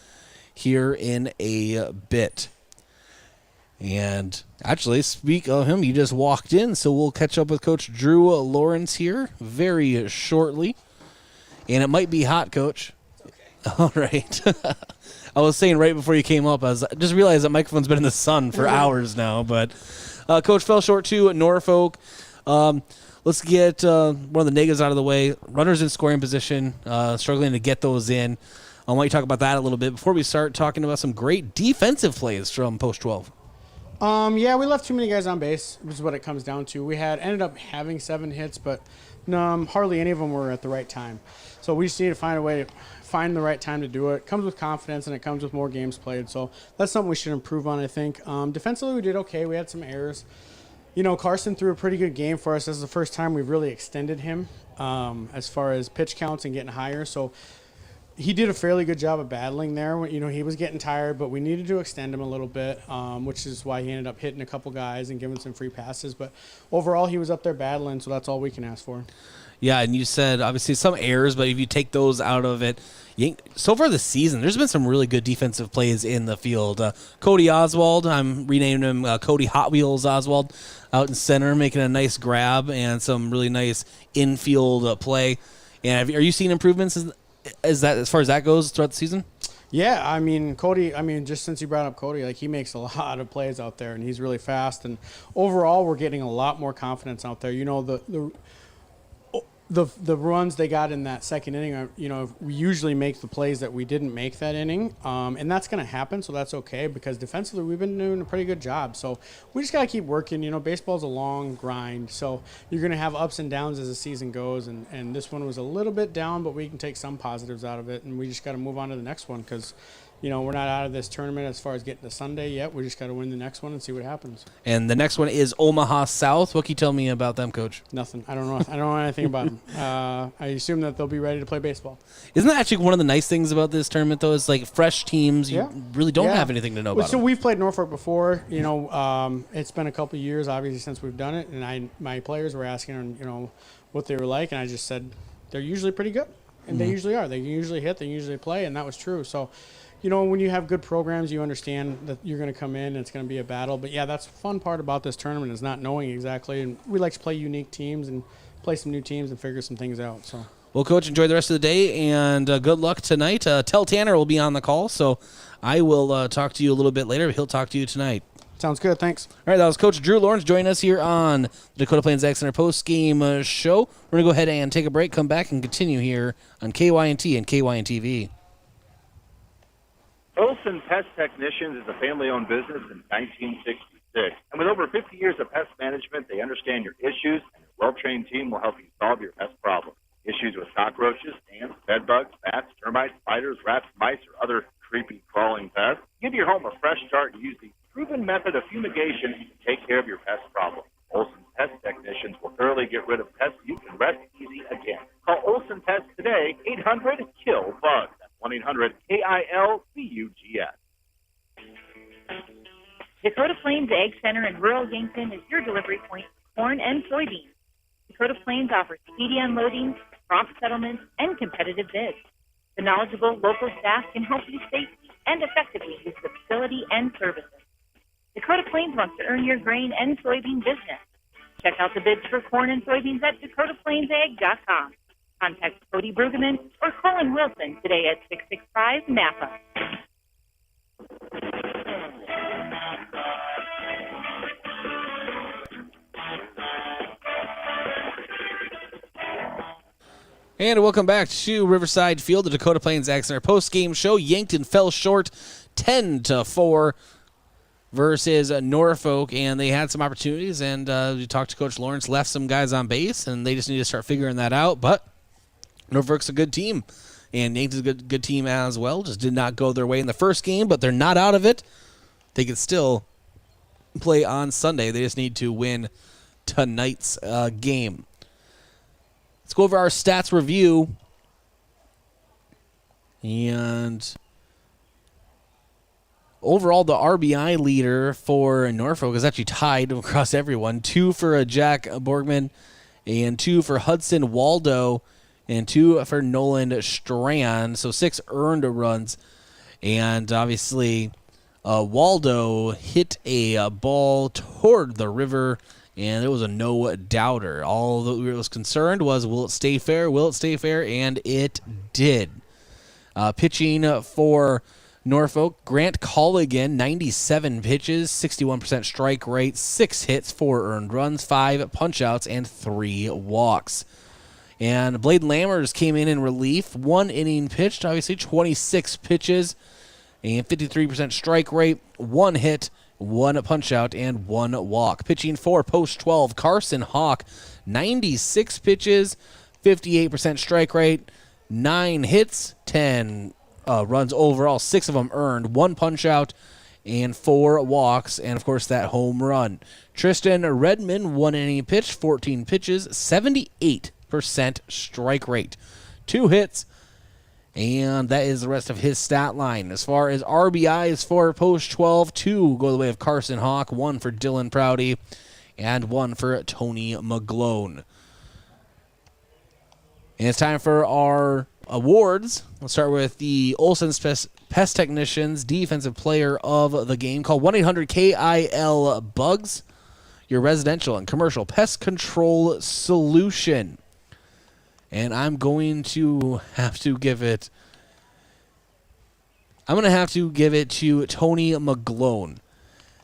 here in a bit. And actually, speak of him, he just walked in, so we'll catch up with Coach Drew Lawrence here very shortly. And it might be hot, Coach. Okay. All right. I was saying right before you came up, I just realized that microphone's been in the sun for hours now. But Coach fell short to Norfolk. Let's get one of the negatives out of the way. Runners in scoring position, struggling to get those in. I want you to talk about that a little bit before we start talking about some great defensive plays from Post 12. Yeah, we left too many guys on base, which is what it comes down to. We ended up having 7 hits, but hardly any of them were at the right time. So we just need to find a way to find the right time to do it. It comes with confidence, and it comes with more games played. So that's something we should improve on, I think. Defensively, we did okay. We had some errors. Carson threw a pretty good game for us. This is the first time we've really extended him as far as pitch counts and getting higher. So he did a fairly good job of battling there. He was getting tired, but we needed to extend him a little bit, which is why he ended up hitting a couple guys and giving some free passes. But overall, he was up there battling, so that's all we can ask for. Yeah, and you said obviously some errors, but if you take those out of it, so far this season, there's been some really good defensive plays in the field. Cody Oswald, I'm renaming him Cody Hot Wheels Oswald, out in center, making a nice grab and some really nice infield play. And are you seeing improvements as far as that goes throughout the season? Yeah, Cody, just since you brought up Cody, he makes a lot of plays out there, and he's really fast. And overall, we're getting a lot more confidence out there. The runs they got in that second inning, we usually make the plays that we didn't make that inning, and that's going to happen, so that's okay because defensively we've been doing a pretty good job. So we just got to keep working. Baseball's a long grind, so you're going to have ups and downs as the season goes, and this one was a little bit down, but we can take some positives out of it, and we just got to move on to the next one because, we're not out of this tournament as far as getting to Sunday yet. We just got to win the next one and see what happens. And the next one is Omaha South. What can you tell me about them, Coach? Nothing. I don't know. I don't know anything about them. I assume that they'll be ready to play baseball. Isn't that actually one of the nice things about this tournament, though? Is like fresh teams. You really don't have anything to know about. So we've played Norfolk before. It's been a couple of years, obviously, since we've done it. And my players were asking, what they were like, and I just said they're usually pretty good, and they usually are. They usually hit. They usually play, and that was true. So. When you have good programs, you understand that you're going to come in and it's going to be a battle. But, yeah, that's the fun part about this tournament is not knowing exactly. And we like to play unique teams and play some new teams and figure some things out. So, well, Coach, enjoy the rest of the day, and good luck tonight. Tell Tanner will be on the call, so I will talk to you a little bit later. He'll talk to you tonight. Sounds good. Thanks. All right, that was Coach Drew Lawrence joining us here on the Dakota Plains Ag Center post-game show. We're going to go ahead and take a break, come back, and continue here on KYNT and KYNTV. Olson Pest Technicians is a family-owned business since 1966. And with over 50 years of pest management, they understand your issues, and their well-trained team will help you solve your pest problems. Issues with cockroaches, ants, bedbugs, bats, termites, spiders, rats, mice, or other creepy crawling pests. Give your home a fresh start and use the proven method of fumigation to take care of your pest problem. Olson Pest Technicians will thoroughly get rid of pests you can rest easy again. Call Olson Pest today, 800-KILL-BUG. 1-800-KILBUGS. Dakota Plains Ag Center in rural Yankton is your delivery point for corn and soybeans. Dakota Plains offers speedy unloading, prompt settlements, and competitive bids. The knowledgeable local staff can help you safely and effectively use the facility and services. Dakota Plains wants to earn your grain and soybean business. Check out the bids for corn and soybeans at DakotaPlainsAg.com. Contact Cody Brueggemann or Colin Wilson today at 665-NAPA. And welcome back to Riverside Field, the Dakota Plains Ag Center post-game show. Yankton fell short 10-4 versus Norfolk, and they had some opportunities, and we talked to Coach Lawrence, left some guys on base, and they just need to start figuring that out. But Norfolk's a good team, and Yankton's a good team as well. Just did not go their way in the first game, but they're not out of it. They can still play on Sunday. They just need to win tonight's game. Let's go over our stats review. And overall, the RBI leader for Norfolk is actually tied across everyone. 2 for Jack Borgman, and 2 for Hudson Waldo, and 2 for Nolan Strand. So 6 earned runs. And obviously, Waldo hit a ball toward the river, and it was a no-doubter. All that we was concerned was, will it stay fair? Will it stay fair? And it did. Pitching for Norfolk, Grant Colligan, 97 pitches, 61% strike rate, 6 hits, 4 earned runs, 5 punch-outs, and 3 walks. And Bladen Lammers came in relief. 1 inning pitched, obviously 26 pitches, and 53% strike rate, 1 hit, 1 punch-out, and 1 walk. Pitching for Post 12, Carson Hawk, 96 pitches, 58% strike rate, 9 hits, 10 runs overall, 6 of them earned, 1 punch-out, and 4 walks, and, of course, that home run. Tristan Redmond, 1 inning pitch, 14 pitches, 78% strike rate, 2 hits, and that is the rest of his stat line. As far as RBIs for Post 12, 2 go the way of Carson Hawk, 1 for Dylan Prouty, and 1 for Tony McGlone. And it's time for our awards. We'll start with the Olson's Pest Technicians Defensive Player of the Game. Call 1-800-KIL-BUGS, your residential and commercial pest control solution. And I'm going to have to give it to Tony McGlone.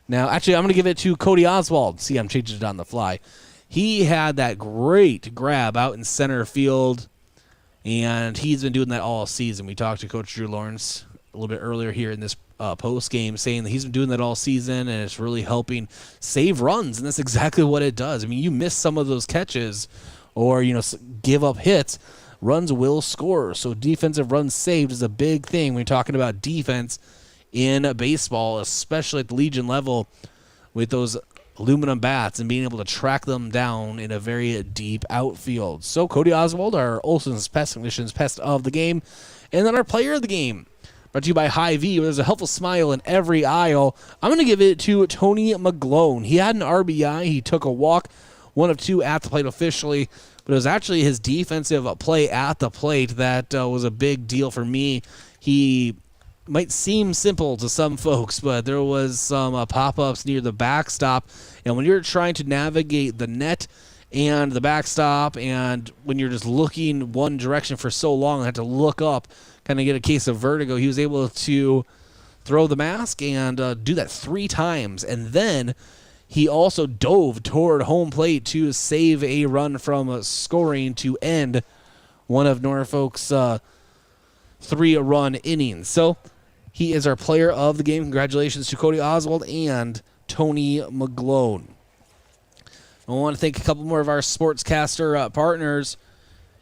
Now, actually, I'm going to give it to Cody Oswald. See, I'm changing it on the fly. He had that great grab out in center field, and he's been doing that all season. We talked to Coach Drew Lawrence a little bit earlier here in this post game, saying that he's been doing that all season, and it's really helping save runs, and that's exactly what it does. I mean, you miss some of those catches or, give up hits. runs will score. So defensive runs saved is a big thing when you're talking about defense in baseball, especially at the Legion level with those aluminum bats and being able to track them down in a very deep outfield. So Cody Oswald, our Olson's Pest Technicians Pest of the Game, and then our Player of the Game, brought to you by Hy-Vee. There's a helpful smile in every aisle. I'm going to give it to Tony McGlone. He had an RBI. He took a walk, 1 of 2 at the plate officially, but it was actually his defensive play at the plate that was a big deal for me. He might seem simple to some folks, but there was some pop-ups near the backstop, and when you're trying to navigate the net and the backstop, and when you're just looking one direction for so long and have to look up, kind of get a case of vertigo, he was able to throw the mask and do that 3 times, and then he also dove toward home plate to save a run from scoring to end one of Norfolk's 3-run innings. So he is our Player of the Game. Congratulations to Cody Oswald and Tony McGlone. I want to thank a couple more of our sportscaster partners.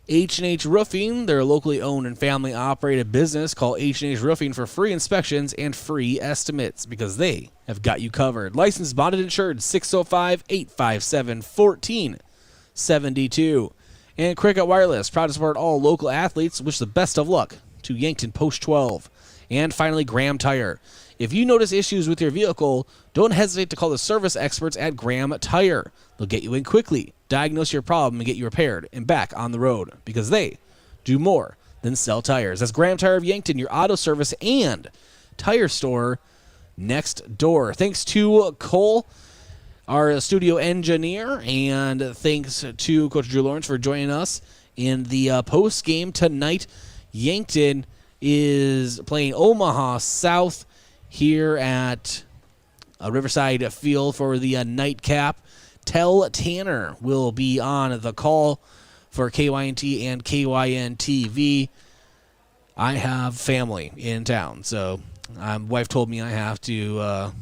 H&H Roofing, they're a locally owned and family-operated business. Call H&H Roofing for free inspections and free estimates because they have got you covered. Licensed, bonded, insured, 605-857-1472. And Cricket Wireless, proud to support all local athletes. Wish the best of luck to Yankton Post 12. And finally, Graham Tire. If you notice issues with your vehicle, don't hesitate to call the service experts at Graham Tire. They'll get you in quickly, diagnose your problem, and get you repaired and back on the road because they do more than sell tires. That's Graham Tire of Yankton, your auto service and tire store next door. Thanks to Cole, our studio engineer, and thanks to Coach Drew Lawrence for joining us in the post game tonight. Yankton is playing Omaha South here at Riverside Field for the nightcap. Tell Tanner will be on the call for KYNT and KYN-TV. I have family in town, so my wife told me I have to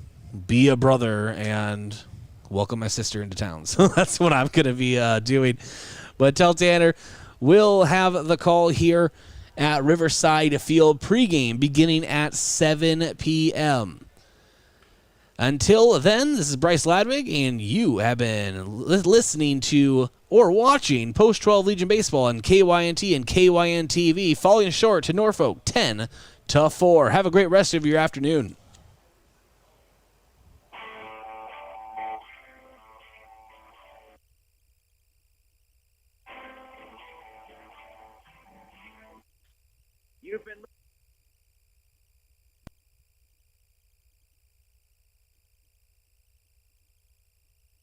be a brother and welcome my sister into town. So that's what I'm going to be doing. But Tell Tanner will have the call here at Riverside Field pregame beginning at 7 p.m. Until then, this is Bryce Ladwig, and you have been listening to or watching Post 12 Legion Baseball on KYNT and KYN-TV, falling short to Norfolk 10-4. Have a great rest of your afternoon.